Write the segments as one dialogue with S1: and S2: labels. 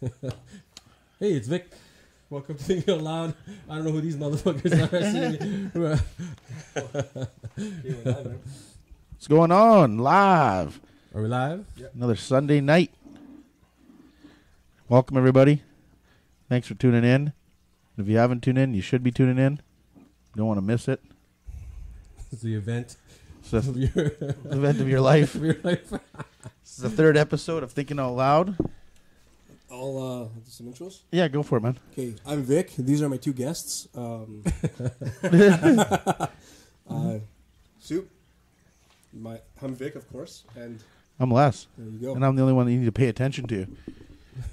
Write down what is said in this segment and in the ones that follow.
S1: Hey, it's Vic. Welcome to Thinking Out Loud. I don't know who these motherfuckers are.
S2: What's going on? Live.
S1: Are we live?
S2: Yep. Another Sunday night. Welcome, everybody. Thanks for tuning in. If you haven't tuned in, you should be tuning in. You don't want to miss it.
S1: It's the event.
S2: It's the event of your life. This is the third episode of Thinking Out Loud.
S3: I'll do some intros.
S2: Yeah, go for it, man.
S3: Okay, I'm Vic. These are my two guests. Soup. I'm Vic, of course, and
S2: I'm Les.
S3: there you go.
S2: And I'm the only one that you need to pay attention to.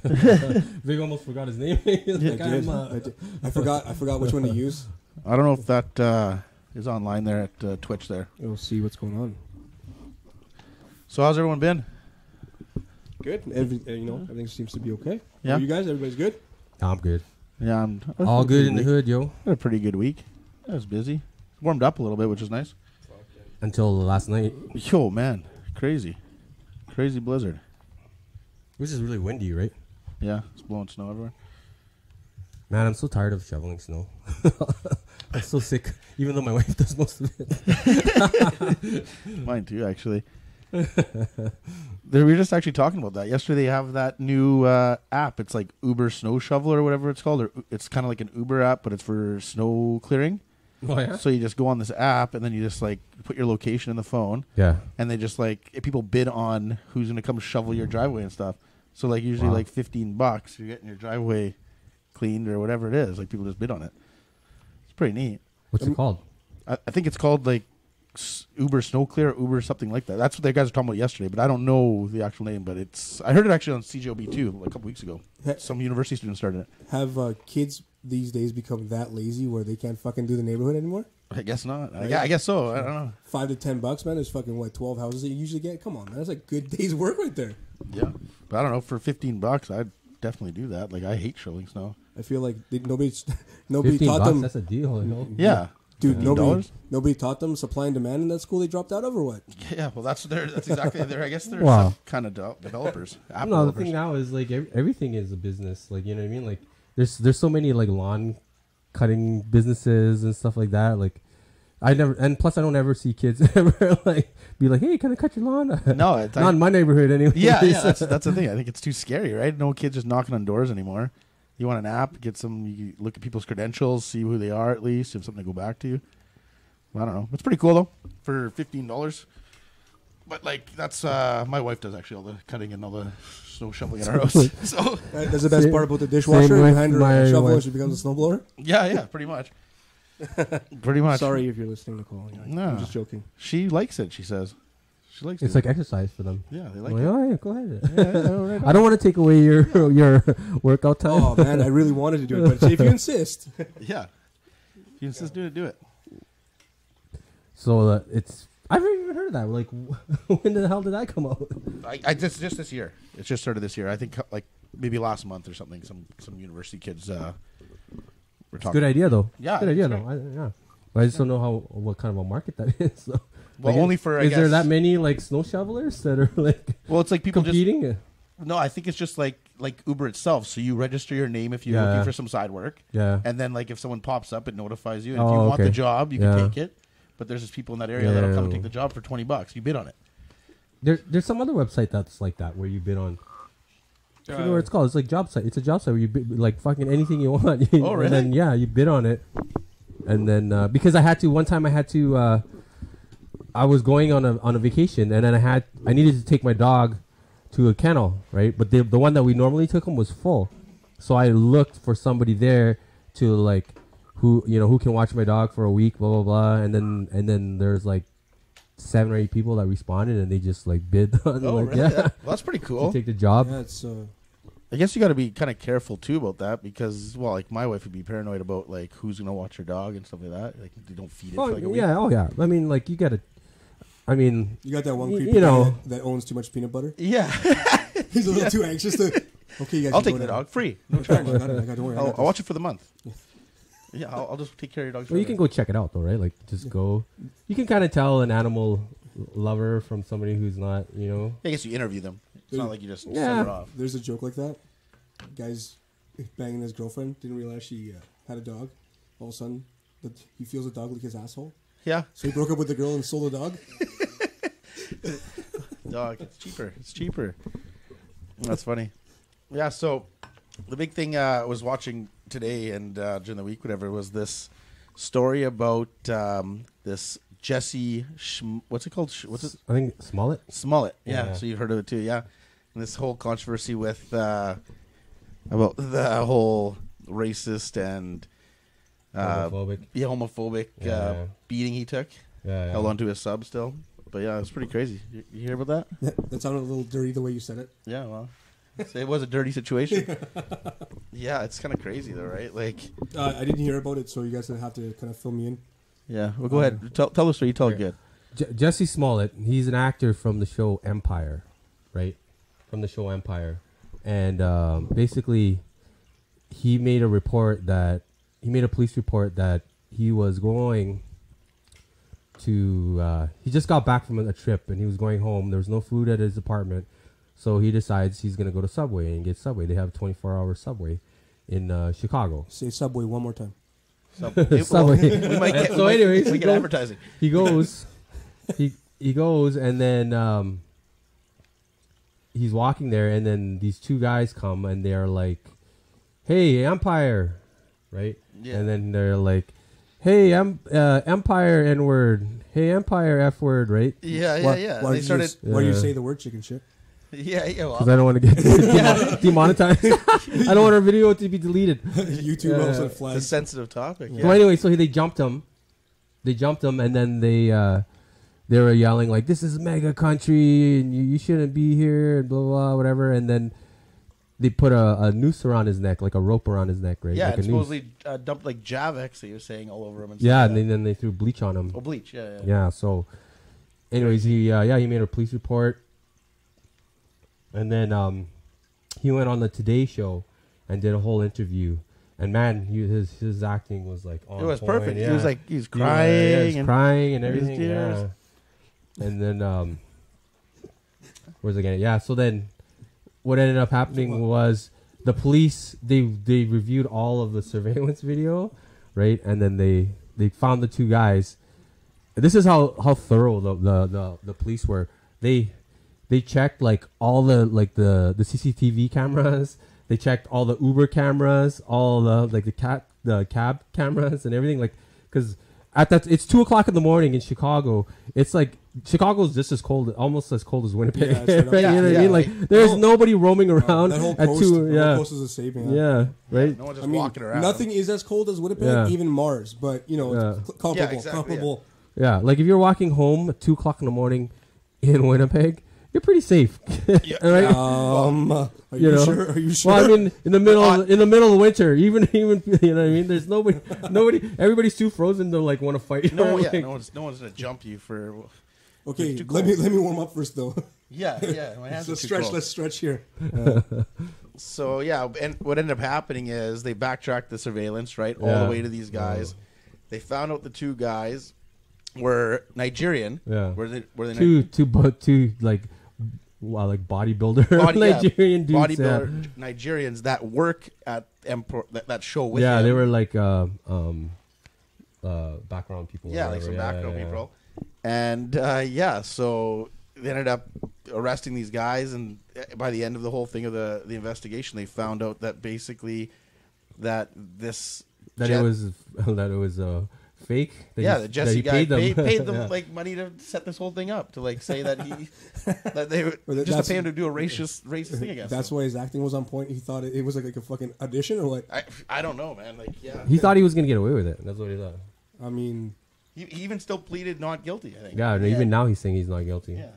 S1: Vic almost forgot his name.
S3: I did. I forgot which one to use.
S2: I don't know if that is online there at Twitch there.
S3: We'll see what's going on.
S2: So how's everyone been?
S3: Good. Everything seems to be okay.
S2: Yeah.
S3: How are you guys? Everybody's good?
S1: I'm good.
S2: Yeah, I'm
S1: All good in the hood, yo.
S2: Had a pretty good week. I was busy. Warmed up a little bit, which is nice.
S1: Until last night.
S2: Yo, man. Crazy blizzard.
S1: This is really windy, right?
S2: Yeah, it's blowing snow everywhere.
S1: Man, I'm so tired of shoveling snow. I'm so sick, even though my wife does most of it.
S2: Mine too, actually. We were just actually talking about that. Yesterday they have that new app. It's like Uber Snow Shovel or whatever it's called. Or it's kind of like an Uber app, but it's for snow clearing.
S1: Oh, yeah?
S2: So you just go on this app, and then you just like put your location in the phone.
S1: Yeah.
S2: And they just like, if people bid on who's going to come shovel your driveway and stuff. So like usually like $15, you're getting your driveway cleaned or whatever it is. Like people just bid on it. It's pretty neat.
S1: What's it called?
S2: I think it's called like Uber Snow Clear or Uber something like that. That's what the guys were talking about yesterday, but I don't know the actual name. But I heard it actually on CJOB too, like a couple weeks ago. Some university students started it.
S3: Have kids these days become that lazy where they can't fucking do the neighborhood anymore?
S2: I guess not. I guess so. I don't know. $5
S3: to $10, man. There's fucking 12 houses that you usually get. Come on, man. That's like good day's work right there.
S2: Yeah, but I don't know. For $15, I'd definitely do that. Like I hate shoveling snow.
S3: I feel like nobody
S1: $15,
S3: taught them.
S1: that's a deal, you know?
S2: Yeah.
S3: Dude, nobody taught them supply and demand in that school they dropped out of, or what?
S2: Yeah, well, that's exactly there. I guess they're some kind of developers.
S1: No, developers. The thing now is like everything is a business. Like, you know what I mean? Like there's so many like lawn cutting businesses and stuff like that. Like plus I don't ever see kids ever like be like, hey, can I cut your lawn?
S2: No, it's
S1: not in my neighborhood anyway.
S2: Yeah, that's the thing. I think it's too scary, right? No kids just knocking on doors anymore. You want an app, you look at people's credentials, see who they are at least, have something to go back to. I don't know. It's pretty cool, though, for $15. But, like, that's, my wife does actually all the cutting and all the snow shoveling in our house. So
S3: that's the best part about the dishwasher. Behind her shovel and she becomes a snowblower?
S2: Yeah, pretty much. Pretty much.
S3: Sorry if you're listening, Nicole.
S2: No.
S3: I'm just joking.
S2: She likes it, she says. She likes it.
S1: It's like exercise for them.
S2: Yeah, they like
S1: it. Oh, yeah, go ahead.
S2: Yeah,
S1: I don't want to take away your workout time.
S3: Oh, man, I really wanted to do it, but if you insist.
S2: Yeah. If you insist, do it.
S1: So I've never even heard of that. Like, when the hell did that come out?
S2: Just this year. It's just started this year. I think like maybe last month or something. Some university kids were talking.
S1: Good idea though.
S2: Yeah,
S1: good idea though. But I just don't know what kind of a market that is. So.
S2: Well, only for
S1: is there that many like snow shovelers that are like?
S2: Well, it's like people
S1: competing.
S2: No, I think it's just like Uber itself. So you register your name if you're looking for some side work.
S1: Yeah.
S2: And then like if someone pops up, it notifies you. And if you want the job, you can take it. But there's just people in that area that'll come and take the job for $20. You bid on it.
S1: There's some other website that's like that where you bid on. I forget what it's called. It's like job site. It's a job site where you bid like fucking anything you want.
S2: Oh, really?
S1: And then you bid on it. And then because one time I had to. I was going on a vacation, and then I needed to take my dog to a kennel, right? But the one that we normally took him was full, so I looked for somebody there to like who can watch my dog for a week, blah blah blah, and then there's like 7 or 8 people that responded, and they just like bid on.
S2: Oh,
S1: like,
S2: really?
S1: Yeah,
S2: well, that's pretty cool.
S1: To take the job.
S3: Yeah, it's.
S2: I guess you got to be kind of careful too about that because, well, like my wife would be paranoid about like who's gonna watch her dog and stuff like that. Like they don't feed it for like a week.
S1: Yeah, oh yeah. I mean, like you got
S3: that one creepy guy that owns too much peanut butter.
S2: Yeah,
S3: he's a little too anxious to. Okay, you guys.
S2: I'll take the dog free. No charge.
S3: Don't worry.
S2: I'll watch it for the month. Yeah, I'll just take care of your dogs.
S1: Well, you can go check it out though, right? Like just go. You can kind of tell an animal lover from somebody who's not,
S2: I guess you interview them. It's not like you just send it off.
S3: There's a joke like that. guy's banging his girlfriend, didn't realize she had a dog. All of a sudden, he feels the dog lick his asshole.
S2: Yeah.
S3: So he broke up with the girl and sold the dog.
S2: Dog, it's cheaper. It's cheaper. That's funny. Yeah, so the big thing I was watching today and during the week, whatever, was this story about this Jesse, what's it called? What's it?
S1: I think Smollett.
S2: Smollett. Yeah.
S1: Yeah.
S2: So you've heard of it too, yeah. And this whole controversy with about the whole racist and homophobic beating he took.
S1: Yeah.
S2: Held onto his sub still. But yeah, it was pretty crazy. You hear about that?
S3: That sounded a little dirty the way you said it.
S2: Yeah, well, it was a dirty situation. Yeah, it's kind of crazy though, right? Like,
S3: I didn't hear about it, so you guys have to kind of fill me in.
S2: yeah. Well, go ahead. Tell the story. You tell it good.
S1: Jesse Smollett, he's an actor from the show Empire, right? From the show Empire. And basically, he made a police report that he was going to, he just got back from a trip and he was going home. There was no food at his apartment. So he decides he's going to go to Subway and get Subway. They have a 24-hour Subway in Chicago.
S3: Say Subway one more time.
S1: Subway.
S2: We might get,
S1: So anyways,
S2: we get advertising.
S1: He goes, he goes, and then he's walking there, and then these two guys come, and they're like, "Hey, Empire," right?
S2: Yeah.
S1: And then they're like, "Hey, Empire N-word. Hey, Empire F-word," right?
S2: Yeah.
S3: Why
S2: They started.
S3: Why do you say the word chicken shit?
S2: Yeah.
S1: Because
S2: Well,
S1: I don't want to get demonetized. I don't want our video to be deleted.
S3: YouTube also
S2: it's a
S3: flags.
S2: sensitive topic.
S1: So anyway, so they jumped him. They jumped him, and then they were yelling like, "This is a mega country, and you shouldn't be here," and blah, blah, blah, whatever. And then they put a noose around his neck, like a rope around his neck, right?
S2: Yeah,
S1: like
S2: and
S1: a noose.
S2: supposedly dumped like Javex that you're saying all over him. And
S1: Yeah,
S2: stuff
S1: and then they threw bleach on him.
S2: oh, bleach. Yeah.
S1: Yeah. So, anyways, he made a police report, and then he went on the Today Show and did a whole interview. And man, his acting was like on
S2: It was
S1: point.
S2: perfect.
S1: Yeah.
S2: He was like he was
S1: Yeah,
S2: crying
S1: he's
S2: and
S1: crying and
S2: his
S1: everything.
S2: tears.
S1: Yeah. And then where's it again? Yeah. So then, what ended up happening was the police they reviewed all of the surveillance video, right? And then they found the two guys. This is how thorough the police were. They checked like all the CCTV cameras. They checked all the Uber cameras, all the cab cameras and everything. Like, because it's 2:00 in the morning in Chicago. It's like Chicago's just as cold, almost as cold as Winnipeg.
S3: Yeah, it's
S1: right?
S2: yeah,
S1: You know what
S2: yeah,
S1: I mean?
S2: like,
S1: Like, there's nobody roaming around
S3: That whole
S1: at
S3: coast,
S1: 2.
S3: the
S1: Yeah,
S3: whole coast is the same.
S1: yeah, right.
S2: no one just
S3: I mean,
S2: walking around.
S3: nothing is as cold as Winnipeg,
S1: Yeah.
S3: even Mars. But you know, it's comparable.
S2: Yeah, exactly,
S3: comparable.
S1: Yeah, like if you're walking home at 2:00 in the morning in Winnipeg, you're pretty safe.
S2: Yeah.
S1: Right?
S3: Are
S1: You
S3: you
S1: know.
S3: sure? Are you sure?
S1: Well, I mean, in the middle of winter, even you know what I mean. There's nobody. Everybody's too frozen to like want to fight.
S2: No, yeah,
S1: Like,
S2: no one's gonna jump you for.
S3: Okay,
S2: It's too
S3: let
S2: cold.
S3: me warm up first though.
S2: Yeah. My hands are too
S3: Let's
S2: cold.
S3: stretch here.
S2: So yeah, and what ended up happening is they backtracked the surveillance right all
S1: Yeah.
S2: the way to these guys. They found out the two guys were Nigerian.
S1: Yeah.
S2: Were they
S1: two like bodybuilder Nigerian dudes.
S2: bodybuilder Nigerians that work at that show with
S1: Yeah,
S2: him.
S1: they were like background people. or
S2: Yeah, like
S1: whatever.
S2: some background
S1: yeah.
S2: people. And so they ended up arresting these guys, and by the end of the whole thing of the investigation, they found out that basically that this
S1: That it was fake.
S2: that Jesse
S1: he
S2: guy paid them
S1: Yeah.
S2: like money to set this whole thing up to like say that he that they were
S3: Well,
S2: just to
S3: that's-
S2: pay him to do a racist thing against
S3: That's
S2: him.
S3: why his acting was on point. He thought it was like a fucking audition or what?
S2: I don't know, man. Like yeah,
S1: He thought he was gonna get away with it. That's what he thought.
S3: I mean,
S2: he even still pleaded not guilty. I think.
S1: Yeah, and even now he's saying he's not guilty.
S2: Yeah.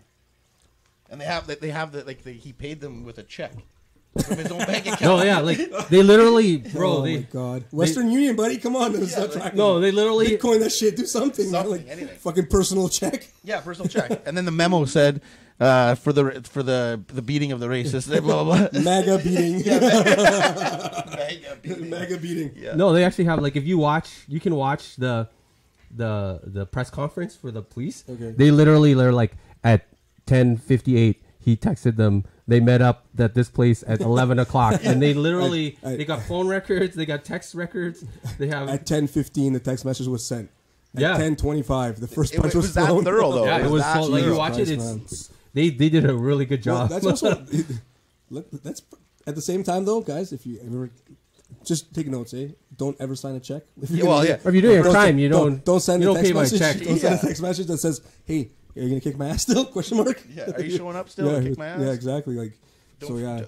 S2: And they have he paid them with a check from his own bank account.
S1: No, yeah, like they literally, bro.
S3: oh my god, Western Union, buddy, come on, stop tracking.
S1: No, they literally.
S3: Bitcoin that shit. Do something, man. Like
S2: anything.
S3: fucking personal check.
S2: Yeah, personal check. And then the memo said for the beating of the racist, blah blah blah.
S3: MAGA beating.
S2: Mega beating.
S3: MAGA beating.
S2: Yeah.
S1: No, they actually have like if you can watch the press conference for the police.
S3: Okay.
S1: They literally they're like at 10:58 he texted them. They met up at this place at 11 o'clock, and they literally they got phone records, they got text records. They have
S3: at 10:15 the text message was sent. At 10:25 the first punch was
S2: that
S3: thrown.
S2: thorough though.
S1: Yeah, it was so, like you watch
S3: Christ,
S1: it.
S3: man.
S1: It's they did a really good job.
S3: Well, that's also that's at the same time though, guys. If you ever just take notes, don't ever sign a check. If you're
S2: Well, yeah.
S1: Or if you're doing a crime, you
S3: don't send
S1: you
S3: a
S1: don't
S3: text
S1: pay by
S3: message.
S1: check.
S3: Don't send a text message that says, "Hey, are you gonna kick my ass still?" Question mark.
S2: Yeah, are you showing up still?
S3: Yeah,
S2: to kick my ass?
S3: yeah, exactly. Like,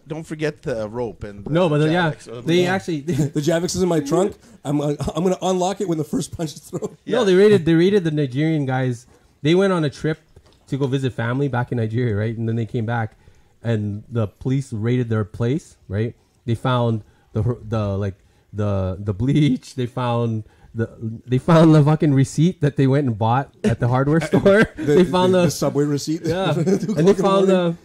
S2: Don't forget the rope and the
S1: No, but
S2: Javix.
S1: they actually
S3: the Javix is in my trunk. I'm gonna unlock it when the first punch is thrown.
S1: no, they raided the Nigerian guys. They went on a trip to go visit family back in Nigeria, right? And then they came back, and the police raided their place, right? They found the bleach. They found the fucking receipt that they went and bought at the hardware store. They found
S3: the subway receipt.
S1: Yeah, and they found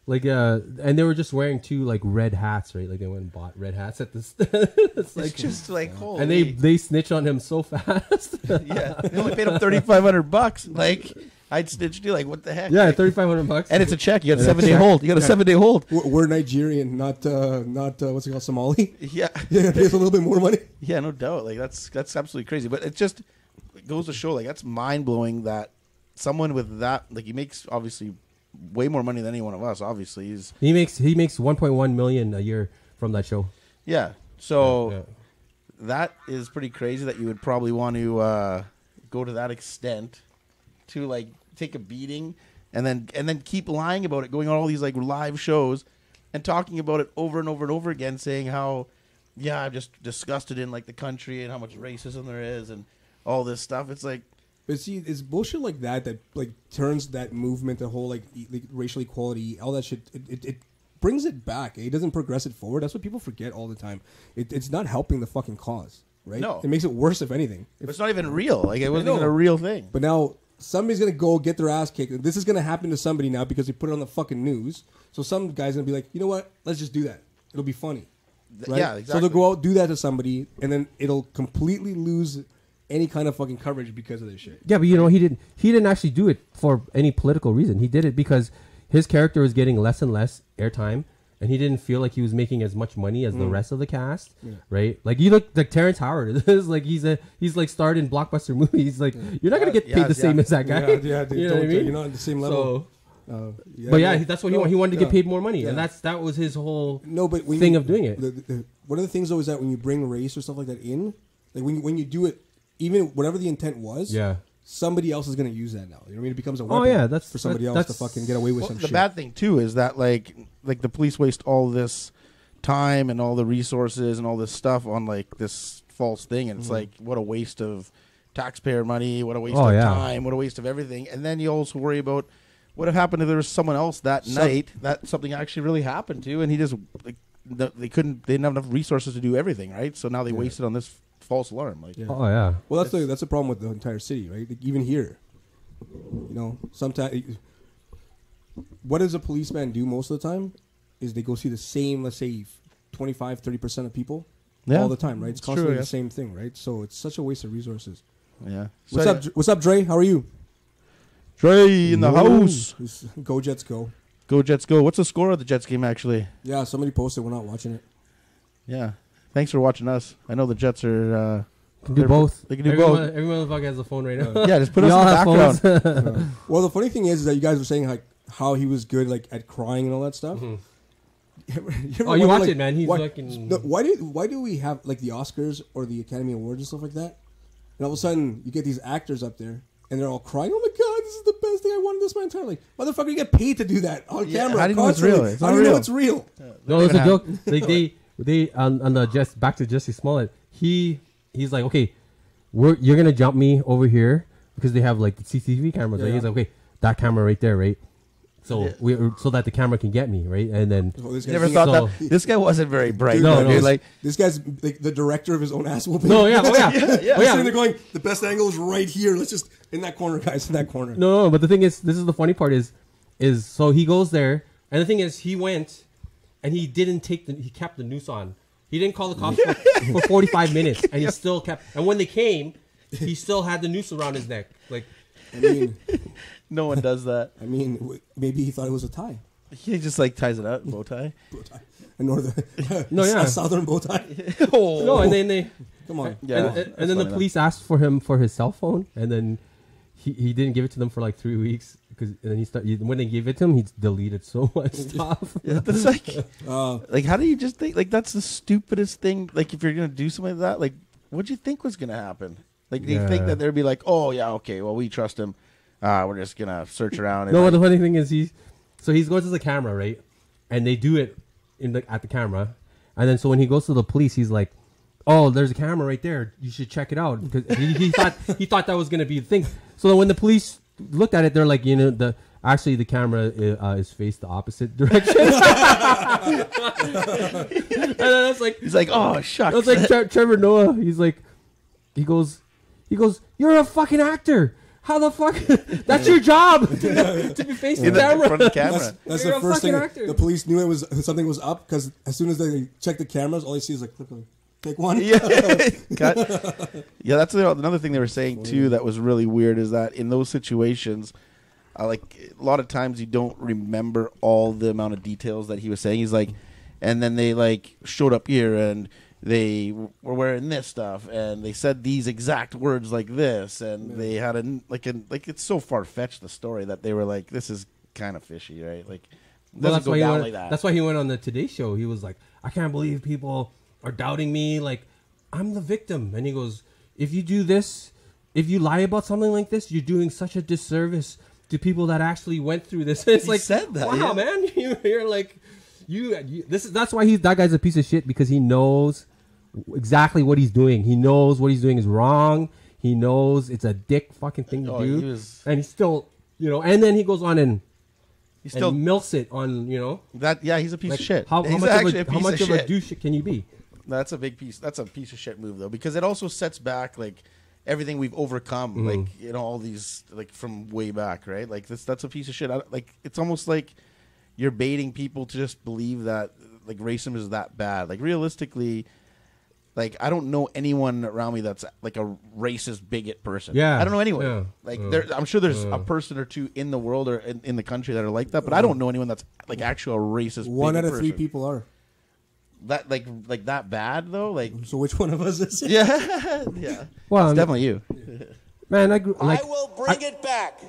S1: and they were just wearing two like red hats, right? Like they went and bought red hats at this. It's like
S2: just like holy.
S1: and they snitched on him so fast.
S2: Yeah, they only paid him $3,500. Like I'd snitch you. Like what the heck?
S1: Yeah,
S2: like,
S1: $3,500,
S2: and it's a check. You got a 7-day hold. You got a 7-day hold.
S3: We're Nigerian, not what's it called, Somali.
S2: Yeah,
S3: Yeah, pay us a little bit more money.
S2: yeah, no doubt. Like that's absolutely crazy. But it goes to show, like that's mind blowing that someone with that, like he makes obviously way more money than any one of us. Obviously,
S1: he makes 1.1 million a year from that show.
S2: Yeah. So that is pretty crazy that you would probably want to go to that extent to like take a beating and then keep lying about it, going on all these like live shows and talking about it over and over and over again, saying how I'm just disgusted in like the country and how much racism there is and all this stuff. It's like,
S3: but see, it's bullshit like that like turns that movement, the whole like racial equality, all that shit. It brings it back. It doesn't progress it forward. That's what people forget all the time. It's not helping the fucking cause, right?
S2: No.
S3: It makes it worse, if anything.
S2: it's not even real. Like it wasn't even a real thing.
S3: But now somebody's gonna go get their ass kicked. This is gonna happen to somebody now because they put it on the fucking news. So some guy's gonna be like, you know what? Let's just do that. It'll be funny. Right?
S2: Yeah, exactly.
S3: So they'll go out, do that to somebody, and then it'll completely lose any kind of fucking coverage because of this shit.
S1: Yeah, but he didn't actually do it for any political reason. He did it because his character was getting less and less airtime, and he didn't feel like he was making as much money as the rest of the cast, right? Like you look like Terrence Howard is like he's like starred in blockbuster movies. Like you're not gonna get paid the same as that guy.
S3: Yeah,
S1: you know what I mean?
S3: You're not at the same level.
S1: That's what he wanted to get paid more money, and that was his whole thing of doing it.
S3: One of the things though is that when you bring race or stuff like that in, like when you do it, even whatever the intent was, somebody else is going to use that now. You know what I mean? It becomes a weapon for somebody else to fucking get away with some shit.
S2: The bad thing too is that like the police waste all this time and all the resources and all this stuff on like this false thing, and it's like what a waste of taxpayer money, what a waste of time, what a waste of everything. And then you also worry about what had happened if there was someone else that night that something actually really happened to, and he just like, they didn't have enough resources to do everything, right? So now they wasted on this false alarm. Like,
S3: well, that's the problem with the entire city, right? Like, even here, you know, sometimes what does a policeman do most of the time? Is they go see the same, let's say, 25-30% of people all the time, right? It's constantly the same thing, right? So it's such a waste of resources.
S2: Yeah.
S3: What's up, Dre? How are you?
S2: Dre in the house.
S3: Go Jets, go.
S2: Go Jets, go. What's the score of the Jets game, actually?
S3: Yeah, somebody posted. We're not watching it.
S2: Yeah. Thanks for watching us. I know the Jets are...
S1: can do both.
S2: They can do both.
S1: Everyone the fuck has a phone right now.
S2: Yeah, just put us in the background.
S3: Well, the funny thing is that you guys were saying like how he was good like at crying and all that stuff.
S1: You watch it, man. He's fucking...
S3: Why do we have like the Oscars or the Academy Awards and stuff like that? And all of a sudden, you get these actors up there, and they're all crying, "Oh my god, this is the best thing I wanted this my entire life." Motherfucker, you get paid to do that on camera.
S2: How do you know it's real?
S3: How do you know it's real?
S1: No, it's a joke. Like they on the back to Jesse Smollett. He's like, okay, you're gonna jump me over here because they have like the CCTV cameras. Right? He's like, okay, that camera right there, right? So so that the camera can get me, right? And then
S2: never thought that this guy wasn't very bright.
S3: Dude,
S2: no, like
S3: this guy's like the director of his own ass whooping.
S1: No, yeah.
S3: They're going, the best angle is right here. Let's just in that corner, guys, in that corner.
S1: No, but the thing is, this is the funny part is so he goes there, and the thing is, he went and he didn't he kept the noose on. He didn't call the cops for 45 minutes, and he still kept. And when they came, he still had the noose around his neck, like.
S3: I mean,
S2: no one does that.
S3: I mean, maybe he thought it was a tie.
S2: He just like ties it up, bow tie.
S3: A northern,
S1: No, yeah.
S3: a southern bow tie.
S2: Oh.
S1: No, and then they
S3: Come on.
S2: Yeah,
S1: and then the police asked for him for his cell phone, and then he didn't give it to them for like 3 weeks because then when they gave it to him, he deleted so much stuff.
S2: Yeah, that's like how do you just think like that's the stupidest thing? Like if you're gonna do something like that, like what'd you think was gonna happen? Like do you think that they'd be like, oh yeah, okay, well we trust him. We're just gonna search around. And
S1: No, the funny thing is he goes to the camera, right, and they do it at the camera, and then so when he goes to the police, he's like, oh, there's a camera right there. You should check it out because he thought that was gonna be the thing. So then when the police looked at it, they're like, the camera is faced the opposite direction. And then it's like
S2: he's like, oh shucks.
S1: It's like Trevor Noah. He goes, you're a fucking actor. How the fuck? That's your job to be facing the camera.
S2: Front of the camera.
S3: That's
S1: You're
S3: the
S1: a
S3: first thing.
S1: fucking actor.
S3: The police knew something was up because as soon as they check the cameras, all they see is like, take one.
S2: Yeah, yeah. That's another thing they were saying too. That was really weird. Is that in those situations, like a lot of times you don't remember all the amount of details that he was saying. He's like, and then they like showed up here and they were wearing this stuff and they said these exact words like this and they had like it's so far fetched the story that they were like, this is kind of fishy, right? Like,
S1: that's why he went on the Today Show. He was like, I can't believe people are doubting me. Like, I'm the victim. And he goes, if you do this, if you lie about something like this, you're doing such a disservice to people that actually went through this. It's
S2: he said that.
S1: Wow, man, you're like, that's why that guy's a piece of shit because he knows exactly what he's doing. He knows what he's doing is wrong. He knows it's a dick fucking thing to do. And he's still, and then he goes on and milks it on,
S2: that. Yeah, he's a piece of shit.
S1: How much of a douche can you be?
S2: That's a big piece. That's a piece of shit move though, because it also sets back like everything we've overcome, like all these like from way back, right? Like that's a piece of shit. Like it's almost like you're baiting people to just believe that like racism is that bad. Like realistically, like I don't know anyone around me that's like a racist bigot person.
S1: Yeah,
S2: I don't know anyone.
S1: Yeah.
S2: Like I'm sure there's a person or two in the world or in the country that are like that, but I don't know anyone that's like actual racist.
S3: One out of three people are.
S2: That like that bad though, like
S3: so. Which one of us is it?
S2: Yeah, yeah.
S1: Well,
S2: it's definitely you,
S4: I
S2: man.
S4: will bring it back.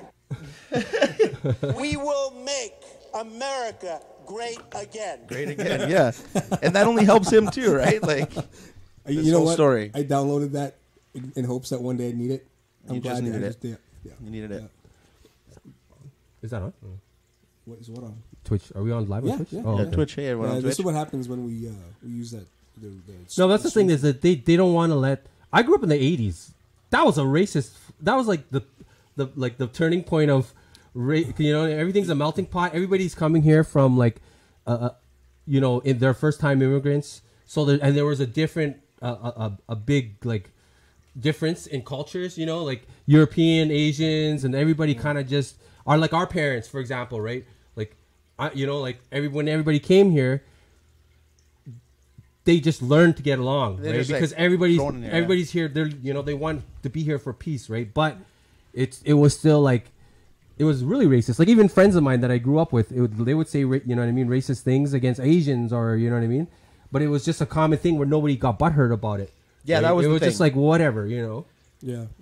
S4: We will make America great again.
S2: Great again, yeah. And that only helps him too, right? Like,
S3: you know what?
S2: Story.
S3: I downloaded that in hopes that one day I'd need it.
S2: I'm glad
S3: you
S2: needed it.
S3: Yeah.
S2: You needed it.
S1: Is that on?
S3: What on?
S1: Twitch? Are we on live on Twitch?
S3: Yeah.
S1: Oh,
S2: Yeah,
S1: okay.
S2: Twitch. Hey, everyone on Twitch.
S3: This is what happens when we use that.
S1: No, that's the thing is that they don't want to let. I grew up in the '80s. That was a racist. That was like the turning point of, everything's a melting pot. Everybody's coming here from like, in their first time immigrants. So there was a different, a big like difference in cultures. Like European, Asians, and everybody kind of just are like our parents, for example, right? Like, when everybody came here. They just learn to get along, right? Because everybody's here. They're they want to be here for peace, right? But it was still like it was really racist. Like even friends of mine that I grew up with, they would say racist things against Asians or But it was just a common thing where nobody got butthurt about it.
S2: Yeah,
S1: right?
S2: that was.
S1: It
S2: the
S1: was
S2: thing.
S1: just like whatever,
S3: Yeah.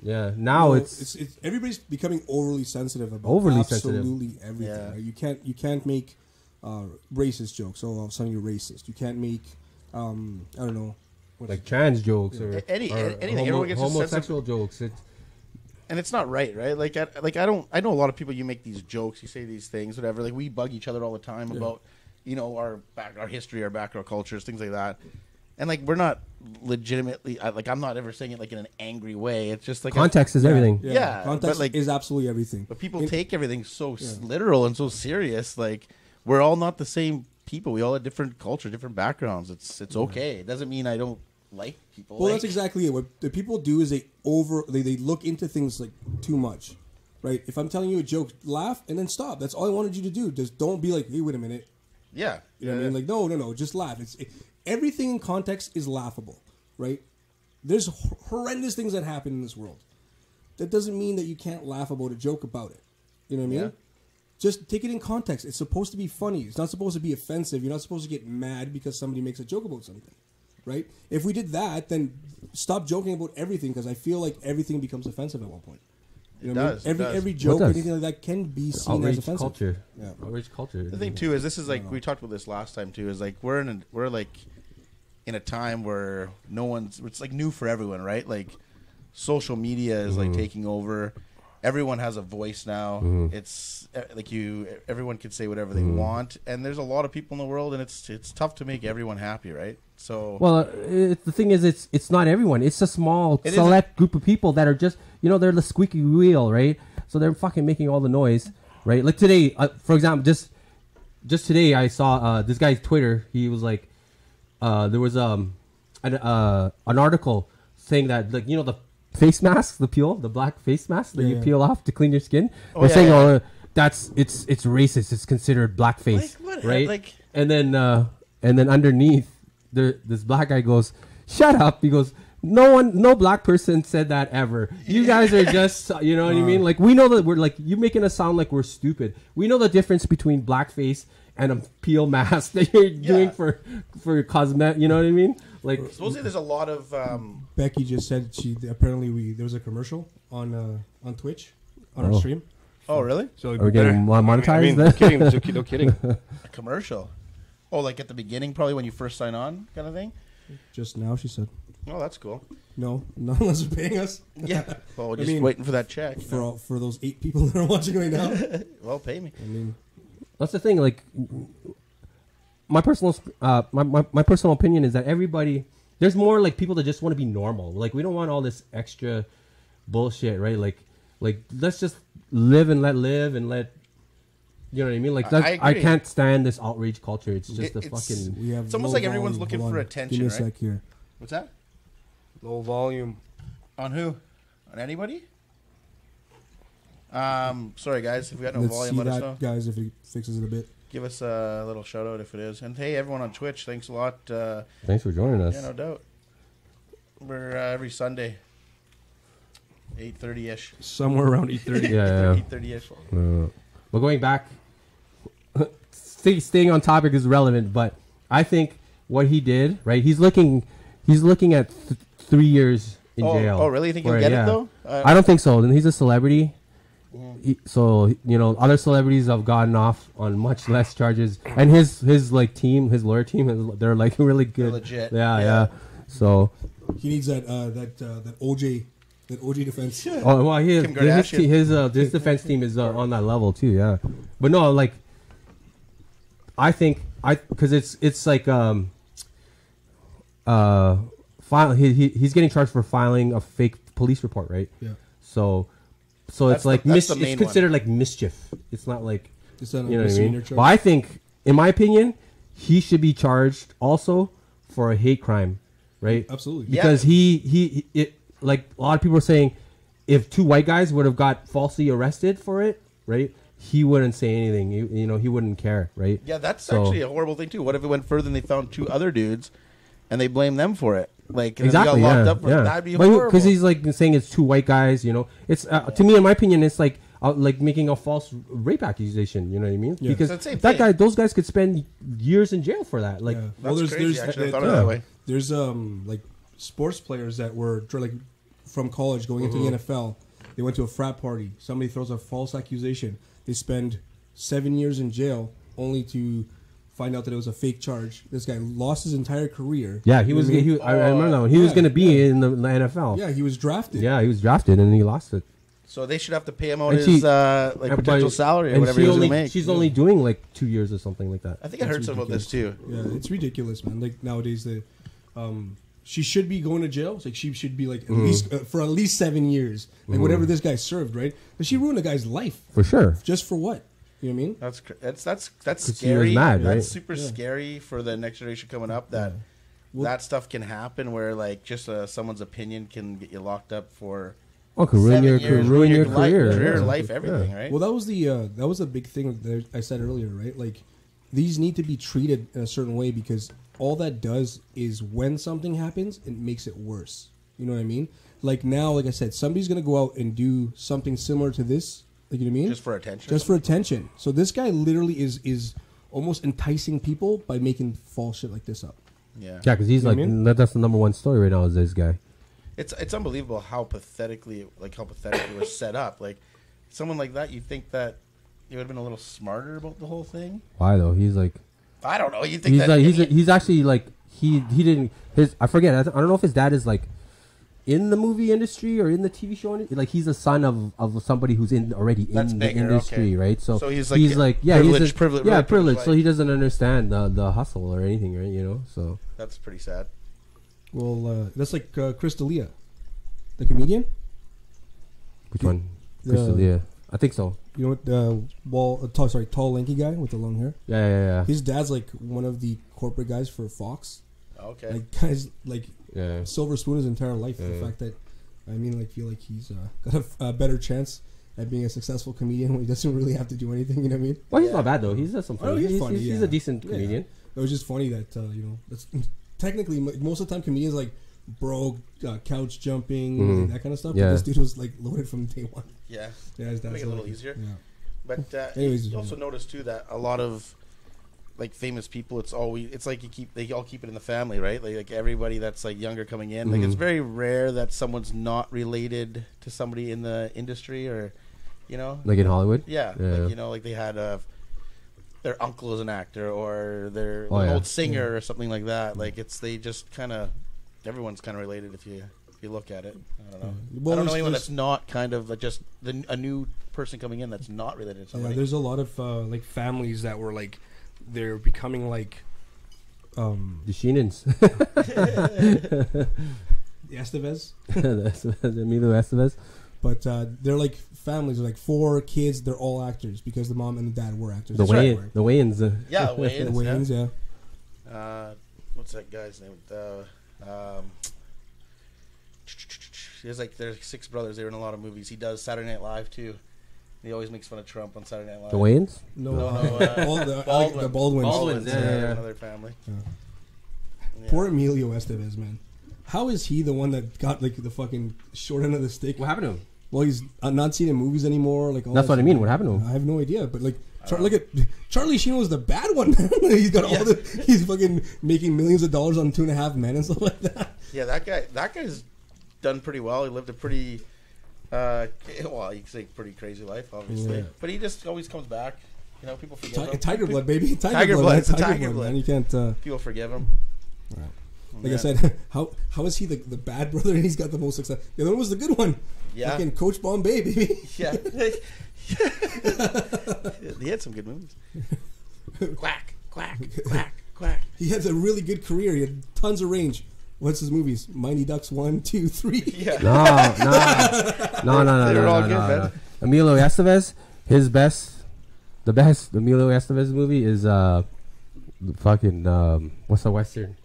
S1: Yeah. Now it's
S3: everybody's becoming overly sensitive about absolutely everything.
S2: Yeah.
S3: Right? You can't make racist jokes. Oh, all of a sudden you're racist. You can't make I don't know,
S1: like trans jokes or
S2: anything. Everyone gets
S1: homosexual jokes.
S2: And it's not right? Like I know a lot of people. You make these jokes, you say these things, whatever. Like we bug each other all the time about our history, our background cultures, things like that. And like we're not legitimately I'm not ever saying it like in an angry way. It's just like
S1: context is everything.
S2: Yeah,
S3: context is absolutely everything.
S2: But people take everything so literal and so serious. Like we're all not the same people. We all have different culture, different backgrounds. It's okay. It doesn't mean I don't like people.
S3: Well, that's exactly it. What the people do is they look into things like too much, right? If I'm telling you a joke, laugh and then stop. That's all I wanted you to do. Just don't be like, hey, wait a minute.
S2: Yeah.
S3: You know what I mean? Like, no, just laugh. Everything in context is laughable, right? There's horrendous things that happen in this world. That doesn't mean that you can't laugh about a joke about it. You know what I mean? just take it in context. It's supposed to be funny. It's not supposed to be offensive. You're not supposed to get mad because somebody makes a joke about something, right? If we did that, then stop joking about everything, because I feel like everything becomes offensive at one point. You know what I mean? Every joke or anything like that can be seen as offensive.
S1: Culture.
S3: Yeah.
S1: Outrage culture.
S2: The thing too is, this is like, we talked about this last time too, is like we're like in a time where it's like new for everyone, right? Like social media is like taking over. Everyone has a voice now. It's like everyone can say whatever they want, and there's a lot of people in the world, and it's tough to make everyone happy, right? So
S1: the thing is, it's not everyone. It's a small select group of people that are just, they're the squeaky wheel, right? So they're fucking making all the noise, right? Like today, for example, just today I saw this guy's Twitter. He was like, there was an article saying that, like, the face mask, the black face mask that you peel off to clean your skin. They're saying, it's racist. It's considered blackface, right? Like, and then underneath, this black guy goes, "Shut up!" He goes, no black person said that ever. You guys are just, you know what I mean? Like, we know that we're like, you're making us sound like we're stupid. We know the difference between blackface and a peel mask that you're doing for cosmetic. You know what I mean? Like,
S2: supposedly there's a lot of
S3: Becky just said there was a commercial on Twitch on our stream.
S2: Oh, really?
S5: So
S1: are we getting monetized?
S5: No kidding.
S2: A commercial. Oh, like at the beginning, probably when you first sign on, kind of thing.
S3: Just now, she said.
S2: Oh, that's cool.
S3: No, not unless they're paying us.
S2: Yeah. Well, we're just waiting for that check.
S3: For those 8 people that are watching right now.
S2: Well, pay me.
S3: I mean,
S1: that's the thing. Like, my personal my personal opinion is that there's more like people that just want to be normal. Like, we don't want all this extra bullshit, right? Like let's just live and let live and let. You know what I mean? Like, I can't stand this outrage culture. It's just fucking.
S2: It's almost like everyone's looking for attention,
S3: Give me a
S2: right?
S3: sec here.
S2: What's that?
S5: Low volume.
S2: On who? On anybody? Sorry guys, if we got no volume, let us know.
S3: Guys, if he fixes it a bit.
S2: Give us a little shout out if it is. And hey, everyone on Twitch, thanks a lot.
S1: Thanks for joining us.
S2: Yeah, no doubt. We're every Sunday, 8:30ish.
S3: Somewhere around 8:30.
S1: Yeah.
S2: 8:30ish.
S1: But going back, staying on topic is relevant. But I think what he did, right? He's looking at 3 years in jail.
S2: Oh, really? You think he'll get it though?
S1: I don't think so. And he's a celebrity. So, other celebrities have gotten off on much less charges, and his lawyer team, they're like really good.
S2: They're legit.
S1: Yeah. So
S3: he needs that OJ defense.
S1: Oh well, his defense team is on that level too. Yeah, but no, like, I think because it's like he's getting charged for filing a fake police report, right?
S3: Yeah.
S1: So it's like it's considered like mischief. It's not like you know what I mean. But I think, in my opinion, he should be charged also for a hate crime, right?
S3: Absolutely.
S1: Because he like a lot of people are saying, if 2 white guys would have got falsely arrested for it, right? He wouldn't say anything. He wouldn't care, right?
S2: Yeah, that's actually a horrible thing too. What if it went further and they found 2 other dudes, and they blame them for it? Like,
S1: exactly,
S2: they got locked up for it. That'd be horrible.
S1: Because he's like saying it's 2 white guys. It's to me, in my opinion, it's like making a false rape accusation. You know what I mean?
S3: Yeah.
S1: Because those guys could spend years in jail for that. Like,
S2: that's crazy. Actually, I thought of it that way.
S3: There's like sports players that were like from college going into the NFL. They went to a frat party. Somebody throws a false accusation. They spend 7 years in jail only to find out that it was a fake charge. This guy lost his entire career.
S1: Yeah, I remember that one. He was going to be in the NFL.
S3: Yeah, he was drafted.
S1: Yeah, he was drafted and he lost it.
S2: So they should have to pay him out his potential salary or whatever he's going to make.
S1: She's only doing like 2 years or something like that.
S2: I think I heard something about this too.
S3: Yeah, it's ridiculous, man. Like nowadays, she should be going to jail. It's like she should be like at least 7 years, like whatever this guy served, right? But she ruined a guy's life
S1: for sure.
S3: Just for what? You know what I mean?
S2: That's scary.
S1: Mad, right?
S2: That's super scary for the next generation coming up. That stuff can happen where like just someone's opinion can get you locked up for.
S1: Oh, could ruin your career,
S2: life, everything, right?
S3: Well, that was the big thing that I said earlier, right? Like, these need to be treated in a certain way because all that does is when something happens, it makes it worse. You know what I mean? Like now, like I said, somebody's gonna go out and do something similar to this, Like, you know what I mean?
S2: Just for attention.
S3: Just for attention. So this guy literally is almost enticing people by making false shit like this up.
S2: Yeah.
S1: Yeah, because he's
S3: You know
S1: like,
S3: what I mean?
S1: that's the number one story right now is this guy.
S2: It's unbelievable how pathetically it was set up. Like, someone like that, you'd think that you would have been a little smarter about the whole thing.
S1: Why though? He's like,
S2: I don't know. You think
S1: he's
S2: that
S1: like, he's actually like, he didn't, I forget, I don't know if his dad is like in the movie industry or in the TV show. Like, he's a son of somebody who's already in the industry, right? So
S2: he's
S1: privileged.
S2: privileged.
S1: So he doesn't understand the hustle or anything, right? You know, so
S2: That's pretty sad.
S3: Well, that's like Chris D'Elia, the comedian.
S1: which one? Crystal, I think so.
S3: You know what? Tall, lanky guy with the long hair.
S1: Yeah.
S3: His dad's like one of the corporate guys for Fox.
S2: Okay.
S3: Like, guys, like,
S1: Yeah.
S3: silver spoon his entire life. The fact that, I mean, like, feel like he's got a better chance at being a successful comedian when he doesn't really have to do anything. You know what I mean?
S1: Well, he's not bad though. He's some funny.
S3: Oh, he's funny,
S1: He's
S3: yeah.
S1: a decent comedian.
S3: It was just funny that that's technically most of the time comedians like broke, couch jumping, like that kind of stuff.
S1: Yeah.
S3: But this dude was like loaded from day one.
S2: Yeah.
S3: Yeah, his dad's
S2: Make it a little
S3: like-
S2: easier.
S3: Yeah.
S2: But
S3: Anyways,
S2: you also notice too that a lot of like famous people, it's like they all keep it in the family, right? Like everybody that's like younger coming in, like it's very rare that someone's not related to somebody in the industry, or you know,
S1: Like in Hollywood.
S2: yeah. Like, you know, like they had their uncle is an actor, or their old singer, or something like that. Like they just kind of everyone's kind of related if you look at it. I don't know.
S3: Well,
S2: I don't know
S3: there's-
S2: anyone that's not kind of like just a new person coming in that's not related to somebody.
S3: Yeah, there's a lot of
S5: Like families that were like, they're becoming like,
S1: The Sheenans.
S3: the Estevez,
S1: Emilio Estevez.
S3: but they're like families. They're like 4 kids. They're all actors because the mom and the dad were actors.
S1: The
S3: That's right.
S1: Wayans.
S2: Yeah,
S3: The
S2: Wayans.
S3: Wayans,
S2: yeah. What's that guy's name? There's 6 brothers. They were in a lot of movies. He does Saturday Night Live too. He always makes fun of Trump on Saturday Night Live.
S1: The Wayans.
S3: No,
S2: No,
S3: the Baldwins.
S1: Baldwins, yeah.
S2: Another family. Yeah.
S3: Poor Emilio Estevez, man. How is he the one that got like the fucking short end of the stick?
S1: What happened to him?
S3: Well, he's not seen in movies anymore. Like all
S1: That's
S3: that
S1: what I
S3: stuff.
S1: mean. What happened to him?
S3: I have no idea. But like, look at Charlie Sheen was the bad one. He's got all the. He's fucking making millions of dollars on 2.5 Men and stuff like that.
S2: Yeah, that guy's done pretty well. He lived a pretty, well, you could say pretty crazy life, obviously.
S3: Yeah.
S2: But he just always comes back. You know, people forgive him.
S3: Tiger blood, baby.
S2: Tiger blood.
S3: Man.
S2: It's a tiger blood.
S3: Man. You can't.
S2: People forgive him.
S3: Right. Like
S2: Yeah.
S3: I said, how is he the bad brother and he's got the most success? The other one was the good one.
S2: Yeah.
S3: Fucking Coach Bombay, baby.
S2: Yeah. He had some good movies. Quack, quack, quack, quack.
S3: He had a really good career. He had tons of range. What's his movies? Mighty Ducks 1, 2, 3.
S2: Yeah.
S1: No.
S2: They were all good, man.
S1: Emilio Estevez, the best Emilio Estevez movie is fucking what's the western?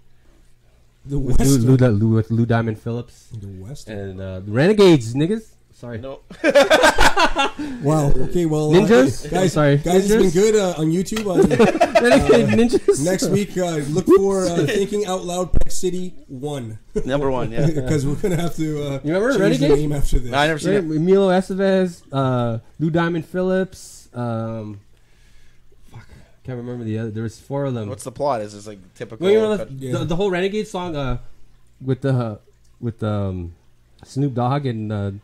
S3: The
S1: With
S3: West.
S1: with Lou Diamond Phillips
S3: The West.
S1: and the Renegades, niggas. Sorry.
S2: No.
S3: Wow. Okay. Well,
S1: Ninjas?
S3: guys.
S1: Sorry.
S3: Guys,
S1: Ninjas?
S3: it's been good on YouTube.
S1: Renegade Ninjas.
S3: Next week, look for Thinking Out Loud Peck City 1
S2: Number 1, yeah.
S3: because we're gonna have to.
S1: You remember
S3: change
S1: Renegade?
S3: the name after this.
S2: I never seen
S1: Right?
S2: it.
S1: Emilio Estevez, Lou Diamond Phillips. Fuck, can't remember the other. There was 4 of them.
S2: What's the plot? Is this like typical?
S1: Well, you know,
S3: Yeah.
S1: the whole Renegade song with Snoop Dogg and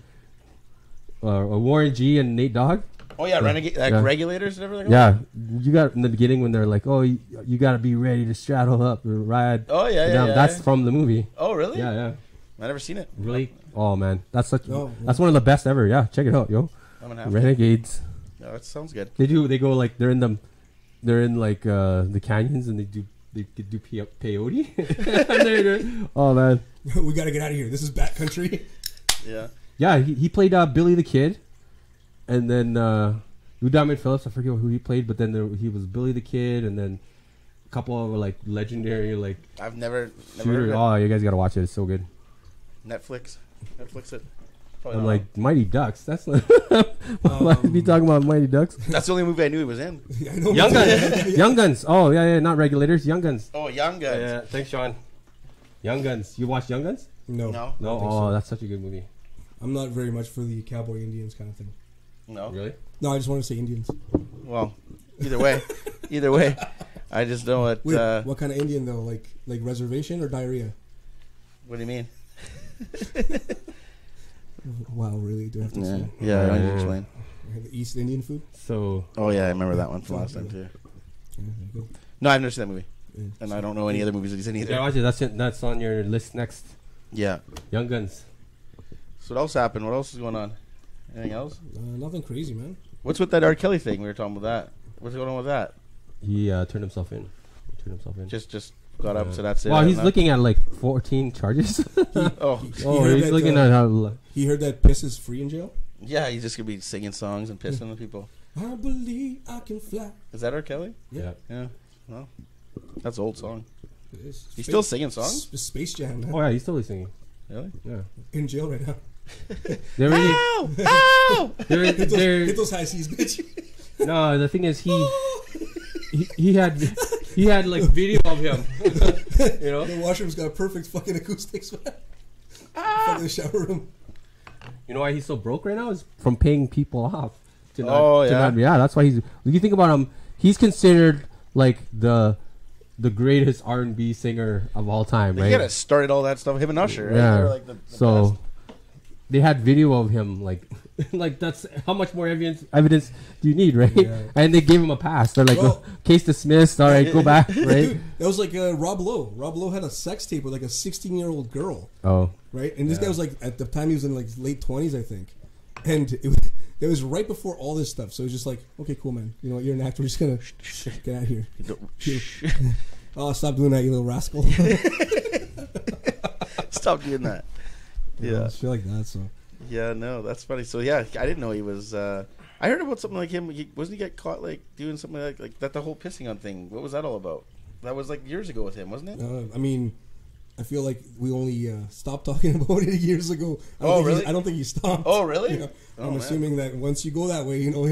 S1: Warren G and Nate Dogg.
S2: Oh yeah, renegade like
S1: Yeah.
S2: regulators and everything.
S1: Yeah, you got in the beginning when they're like, "Oh, you got to be ready to straddle up or ride."
S2: Oh yeah,
S1: down.
S2: yeah.
S1: That's from the movie.
S2: Oh really?
S1: Yeah.
S2: I never seen it.
S1: Really? Oh man, that's such.
S3: No.
S1: That's one of the best ever. Yeah, check it out, yo.
S2: I'm gonna have
S1: Renegades.
S2: to. No, that sounds good.
S1: They go like they're in like the canyons and they do peyote. Oh man.
S3: We gotta get out of here. This is backcountry.
S2: Yeah.
S1: Yeah, he played Billy the Kid, and then Lou Diamond Phillips. I forget who he played, but then he was Billy the Kid, and then a couple of like legendary like
S2: I've never heard
S1: shooter.
S2: of it.
S1: Oh, you guys gotta watch it. It's so good.
S2: Netflix it. Probably
S1: I'm
S2: not.
S1: like Mighty Ducks. That's not. Why be talking about Mighty Ducks?
S2: That's the only movie I knew he was in.
S3: I know.
S1: Young Guns. Young Guns. Oh yeah, not Regulators. Young Guns.
S2: Oh, Young Guns.
S1: Yeah, thanks, Sean. Young Guns. You watched Young Guns?
S3: No.
S2: No.
S1: No.
S3: think
S1: Oh,
S3: so.
S1: that's such a good movie.
S3: I'm not very much for the cowboy Indians kind of thing.
S2: No.
S1: Really?
S3: No, I just want to say Indians.
S2: Well, either way, I just know what.
S3: Wait, what kind of Indian though? Like reservation or diarrhea?
S2: What do you mean?
S3: Wow, really? Do I have to explain?
S2: Yeah, I need to explain.
S3: The East Indian food?
S1: So
S2: Oh yeah, I remember that one from last time too.
S3: Yeah, there you go.
S2: No, I've never seen that movie,
S3: Yeah.
S2: and I don't know any other movies that he's in either.
S1: yeah, watch it. That's on your list next.
S2: Yeah.
S1: Young Guns.
S2: So what else happened? What else is going on? Anything else?
S3: Nothing crazy, man.
S2: What's with that R. Kelly thing? We were talking about that. What's going on with that?
S1: He turned himself in.
S2: Just got up, so that's it.
S1: Well, he's
S2: That-
S1: looking at like 14 charges.
S2: Oh,
S1: Oh,
S3: heard
S1: he's
S3: that,
S1: looking at how.
S3: He heard that piss is free in jail?
S2: yeah, he's just gonna be singing songs and pissing on people.
S3: I believe I can fly.
S2: Is that R. Kelly?
S1: Yeah.
S2: Yeah. Well, that's an old song.
S3: It is.
S2: He's still singing songs?
S3: Space Jam, man.
S1: Oh yeah, he's still singing.
S2: Really?
S1: Yeah.
S3: In jail right now.
S1: They're really.
S2: Ow!
S3: Hit those high seas, bitch.
S1: No, the thing is he had like video of him. You know.
S3: The washroom's got perfect fucking acoustics, man. Fucking shower room.
S1: You know why he's so broke right now? Is from paying people off. To not,
S2: Oh,
S1: to
S2: yeah?
S1: not- yeah, that's why he's. You think about him, he's considered like the greatest R&B singer of all time,
S2: They
S1: right?
S2: gotta started all that stuff. Him and Usher, right?
S1: Yeah.
S2: They were like the
S1: So
S2: best.
S1: they had video of him, like, like that's how much more evidence do you need, right?
S3: Yeah.
S1: And they gave him a pass. They're like,
S3: Well-
S1: case dismissed. All right, go back, right?
S3: Dude, that was like Rob Lowe. Rob Lowe had a sex tape with like a 16-year-old girl,
S1: Oh,
S3: right? And this guy was like, at the time he was in like his late 20s, I think. And it was right before all this stuff. So it was just like, okay, cool, man. You know what? You're an actor. We're just going to get out of here. Oh, stop doing that, you little rascal.
S2: Stop doing that. Yeah.
S3: Shit like that, so.
S2: Yeah, no, that's funny. So yeah, I didn't know he was. I heard about something like him. Wasn't he get caught like doing something like that? The whole pissing on thing. What was that all about? That was like years ago with him, wasn't it?
S3: I mean, I feel like we only stopped talking about it years ago. I don't think he stopped.
S2: Oh, really?
S3: You know,
S2: Oh,
S3: I'm
S2: man.
S3: assuming that once you go that way, you know,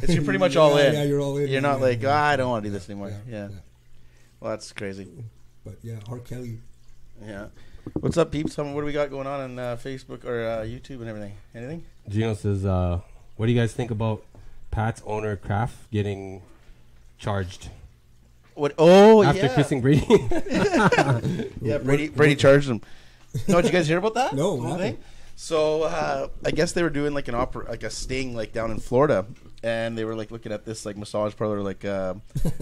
S2: It's you're pretty much all in.
S3: Yeah, you're all in.
S2: You're not
S3: Yeah,
S2: like,
S3: yeah,
S2: I don't want to do this anymore. Yeah.
S3: yeah.
S2: Well, that's crazy.
S3: But yeah, R. Kelly.
S2: Yeah. What's up, peeps? What do we got going on Facebook or YouTube and everything? Anything?
S1: Gino says, what do you guys think about Pat's owner Kraft getting charged
S2: What? Oh,
S1: after
S2: yeah.
S1: kissing Brady?
S2: Yeah, Brady charged him. No, did you guys hear about that?
S3: No,
S2: The
S3: what
S2: whole
S3: happened?
S2: thing? So I guess they were doing like like a sting like down in Florida, and they were like looking at this like massage parlor like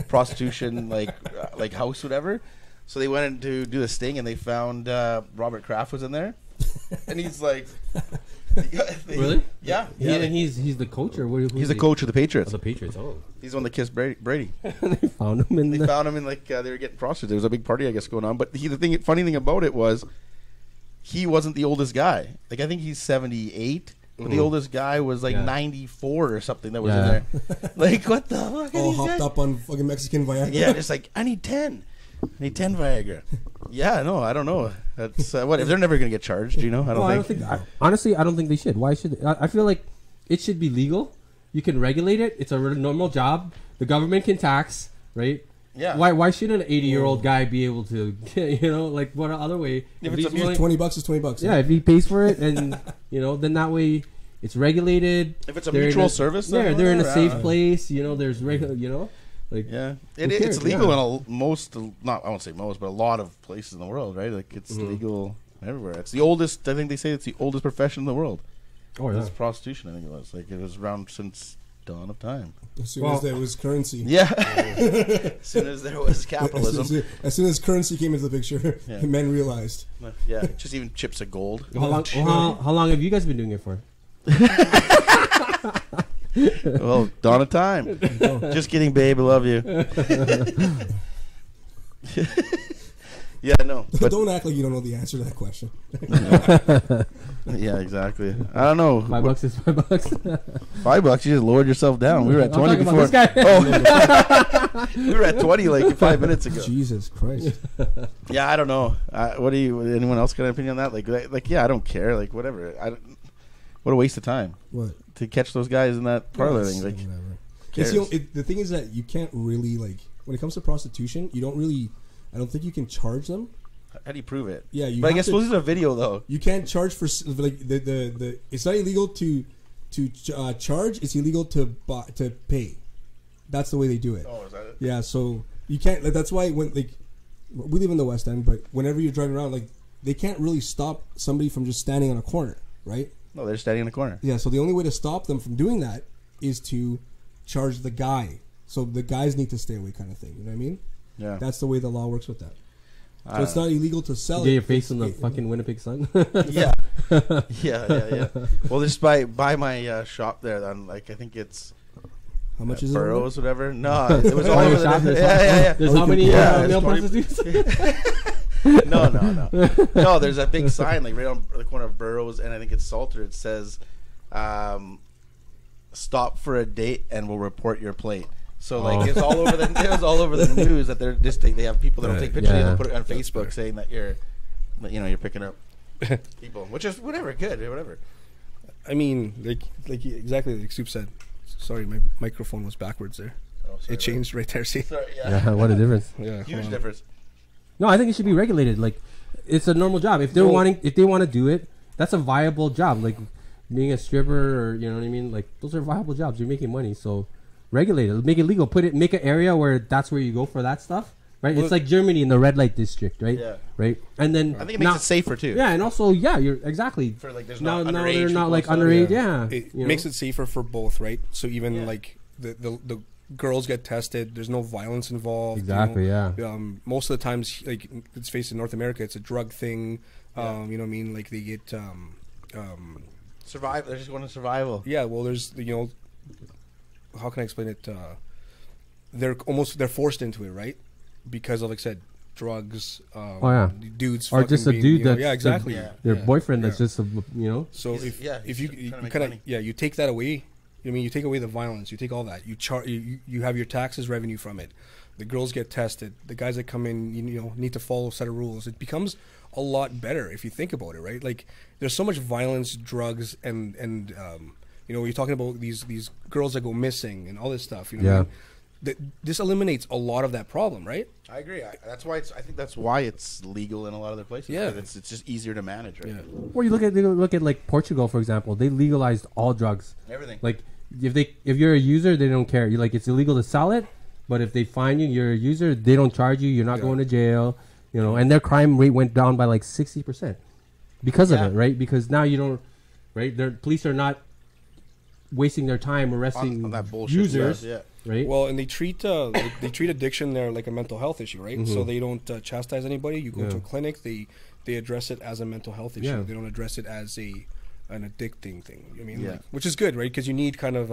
S2: prostitution like house whatever. So they went in to do the sting, and they found Robert Kraft was in there, and he's like,
S1: Really?
S2: Yeah,
S1: And he's the coach, or what?
S2: He's the coach of the Patriots.
S1: of the Patriots. Oh,
S2: He's the one that kissed Brady.
S1: they found him in
S2: They
S1: the.
S2: found him in like they were getting prostitutes. There was a big party, I guess, going on. But funny thing about it was, he wasn't the oldest guy. Like I think he's 78, but the oldest guy was like
S1: Yeah.
S2: 94 or something that was
S1: Yeah.
S2: in there. Like what the fuck?
S3: All hopped up on fucking Mexican Viagra.
S2: Yeah, just like I need 10. I need 10 Viagra. Yeah, no, I don't know. That's what if they're never gonna get charged? You know, I don't think.
S1: Honestly, I don't think they should. Why should they? I feel like it should be legal. You can regulate it. It's a normal job. The government can tax, right?
S2: Yeah.
S1: Why should an 80-year-old guy be able to, like what other way?
S2: If
S1: he's
S2: it's
S1: willing-
S3: $20 is $20.
S1: yeah, if he pays for it, and then that way it's regulated.
S2: If it's a
S1: They're in
S2: mutual service,
S1: yeah,
S2: then
S1: they're in a
S2: whatever, I
S1: safe
S2: don't know.
S1: place. There's regular, like
S2: Yeah,
S1: Who cares?
S2: it's legal
S1: Yeah.
S2: in most, not I won't say most, but a lot of places in the world, right? Like it's
S1: Mm-hmm.
S2: legal everywhere. It's the oldest. I think they say it's the oldest profession in the world.
S1: Oh yeah.
S2: It's prostitution. I think it was like it was around since dawn of time.
S3: As soon as there was currency.
S2: Yeah, as soon as there was capitalism.
S3: As soon as currency came into the picture,
S2: Yeah.
S3: men realized.
S2: Yeah, just even chips of gold.
S1: How long have you guys been doing it for?
S2: Well, dawn of time. Just kidding, babe. I love you. Yeah, no. But
S3: Don't act like you don't know the answer to that question.
S2: yeah, exactly. I don't know.
S1: $5 is $5.
S2: $5. You just lowered yourself down. We were at
S1: I'm
S2: 20
S1: talking about
S2: before.
S1: this guy.
S2: Oh, we were at 20 like 5 minutes ago.
S3: Jesus Christ.
S2: Yeah, I don't know. What do you? Anyone else got an opinion on that? Like, yeah, I don't care. Like, whatever. What a waste of time
S3: What?
S2: to catch those guys in that parlor thing. Like,
S3: Whatever.
S2: cares?
S3: The thing is that you can't really, like, when it comes to prostitution, you don't really, I don't think you can charge them.
S2: how do you prove it?
S3: Yeah, you
S2: But I
S3: have
S2: guess
S3: to-
S2: suppose it's a video though.
S3: You can't charge for, like, the it's not illegal to charge, it's illegal to pay. That's the way they do it.
S2: Oh, is that it?
S3: Yeah, so you can't. Like, that's why when like we live in the West End, but whenever you're driving around, like they can't really stop somebody from just standing on a corner, right?
S2: No, they're standing in the corner.
S3: Yeah, so the only way to stop them from doing that is to charge the guy. So the guys need to stay away, kind of thing. You know what I mean?
S2: Yeah.
S3: That's the way the law works with that. So it's not illegal to sell
S1: Get
S3: it.
S1: your face in the fucking Winnipeg sun.
S2: Yeah. Yeah. Well, just by my shop there, then, like, I think it's
S3: How much is
S2: Burroughs,
S3: it?
S2: whatever. No, it was all
S1: By your
S2: over
S1: shop,
S2: the.
S1: there's
S2: Yeah.
S1: There's how many
S2: Yeah,
S1: male
S2: it's 40
S1: prostitutes?
S2: No, there's a big sign like right on the corner of Burroughs and I think it's Salter. It says, "Stop for a date and we'll report your plate." So like it's all over the news that they're just they have people that don't take pictures and put it on Facebook saying that you're picking up people, which is whatever, good, whatever.
S5: I mean, like exactly like Soup said. Sorry, my microphone was backwards there.
S2: Oh, sorry,
S5: it changed right there. See?
S2: Sorry,
S1: Yeah, what a difference.
S5: Yeah,
S2: huge difference.
S1: No, I think it should be regulated. Like, it's a normal job. If they want to do it, that's a viable job. Like being a stripper, or you know what I mean. Like those are viable jobs. You're making money, so regulate it. Make it legal. Make an area where that's where you go for that stuff. Right? It's like Germany in the red light district, right?
S2: Yeah.
S1: Right. And then
S2: I think it makes it safer too.
S1: Yeah, and also you're exactly
S2: For like there's
S1: now
S2: not
S1: they're
S2: underage
S1: not like
S2: people
S1: underage.
S2: and
S1: Yeah,
S5: It makes it safer for both, right? So even like the girls get tested. There's no violence involved.
S1: Exactly.
S5: You know?
S1: Yeah.
S5: Most of the times, like let's face it, in North America, it's a drug thing. You know what I mean? Like they get
S2: survive. They're just going to survival.
S5: Yeah. Well, there's how can I explain it? They're forced into it, right? Because of, like I said, drugs. Dudes.
S1: Or just a
S5: being,
S1: dude that's
S5: exactly.
S1: their boyfriend. That's just
S5: So if you
S2: trying to make
S5: kind of
S2: money.
S5: you take that away. I mean, you take away the violence. You take all that. You have your taxes revenue from it. The girls get tested. The guys that come in, need to follow a set of rules. It becomes a lot better if you think about it, right? Like there's so much violence, drugs, and you're talking about these girls that go missing and all this stuff. You know what I mean? This eliminates a lot of that problem, right?
S2: I agree. That's why I think that's why it's legal in a lot of other places.
S5: Yeah.
S2: It's just easier to manage, right?
S5: Yeah.
S1: Or you look at like Portugal, for example. They legalized all drugs.
S2: Everything.
S1: Like if you're a user, they don't care. You like it's illegal to sell it, but if they find you're a user, they don't charge you. You're not going to jail. And their crime rate went down by like 60% because of it, right? Because now you don't, right? Their police are not wasting their time arresting
S2: on that bullshit
S1: users.
S2: stuff,
S1: Right?
S5: Well, and they treat addiction there like a mental health issue, right? So they don't chastise anybody. You go to a clinic, they address it as a mental health issue.
S1: Yeah.
S5: They don't address it as an addicting thing. I mean,
S2: Yeah.
S5: which is good, right? Because you need kind of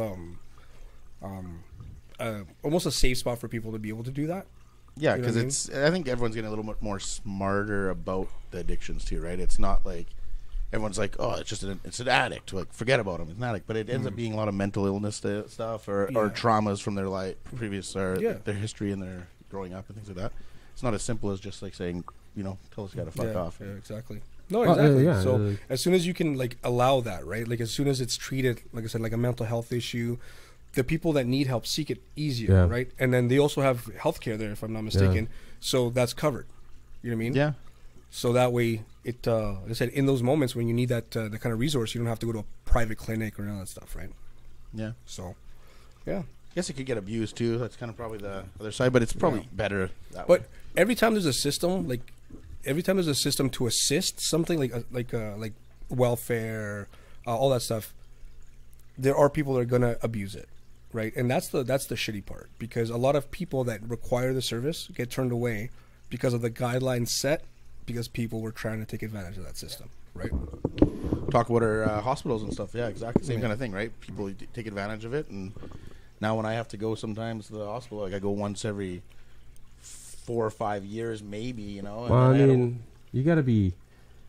S5: almost a safe spot for people to be able to do that.
S2: Yeah,
S5: You know
S2: because
S5: what I mean?
S2: I think everyone's getting a little bit more smarter about the addictions too, right? It's not like everyone's like, oh, it's an addict. Like, forget about him. It's an addict. But it ends up being a lot of mental illness stuff or traumas from their previous their history and their growing up and things like that. It's not as simple as just like saying, tell this guy to fuck off.
S5: Yeah, exactly. No, exactly.
S1: yeah,
S5: So as soon as you can like allow that, right? Like as soon as it's treated, like I said, like a mental health issue, the people that need help seek it easier, right? And then they also have healthcare there, if I'm not mistaken. So that's covered. You know what I mean?
S2: Yeah.
S5: So that way, like I said, in those moments when you need that kind of resource, you don't have to go to a private clinic or all that stuff, right?
S2: Yeah.
S5: So, yeah.
S2: I guess it could get abused too. That's kind of probably the other side, but it's probably better that way.
S5: But every time there's a system, to assist something like welfare, all that stuff, there are people that are gonna abuse it, right? And that's the shitty part, because a lot of people that require the service get turned away because of the guidelines set, because people were trying to take advantage of that system, right?
S2: Talk about our hospitals and stuff. Yeah, exactly. Same kind of thing, right? People take advantage of it, and now when I have to go sometimes to the hospital, like I go once every 4 or 5 years, maybe, And
S1: Well, I mean, you gotta be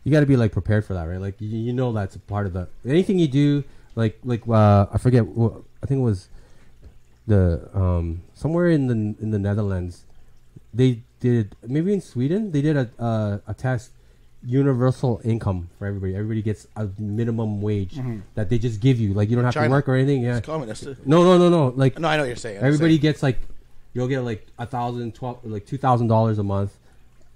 S1: like prepared for that, right? Like that's a part of the anything you do. Like I forget. I think it was the somewhere in the Netherlands. They did, maybe in Sweden, they did a test, universal income for everybody. Everybody gets a minimum wage that they just give you. Like you don't have to work or anything. Yeah.
S2: It's communist.
S1: No. Like
S2: No, I know what you're saying.
S1: everybody gets like, you'll get like $2,000 a month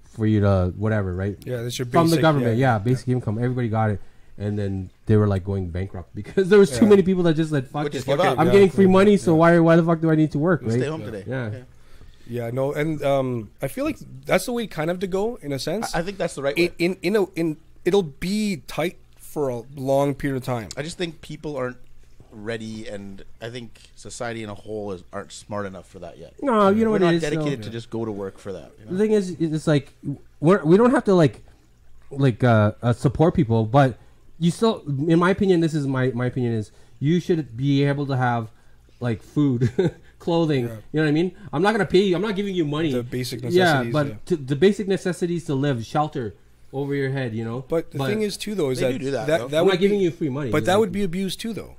S1: for you to whatever, right?
S5: Yeah, that's your
S1: From the
S5: basic,
S1: government. Yeah, basic income. Everybody got it. and then they were like going bankrupt because there was too many people that just said, "Fuck
S2: Would
S1: it,
S2: just give up.
S1: I'm
S5: Yeah.
S1: getting free money, so why the fuck do I need to work?" Right?
S2: Stay home today.
S1: Yeah.
S2: Okay.
S5: Yeah, no, and I feel like that's the way kind of to go in a sense.
S2: I think that's the right way.
S5: It'll be tight for a long period of time.
S2: I just think people aren't ready, and I think society in a whole aren't smart enough for that yet.
S1: No, you know
S2: We're
S1: what
S2: not
S1: it is.
S2: dedicated
S1: though?
S2: to just go to work for that. You know?
S1: The thing is, it's like we don't have to support people, but you still, in my opinion, this is my opinion is you should be able to have like food, clothing.
S5: Yeah.
S1: You know what I mean? I'm not gonna pay you. I'm not giving you money.
S5: The basic necessities.
S1: Yeah, but the basic necessities to live, shelter over your head. You know.
S5: But the thing is too, though, is
S2: They
S5: that
S2: do that,
S5: that,
S2: though.
S5: that
S1: I'm
S5: would
S1: not giving
S5: be,
S1: you free money.
S5: but
S1: you
S5: that
S1: know?
S5: would be abused too, though.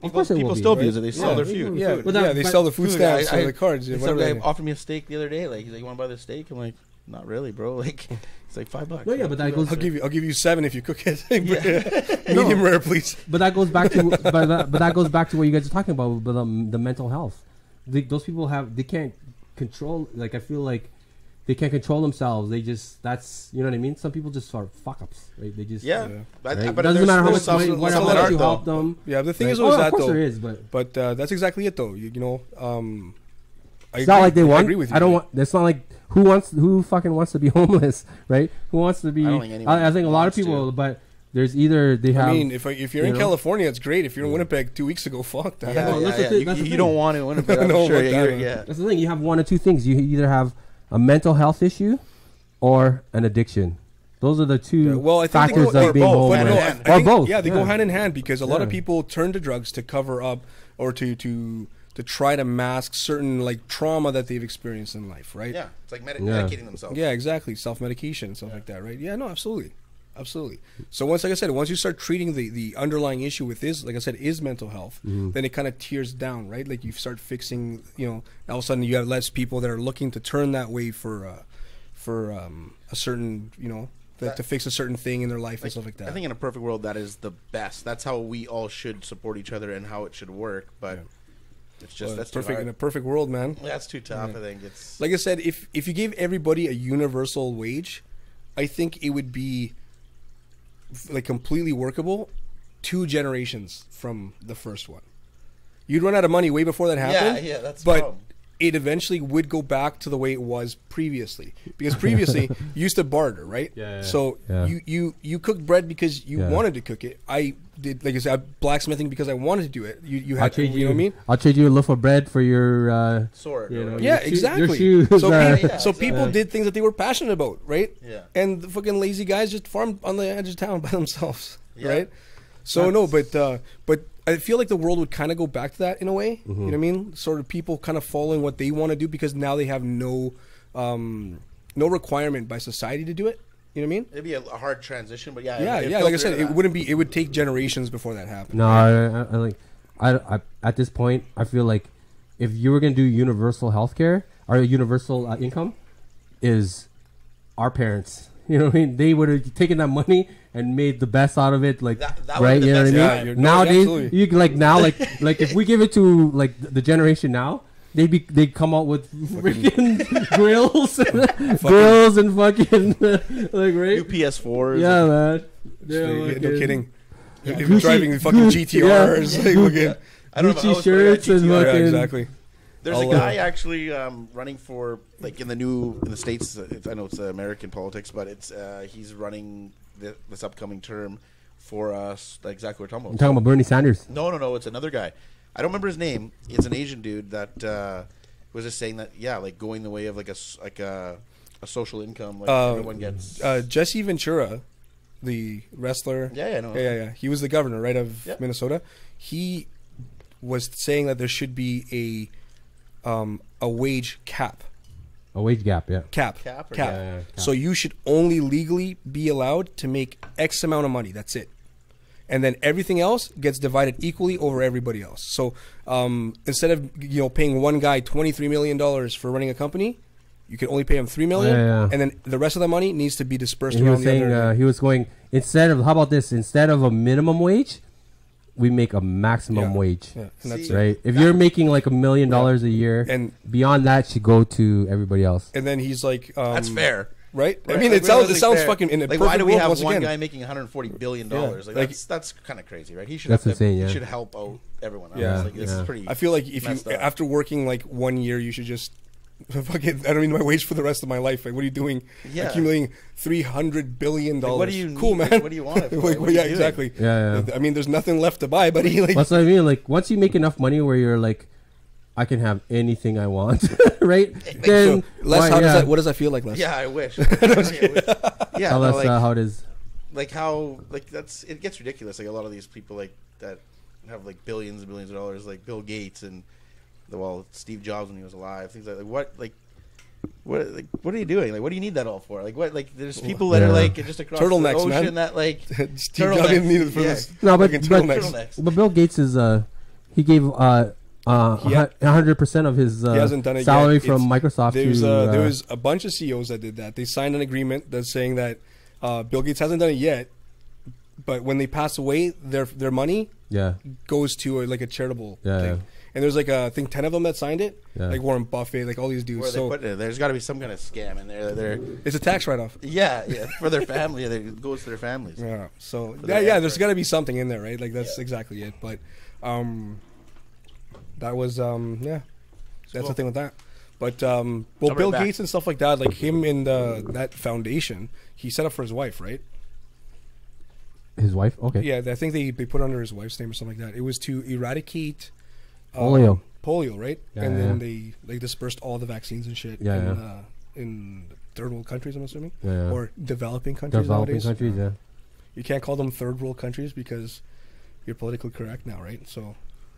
S1: Of course, it
S2: people
S1: will be,
S2: still
S1: right?
S2: abuse it. They sell their
S1: people
S2: food.
S5: Yeah,
S1: But that-
S5: yeah, they
S1: but-
S5: sell the food
S2: Dude,
S5: stamps
S2: I-
S5: or the cards.
S2: Some
S5: Whatever.
S2: guy offered me a steak the other day. Like, he's like, "You want to buy the steak?" I'm like, "Not really, bro." Like, it's like $5.
S1: No, yeah, but that goes.
S5: I'll give you 7 if you cook it. Medium rare, please.
S1: But that goes back to but that goes back to what you guys are talking about, but the mental health. Those people they can't control. Like I feel like they can't control themselves. They just you know what I mean. Some people just are fuck ups, right? They just
S2: Yeah,
S1: Right?
S2: but
S1: It
S2: but
S1: doesn't
S2: there's
S1: matter how
S2: still
S1: much
S2: some-
S1: what
S2: some
S1: how
S2: that
S1: much
S2: aren't,
S1: you
S2: though.
S1: help them.
S5: Yeah, the thing
S1: Right?
S5: is always
S1: of
S5: that
S1: course
S5: though.
S1: there is, but
S5: That's exactly it though. You know, I
S1: it's not like they
S5: I
S1: want.
S5: agree with you.
S1: I don't want. It's not like who fucking wants to be homeless, right? Who wants to be?
S2: I don't think anyone
S1: I think a lot of
S2: wants to.
S1: people, but there's either they have.
S5: I mean, if you're
S1: you
S5: in
S1: know?
S5: California, it's great. If you're in Winnipeg 2 weeks ago, fuck that.
S2: Yeah,
S1: No, that's
S2: yeah,
S1: the thing,
S2: yeah.
S1: that's the
S2: You
S1: thing.
S2: don't want to win it, but I'm
S5: No,
S2: sure.
S5: but that-
S2: Yeah.
S1: That's the thing. You have one or two things. You either have a mental health issue or an addiction. Those are the two
S5: Yeah, well, I think they
S1: factors
S5: go-
S1: of
S5: or
S1: being
S2: both,
S1: homeless.
S2: hand in
S5: no,
S2: hand.
S5: I
S1: Or
S5: think-
S1: both.
S5: Yeah, they go
S1: Yeah.
S5: hand in hand because a lot of
S1: Yeah.
S5: people turn to drugs to cover up or to try to mask certain like trauma that they've experienced in life, right?
S2: Yeah, it's like
S1: Yeah.
S2: medicating themselves.
S5: Yeah, exactly. Self-medication and stuff like that, right? Yeah, no, absolutely. Absolutely. So once, like I said, once you start treating the underlying issue with this, like I said, is mental health, then it kind of tears down, right? Like you start fixing, all of a sudden you have less people that are looking to turn that way for a certain, to fix a certain thing in their life and stuff like that.
S2: I think in a perfect world, that is the best. That's how we all should support each other and how it should work. But it's just that's too
S5: perfect
S2: hard.
S5: in a perfect world, man.
S2: That's too tough. I think it's
S5: Like I said, if you gave everybody a universal wage, I think it would be like completely workable 2 generations from the first one. You'd run out of money way before that happened.
S2: yeah, that's the
S5: but
S2: problem.
S5: it eventually would go back to the way it was previously, because previously you used to barter, right?
S1: Yeah.
S5: So
S1: Yeah.
S5: you cooked bread because you
S1: Yeah.
S5: wanted to cook it. I did, like I said, blacksmithing because I wanted to do it. You
S1: I'll
S5: had,
S1: trade
S5: you know what I mean?
S1: I'll trade you a loaf of bread for your.
S2: sword.
S1: you
S2: or
S1: know,
S2: whatever.
S5: Yeah,
S1: Your shoe-
S5: exactly.
S1: your shoes
S5: so
S1: are-
S5: people,
S2: Yeah,
S5: so people
S1: yeah.
S5: did things that they were passionate about, right?
S2: Yeah.
S5: And the fucking lazy guys just farmed on the edge of town by themselves,
S2: Yeah.
S5: right? So no, but I feel like the world would kind of go back to that in a way. You know what I mean? Sort of people kind of following what they want to do because now they have no requirement by society to do it. You know what I mean?
S2: It'd be a hard transition, but yeah.
S5: Yeah,
S2: it
S5: yeah. Like I
S2: filtered
S5: said,
S2: into
S5: it
S2: that.
S5: wouldn't be. It would take generations before that happened.
S1: No, I at this point, I feel like if you were gonna do universal healthcare or universal income, is our parents. You know what I mean? They would have taken that money and made the best out of it. Like,
S2: That would've
S1: right?
S2: been
S1: You know
S2: the
S1: what I
S2: best
S1: mean?
S5: time. Yeah,
S1: Nowadays,
S5: absolutely.
S1: you can, like if we give it to like the generation now, they come out with freaking grills and fucking like
S2: New
S1: right?
S2: PS4s.
S1: Yeah, man.
S5: No
S1: fucking
S5: kidding. If you're
S1: Gucci-
S5: driving the fucking
S1: Gucci-
S5: GTRs,
S1: yeah.
S5: like, fucking,
S2: I don't know if I
S1: Gucci
S2: was
S1: shirts and
S2: GTR.
S5: yeah,
S1: fucking
S5: exactly.
S2: There's
S5: I'll,
S2: a guy actually running for like in the States. I know it's American politics, but it's he's running this upcoming term for us. Exactly what we're talking
S1: I'm
S2: about.
S1: talking about Bernie Sanders.
S2: No, it's another guy. I don't remember his name. It's an Asian dude that was just saying that like going the way of like a social income, like everyone gets.
S5: Jesse Ventura, the wrestler.
S2: Yeah, I know.
S5: Yeah. He was the governor, right, of
S2: Yeah.
S5: Minnesota. He was saying that there should be a wage cap.
S1: A wage gap, yeah.
S5: Cap.
S2: Cap or-
S1: Yeah, cap.
S5: So you should only legally be allowed to make X amount of money. That's it. And then everything else gets divided equally over everybody else. So instead of paying one guy $23 million for running a company, you can only pay him $3 million,
S1: Yeah.
S5: and then the rest of the money needs to be dispersed
S1: And he
S5: around
S1: was
S5: the
S1: saying
S5: other.
S1: he was going how about this? Instead of a minimum wage, we make a maximum
S5: Yeah.
S1: wage.
S5: Yeah, and that's
S2: See,
S5: it.
S1: Right? If you're making like $1 million a year,
S5: And
S1: beyond that should go to everybody else.
S5: and then he's like,
S2: That's fair.
S5: right? I
S2: Right,
S5: mean,
S2: like,
S5: it sounds
S2: realistic
S5: fucking in a
S2: like,
S5: perfect
S2: why do we
S5: world,
S2: have
S5: once
S2: one
S5: again.
S2: guy making 140 billion dollars?
S5: Yeah.
S2: Like,
S5: Like,
S2: that's kind of crazy, right? He should
S1: That's
S2: have to,
S1: insane,
S2: he
S1: yeah.
S2: should help out everyone else.
S5: Yeah,
S2: Like, this
S1: yeah.
S2: is pretty.
S5: I feel like if you
S2: messed up.
S5: after working like 1 year, you should just fucking. I don't need my wage for the rest of my life. Like, what are you doing?
S2: Yeah.
S5: Accumulating $300 billion.
S2: Like, what do you
S5: Cool,
S2: need?
S5: man.
S2: What do you want it for?
S5: Like,
S2: What are you
S5: yeah,
S2: doing?
S5: exactly.
S1: Yeah, yeah.
S5: I mean, there's nothing left to buy, buddy. Like,
S1: That's what I mean. Like once you make enough money where you're like, I can have anything I want, right? Then
S5: so, Les,
S1: why-
S5: how does
S1: yeah.
S5: that? What does that feel like, Les?
S2: Yeah, I wish. Yeah,
S1: Tell
S2: no,
S1: us
S2: like,
S1: how it is.
S2: like how like that's it gets ridiculous. Like a lot of these people like that have like billions and billions of dollars, like Bill Gates and Steve Jobs when he was alive. Things like what what are you doing? Like, what do you need that all for? Like, what? Like, there's people that are like just across
S5: Turtlenex,
S2: the ocean
S5: man.
S2: that like
S5: Steve Jobs didn't need it for
S2: yeah.
S5: this.
S1: No, but
S5: Fucking
S1: but,
S5: turtlenecks.
S1: but Bill Gates is he gave 100% of his
S5: He hasn't done it
S1: salary
S5: yet.
S1: from Microsoft
S5: There's
S1: to
S5: there was a bunch of CEOs that did that. They signed an agreement that's saying that Bill Gates hasn't done it yet, but when they pass away, their money
S1: yeah.
S5: goes to like a charitable
S1: Yeah,
S5: thing.
S1: yeah.
S5: And there's like I think 10 of them that signed it,
S1: Yeah.
S5: like Warren Buffett, like all these dudes.
S2: Where they
S5: So
S2: put it? There's got to be some kind of scam in there. That they're
S5: it's a tax write-off.
S2: yeah for their family. It goes to their families.
S5: Yeah. So
S2: For
S5: yeah,
S2: the
S5: yeah. There's
S2: effort.
S5: got to be something in there, right? Like that's exactly it. But that was yeah. That's the thing with that. But well,
S2: right
S5: Bill
S2: back.
S5: Gates and stuff like that, like him in that foundation, he set up for his wife, right?
S1: His wife. Okay.
S5: Yeah, I think they put under his wife's name or something like that. It was to eradicate
S1: Polio.
S5: right?
S1: Yeah,
S5: and
S1: yeah.
S5: then they like dispersed all the vaccines and shit
S1: Yeah,
S5: in third world countries, I'm assuming,
S1: Yeah, yeah.
S5: or developing countries
S1: Developing
S5: nowadays.
S1: countries. Yeah.
S5: You can't call them third world countries because you're politically correct now, right? So,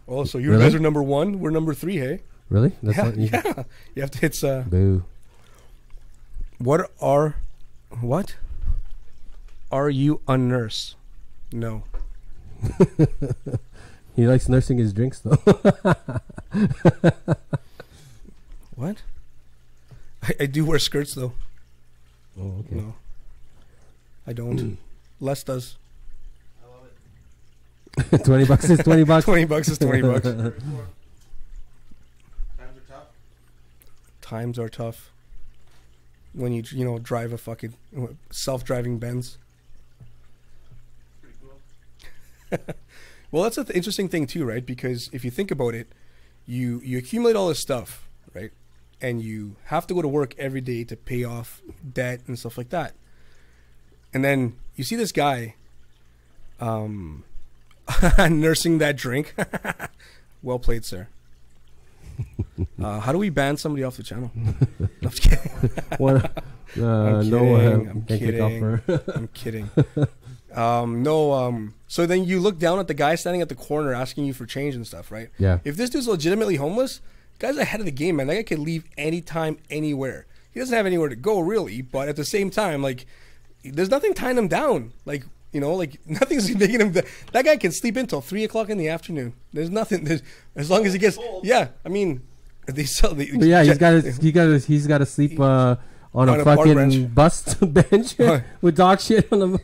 S5: oh, so you
S1: Really?
S5: guys are number 1, we're number 3, hey?
S1: Really? That's
S5: Yeah,
S1: not you.
S5: yeah. You have to. It's
S1: Boo.
S5: what are you a nurse? No.
S1: He likes nursing his drinks though.
S5: What? I do wear skirts though.
S1: Oh, okay.
S5: No, I don't. Les does.
S1: $20 is $20.
S5: $20 is $20.
S2: Times are tough.
S5: Times are tough when you drive a fucking self-driving Benz.
S2: Pretty cool.
S5: Well, that's an interesting thing too, right? Because if you think about it, you accumulate all this stuff, right? And you have to go to work every day to pay off debt and stuff like that. And then you see this guy nursing that drink. Well played, sir. How do we ban somebody off the channel? No, I'm just kidding.
S1: What?
S5: I'm
S1: No,
S5: kidding.
S1: can't kick off her.
S5: I'm kidding. So then you look down at the guy standing at the corner asking you for change and stuff, right?
S1: Yeah.
S5: If this dude's legitimately homeless, guy's ahead of the game, man. That guy could leave anytime, anywhere. He doesn't have anywhere to go, really. But at the same time, like, there's nothing tying him down. Like, like nothing's making him. That guy can sleep until 3 o'clock in the afternoon. There's nothing. As long as he gets. Yeah, I mean, they sell.
S1: But yeah, he's got to sleep on a
S5: park
S1: fucking
S5: bench.
S1: bus bench with dog shit on the.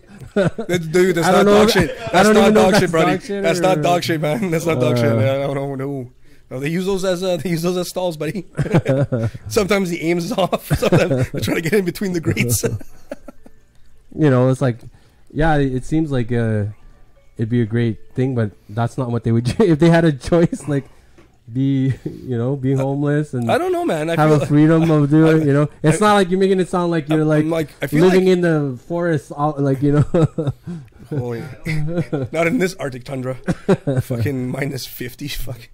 S5: Dude, that's
S1: I
S5: not
S1: don't know
S5: dog
S1: if-
S5: shit.
S1: I
S5: That's
S1: don't
S5: not
S1: even know if
S5: dog
S1: that's
S5: shit, buddy.
S1: dog shit
S5: That's
S1: or-
S5: not dog shit, man. That's not dog shit. I don't know. No, they use those as stalls, buddy. Sometimes he aims off. Sometimes they're trying to get in between the grates.
S1: It's like, yeah, it seems like it'd be a great thing, but that's not what they would do if they had a choice. Like, be homeless and
S5: I don't know, man. I
S1: have
S5: feel
S1: a freedom of doing. It's not like you're making it sound like you're
S5: I'm
S1: like
S5: I feel
S1: living
S5: like,
S1: in the forest, like
S5: Holy, not in this Arctic tundra. Fucking minus 50. Fuck.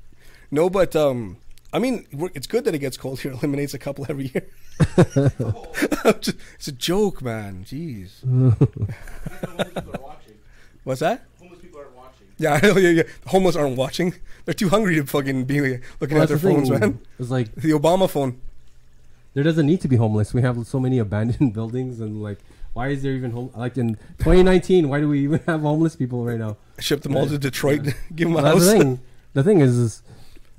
S5: No, but I mean, it's good that it gets cold here. Eliminates a couple every year. It's a joke, man. Jeez. What's that?
S2: Homeless people aren't watching.
S5: Yeah, yeah. The homeless aren't watching. They're too hungry to fucking be looking at their phones, man.
S1: It's like
S5: The Obama phone.
S1: there doesn't need to be homeless. We have so many abandoned buildings, and like, why is there even like in 2019? Why do we even have homeless people right now?
S5: Ship them all to Detroit. Give them a
S1: Well,
S5: house.
S1: that's the thing. The thing is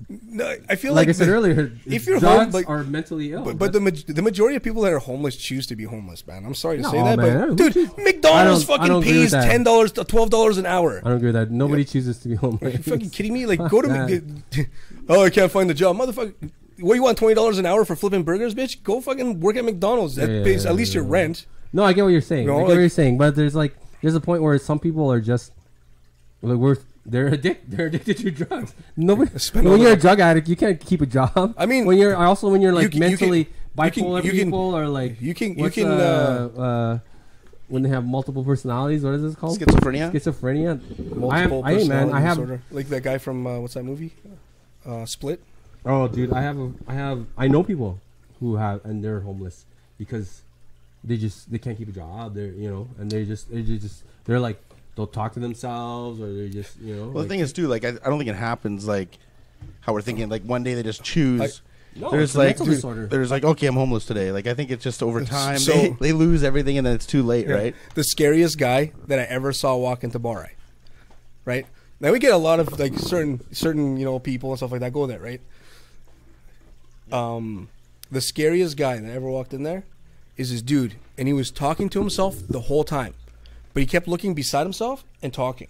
S5: No, I feel
S1: like
S5: like
S1: I said earlier,
S5: if you're
S1: dogs
S5: home, like,
S1: are mentally ill.
S5: but the majority of people that are homeless choose to be homeless, man. I'm sorry to
S1: No,
S5: say that,
S1: man.
S5: but dude, McDonald's
S1: I don't
S5: fucking
S1: agree with
S5: pays
S1: that.
S5: $10 to $12 an hour.
S1: I don't agree with that. Nobody chooses to be
S5: Are
S1: homeless.
S5: you fucking kidding me? Like, go to
S1: Fuck
S5: oh, I can't find the job, motherfucker. what do you want, $20 an hour for flipping burgers, bitch? Go fucking work at McDonald's. That pays at least your rent.
S1: No, I get what you're saying.
S5: No,
S1: I get what you're saying, but there's a point where some people are just like they're addicted to drugs. Nobody. When you're a drug addict, you can't keep a job.
S5: I mean,
S1: when you're like mentally
S5: bipolar
S1: people or like when they have multiple personalities. What is this called?
S2: Schizophrenia.
S5: Multiple
S1: I
S5: personality
S1: have
S5: disorder. Like that guy from what's that movie? Split.
S1: Oh, dude, I know people who have, and they're homeless because they can't keep a job. And they're like, they'll talk to themselves, or they're just,
S2: Well, the thing is, too, like, I don't think it happens like how we're thinking. Like, one day they just choose. There's like, okay, I'm homeless today. Like, I think it's just over time. So, they lose everything, and then it's too late, right?
S5: The scariest guy that I ever saw walk into Barai, right? Now we get a lot of like certain people and stuff like that go there, right? The scariest guy that ever walked in there is this dude, and he was talking to himself the whole time, but he kept looking beside himself and talking,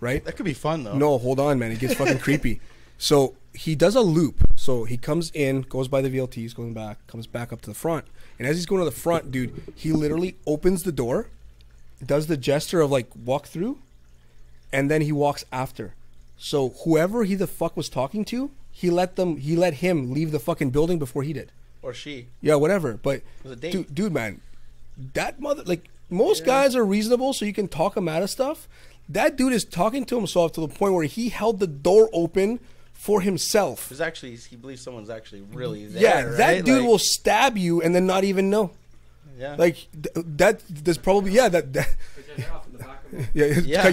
S5: right?
S2: That could be fun, though.
S5: No, hold on, man. It gets fucking creepy. So he does a loop. So he comes in, goes by the VLTs, going back, comes back up to the front, and as he's going to the front, dude, he literally opens the door, does the gesture of like walk through, and then he walks after. So whoever he the fuck was talking to, he let him leave the fucking building before he did.
S2: Or she.
S5: Yeah, whatever. But
S2: it was a date.
S5: Dude, man, that most guys are reasonable, so you can talk him out of stuff. That dude is talking to himself to the point where he held the door open for himself.
S2: He believes someone's actually really there.
S5: Yeah,
S2: right?
S5: that dude will stab you and then not even know.
S2: Yeah.
S5: Like there's probably cut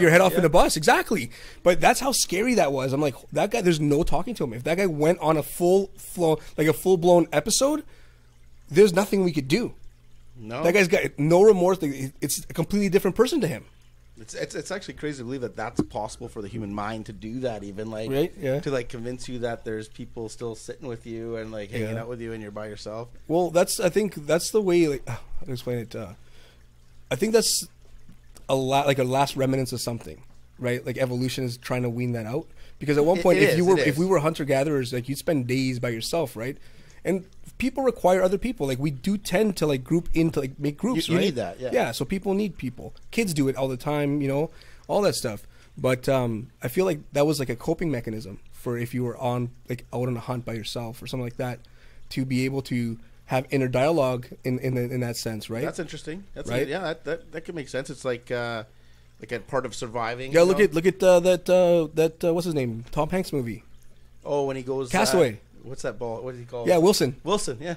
S5: your head off in the bus, exactly. But that's how scary that was. I'm like, that guy, there's no talking to him. If that guy went on a full blown episode, there's nothing we could do.
S2: No,
S5: that guy's got no remorse. It's a completely different person to him.
S2: It's actually crazy to believe that that's possible for the human mind to do that. Even like,
S5: right? Yeah.
S2: To like convince you that there's people still sitting with you and like hanging out with you, and you're by yourself.
S5: Well, I think that's the way. Like, how to explain it? I think that's a last remnants of something, right? Like evolution is trying to wean that out. Because at one point, if we were hunter gatherers, like you'd spend days by yourself, right? And people require other people. Like we do tend to like group into like make groups.
S2: You
S5: right?
S2: need that, yeah.
S5: Yeah. So people need people. Kids do it all the time, all that stuff. But I feel like that was like a coping mechanism for if you were on like out on a hunt by yourself or something like that, to be able to have inner dialogue in that sense, right?
S2: That's interesting. That's
S5: right.
S2: Yeah, that could make sense. It's like a part of surviving.
S5: Yeah. Look at that what's his name? Tom Hanks movie.
S2: Oh, when he goes
S5: Castaway.
S2: What's that ball? What is he called?
S5: Yeah, Wilson.
S2: Yeah.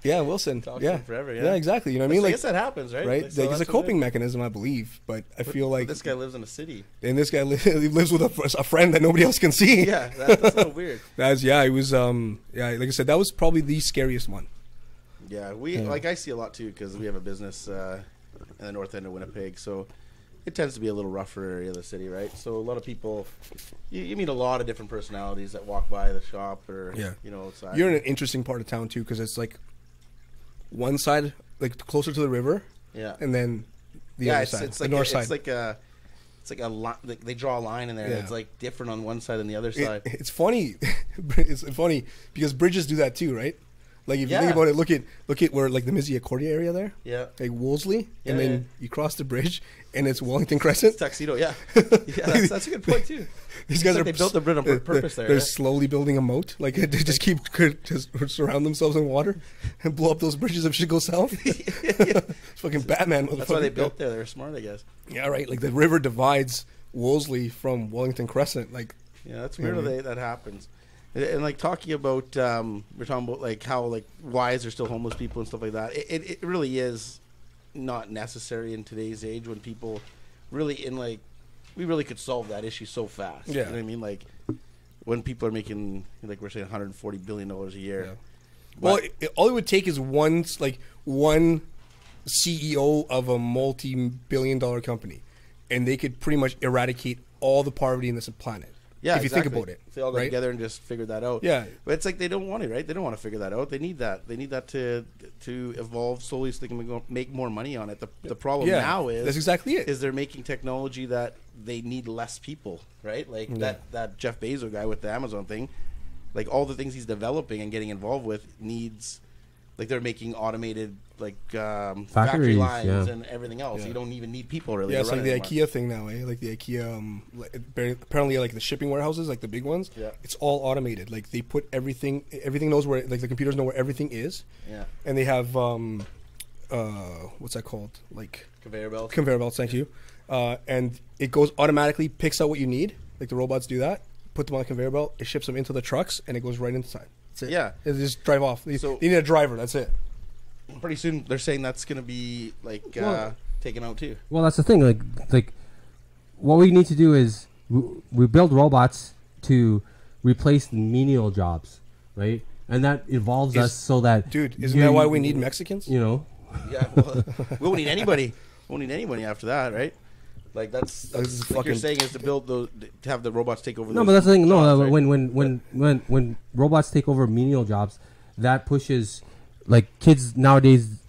S5: Yeah, Wilson.
S2: Talks to him forever. Yeah,
S5: exactly. You know what I mean?
S2: I guess that happens, right?
S5: Right.
S2: So
S5: it's a coping mecanism, I believe. But I feel like
S2: this guy lives in a city,
S5: and this guy lives with a friend that nobody else can see.
S2: Yeah, that's so weird.
S5: It was like I said, that was probably the scariest one.
S2: Yeah, like I see a lot too because we have a business in the north end of Winnipeg, so it tends to be a little rougher area of the city, right? So a lot of people, you meet a lot of different personalities that walk by the shop or outside.
S5: You're in an interesting part of town too because it's like one side like closer to the river, and then the other side,
S2: it's
S5: the
S2: like
S5: north side.
S2: It's like a line. Like they draw a line in there. And it's like different on one side than the other side.
S5: It's funny. It's funny because bridges do that too, right? Like if you think about it, look at where like the Misericordia area there, like Wolseley, and then you cross the bridge, and it's Wellington Crescent.
S2: It's Tuxedo, that's a good point too.
S5: These guys
S2: they built the bridge on purpose there.
S5: They're slowly building a moat, like they just keep surround themselves in water and blow up those bridges if shit goes south. It's fucking Batman.
S2: That's why they built there. They're smart, I guess.
S5: Yeah, right. Like the river divides Wolseley from Wellington Crescent. Like,
S2: that's weird that happens. And like talking about, we're talking about like how like why is there still homeless people and stuff like that. It really is not necessary in today's age when people really we really could solve that issue so fast.
S5: Yeah.
S2: You know what I mean? Like when people are making like we're saying $140 billion a year.
S5: Yeah. Well, all it would take is one CEO of a multi-billion-dollar company, and they could pretty much eradicate all the poverty in this planet.
S2: Yeah,
S5: if you think about it,
S2: if they all go together and just figure that out.
S5: Yeah,
S2: but it's like they don't want it, right? They don't want to figure that out. They need that. They need that to evolve slowly so they can make more money on it. The problem now is
S5: that's exactly it.
S2: Is they're making technology that they need less people, right? Like that Jeff Bezos guy with the Amazon thing. like all the things he's developing and getting involved with needs, like they're making automated like factory
S1: Factories,
S2: lines
S1: yeah.
S2: and everything else.
S5: Yeah.
S2: You don't even need people really.
S5: Yeah,
S2: to
S5: it's
S2: run
S5: like the
S2: it anymore.
S5: IKEA thing now, eh? Like the IKEA, apparently like the shipping warehouses, like the big ones.
S2: Yeah.
S5: It's all automated. Like they put everything knows where, like the computers know where everything is.
S2: Yeah,
S5: And they have, what's that called? Like
S2: conveyor belts.
S5: conveyor belts, thank you. And it goes automatically, picks out what you need. Like the robots do that. Put them on a conveyor belt. It ships them into the trucks, and it goes right inside. That's it.
S2: Yeah.
S5: They just drive off. They
S2: So-
S5: need a driver. That's it.
S2: Pretty soon, they're saying that's going to be like
S1: Well-
S2: taken out too.
S1: Well, that's the thing. Like, what we need to do is we build robots to replace the menial jobs, right? And that evolves us so that
S5: Dude, isn't that why we need Mexicans?
S1: You know,
S2: Yeah, well, we won't need anybody. We won't need anybody after that, right? Like that's
S5: This is
S2: like you're
S5: fucking-
S2: saying is to build those, to have the robots take over.
S1: no,
S2: those
S1: but that's the thing. No,
S2: jobs, right?
S1: when robots take over menial jobs, that pushes like kids nowadays.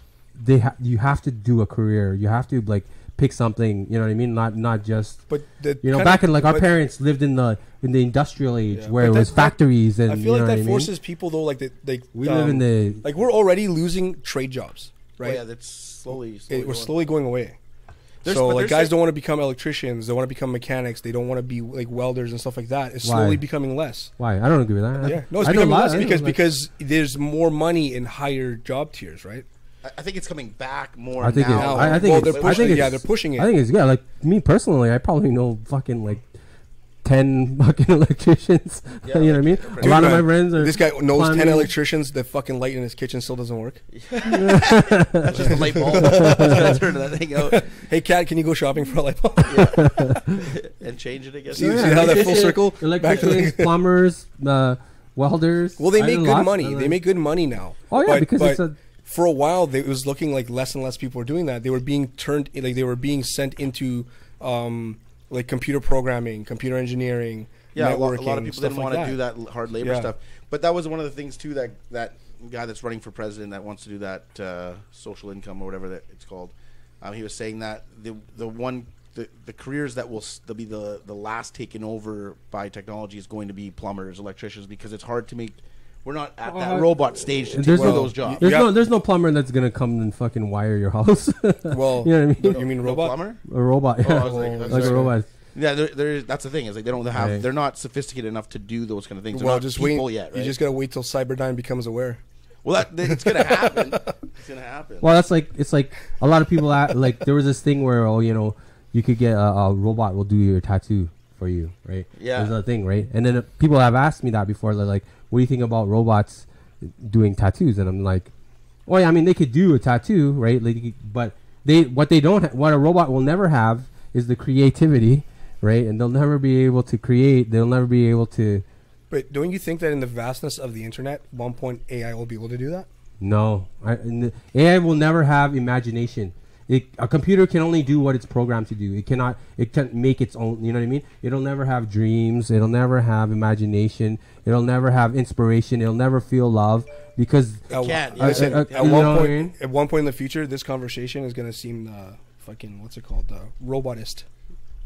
S1: You have to do a career. You have to like pick something. You know what I mean? Not just.
S5: But the
S1: You know,
S5: kinda-
S1: back in like our
S5: but-
S1: parents lived in the industrial age
S5: Yeah.
S1: where
S5: But
S1: it was
S5: that-
S1: factories and
S5: I feel
S1: you know
S5: like
S1: what
S5: that
S1: I mean?
S5: forces people though, like
S1: We live in the
S5: like we're already losing trade jobs,
S2: Oh,
S5: right?
S2: yeah, that's slowly.
S5: We're
S2: going.
S5: slowly going away.
S2: There's-
S5: So
S2: but
S5: like
S2: there's
S5: guys
S2: a-
S5: don't want to become electricians. They want to become mechanics. They don't want to be like welders and stuff like that. It's
S1: Why?
S5: slowly becoming less.
S1: why I don't agree with that.
S5: Yeah, no, it's
S1: I know
S5: becoming
S1: a lot-
S5: less
S1: I know,
S5: because
S1: like-
S5: because there's more money in higher job tiers, right?
S2: I think it's coming back more
S1: I think
S2: now.
S1: I think
S5: Well,
S1: it's,
S5: they're
S1: I
S5: pushing
S1: think
S5: it. Yeah,
S1: it's-
S5: they're pushing it.
S1: I think it's like me personally. I probably know fucking like 10 fucking electricians.
S2: Yeah,
S1: you know what I mean?
S2: Dude,
S1: A lot of
S5: man,
S1: my friends are.
S5: This guy knows 10
S1: plumbing.
S5: electricians. The fucking light in his kitchen still doesn't work.
S2: That's just a light bulb. Just gotta turn that thing out
S5: Hey, cat, can you go shopping for a light bulb?
S2: and change it again.
S5: See how that full circle? Back to
S1: Electricians, plumbers, welders.
S5: Well, they
S1: I
S5: make
S1: know
S5: good
S1: lots,
S5: money.
S1: and
S5: They
S1: then-
S5: make good money now.
S1: Oh yeah, because it's a.
S5: For a while, it was looking like less and less people were doing that. They were being turned, like they were being sent into, like computer programming, computer engineering,
S2: Yeah, a
S5: networking,
S2: lot of people
S5: stuff
S2: didn't
S5: like
S2: want to do that hard labor
S5: Yeah.
S2: stuff. But that was one of the things too that guy that's running for president that wants to do that social income or whatever that it's called. He was saying that the careers that they'll be the last taken over by technology is going to be plumbers, electricians, because it's hard to make. We're not at that robot stage to take
S1: There's
S2: over
S1: no
S2: those jobs.
S1: There's no plumber that's gonna come and fucking wire your house.
S5: Well,
S1: you know what I mean?
S5: you mean
S2: No
S5: robot?
S2: plumber?
S1: A robot, yeah.
S2: I was like, that's
S1: like a
S2: right.
S1: robot.
S2: Yeah, that's the thing is like they don't have
S1: Right.
S2: they're not sophisticated enough to do those kind of things. They're
S5: Well,
S2: not
S5: just
S2: people
S5: wait.
S2: yet. Right?
S5: You just gotta wait till Cyberdyne becomes aware.
S2: well, it's gonna happen. It's gonna happen.
S1: Well, it's like a lot of people like there was this thing where you could get a robot will do your tattoo for you, right?
S2: Yeah.
S1: There's a thing, right? And then people have asked me that before. They're like, "What do you think about robots doing tattoos?" And I'm like, "Oh yeah, I mean they could do a tattoo, right? Like, but what a robot will never have is the creativity, right? And they'll never be able to create. They'll never be able to."
S5: But don't you think that in the vastness of the internet, at one point AI will be able to do that?
S1: No, AI will never have imagination. A computer can only do what it's programmed to do. It can't make its own. You know what I mean? It'll never have dreams. It'll never have imagination. It'll never have inspiration. It'll never feel love because
S2: can't.
S5: Listen,
S1: you
S5: at
S1: know
S5: one
S1: what I
S5: point,
S1: mean?
S5: at one point in the future, this conversation is gonna seem fucking what's it called? Robotist.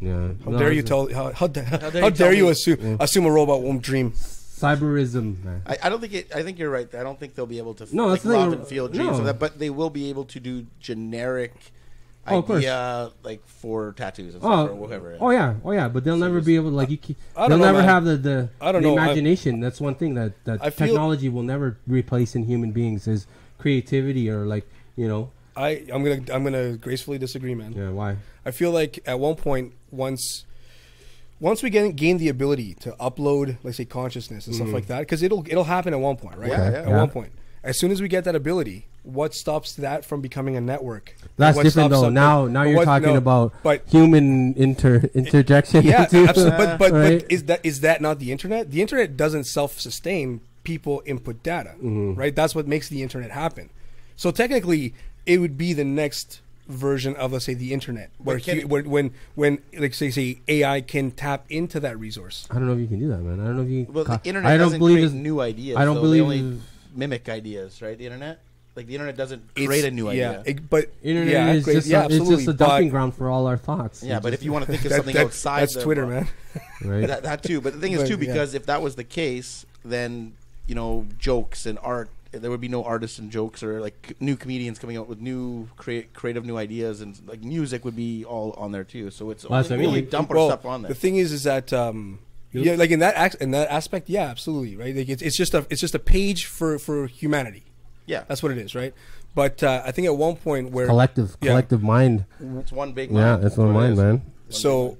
S1: yeah.
S5: How dare you tell? How
S2: dare
S5: dare
S2: you
S5: you
S2: tell me-
S5: assume a robot won't dream?
S1: Cyberism, man.
S2: I don't think I think you're right. I don't think they'll be able to
S1: No, that's the
S2: love
S1: thing.
S2: and feel dreams
S1: No.
S2: of that, but they will be able to do generic
S1: Oh, of course.
S2: idea like for tattoos and stuff or whatever.
S1: Oh yeah, but they'll never be able to like you.
S5: I
S1: They'll
S5: don't know,
S1: never
S5: man.
S1: have the
S5: I don't know.
S1: imagination. That's one thing that
S5: I feel-
S1: technology will never replace in human beings is creativity or like
S5: I'm gonna gracefully disagree, man.
S1: Yeah, why?
S5: I feel like at one point, once we gain the ability to upload, let's say, consciousness and stuff like that, because it'll happen at one point, right?
S2: Yeah,
S5: At
S2: yeah.
S5: one point, as soon as we get that ability, what stops that from becoming a network?
S1: That's
S5: What
S1: different
S5: stops
S1: though.
S5: something-
S1: Now you're
S5: what-
S1: talking
S5: no,
S1: about
S5: but
S1: human interjection.
S5: yeah,
S1: into-
S5: absolutely. But
S1: right?
S5: is that not the internet? The internet doesn't self-sustain. People input data, right? That's what makes the internet happen. So technically, it would be the next version of, let's say, the internet, where when like say AI can tap into that resource.
S1: I don't know if you can do that, man. I don't know if you.
S2: Well, the internet
S1: I don't
S2: doesn't
S1: believe
S2: create
S1: it's-
S2: new ideas.
S1: I don't
S2: though.
S1: believe
S2: they only
S1: it's-
S2: mimic ideas, right? The internet, like the internet doesn't
S5: It's-
S2: create a new idea.
S5: But
S1: Internet
S5: yeah,
S1: is
S5: great,
S1: just
S5: yeah,
S1: it's
S5: absolutely.
S1: just a dumping
S5: but
S1: ground for all our thoughts.
S2: Yeah,
S1: It's
S2: but
S1: just-
S2: if you want to think of something outside,
S5: that's
S2: the
S5: Twitter,
S2: box,
S5: man.
S1: right?
S2: that too. But the thing is
S5: But,
S2: too,
S5: yeah.
S2: because if that was the case, then jokes and art. There would be no artists and jokes or like new comedians coming out with new creative new ideas, and like music would be all on there too. So it's only dump our stuff on there.
S5: The thing is that like in that aspect, yeah, absolutely, right. Like it's just a page for humanity.
S2: Yeah,
S5: that's what it is, right? But I think at one point where
S1: collective mind.
S2: It's one big mind.
S1: Yeah, it's one mind, man.
S5: So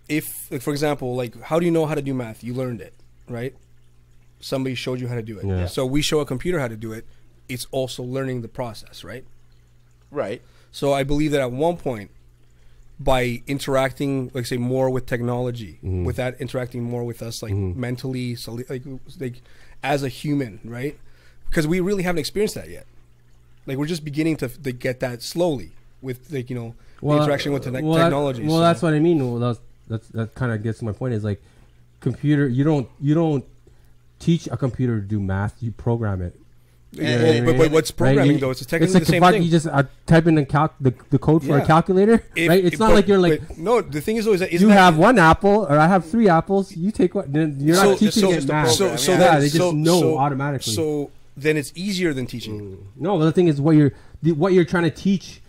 S5: if, like, for example, like, how do you know how to do math? You learned it, right? Somebody showed you how to do it.
S1: Yeah.
S5: So we show a computer how to do it. It's also learning the process, right?
S2: Right.
S5: So I believe that at one point, by interacting, like, say, more with technology, with that interacting more with us, like, mentally, so, like as a human, right? Because we really haven't experienced that yet. Like, we're just beginning to get that slowly with, like, the interaction with technology.
S1: That's what I mean. Well, that kind of gets to my point. Is like computer. You don't teach a computer to do math. You program it.
S5: But what's programming, though? It's technically the same thing. You
S1: just type in the code for a calculator, right? It's not like you're like...
S5: No, the thing is, though, is that...
S1: You have one apple, or I have 3 apples, you take one. You're not teaching it math. They just know automatically.
S5: So then it's easier than teaching.
S1: No, but the thing is, what you're trying to teach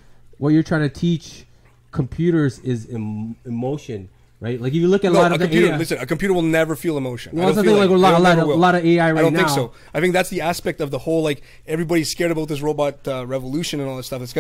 S1: computers is emotion. Right, like if you look at a lot of
S5: computer.
S1: AI,
S5: Listen, a computer will never feel emotion.
S1: Well, that's the thing. Like a lot of AI right now.
S5: I don't think so. I think that's the aspect of the whole, like, everybody's scared about this robot revolution and all this stuff. That's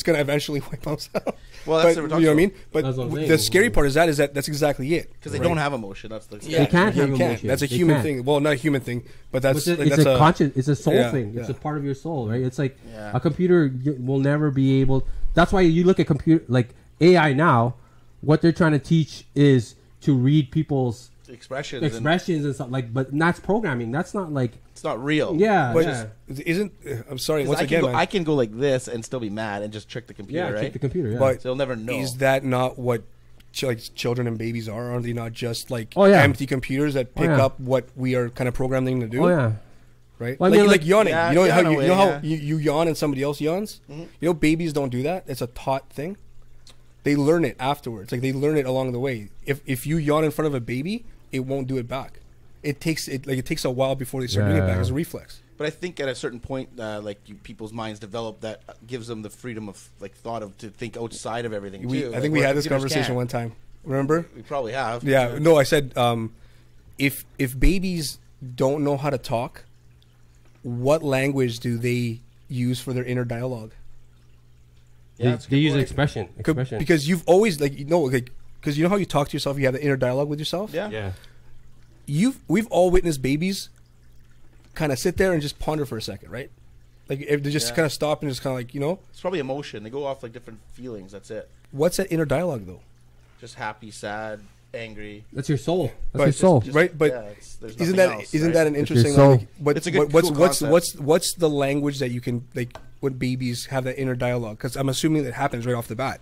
S5: gonna eventually wipe us out.
S2: Well, that's
S5: what I mean. But the scary part is that's exactly it.
S2: Because they don't have emotion. That's the
S1: they can't have emotion.
S5: That's a human thing. Well, not a human thing, but that's
S1: it's a conscious. It's a soul thing. It's a part of your soul, right? It's like a computer will never be able. That's why you look at computer like AI now. What they're trying to teach is to read people's expressions and stuff like, but that's programming. That's not like
S2: it's not real.
S1: Yeah,
S5: but isn't I'm sorry. Once again,
S2: I can go like this and still be mad and just trick the computer. Right?
S1: Trick the computer. Yeah,
S5: but
S2: they'll never know.
S5: Is that not what children and babies are? Are they not just like empty computers that pick up what we are kind of programming to do?
S1: Oh yeah.
S5: Right,
S1: well,
S5: like yawning. You know how you yawn and somebody else yawns. Babies don't do that. It's a taught thing. They learn it afterwards. Like, they learn it along the way. If you yawn in front of a baby, it won't do it back. It takes a while before they start doing it back as a reflex.
S2: But I think at a certain point, people's minds develop that gives them the freedom of to think outside of everything.
S5: I think we had this conversation one time. Remember?
S2: We probably have.
S5: Yeah. No, I said if babies don't know how to talk, what language do they use for their inner dialogue?
S1: Yeah, they use expression.
S5: Because you've always because you know how you talk to yourself, you have the inner dialogue with yourself.
S2: Yeah.
S5: We've all witnessed babies kind of sit there and just ponder for a second, right? Like, if they just kind of stop and just kind of like
S2: it's probably emotion. They go off like different feelings. That's it.
S5: What's that inner dialogue though?
S2: Just happy, sad, angry.
S1: That's your soul. That's your soul,
S5: right? But isn't that an interesting?
S2: It's a good
S5: what's the language that you can like when babies have that inner dialogue? Because I'm assuming that happens right off the bat,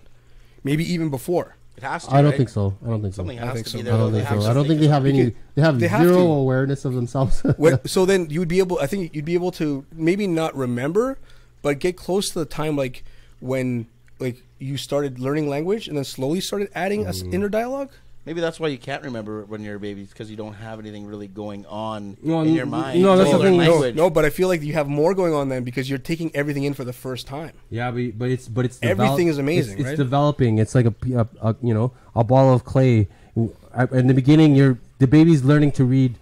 S5: maybe even before.
S2: It has to.
S1: I don't think so.
S2: Something has to be there.
S1: I don't think so. I don't think they have any. They have zero awareness of themselves.
S5: So then you'd be able. I think you'd be able to maybe not remember, but get close to the time like when like you started learning language and then slowly started adding us inner dialogue.
S2: Maybe that's why you can't remember when you're a baby, because you don't have anything really going on in your mind.
S1: No, that's the thing.
S5: No, but I feel like you have more going on then because you're taking everything in for the first time.
S1: Yeah, but it's
S5: everything is amazing.
S1: It's
S5: right?
S1: developing. It's like a ball of clay. In the beginning, the baby's learning to read.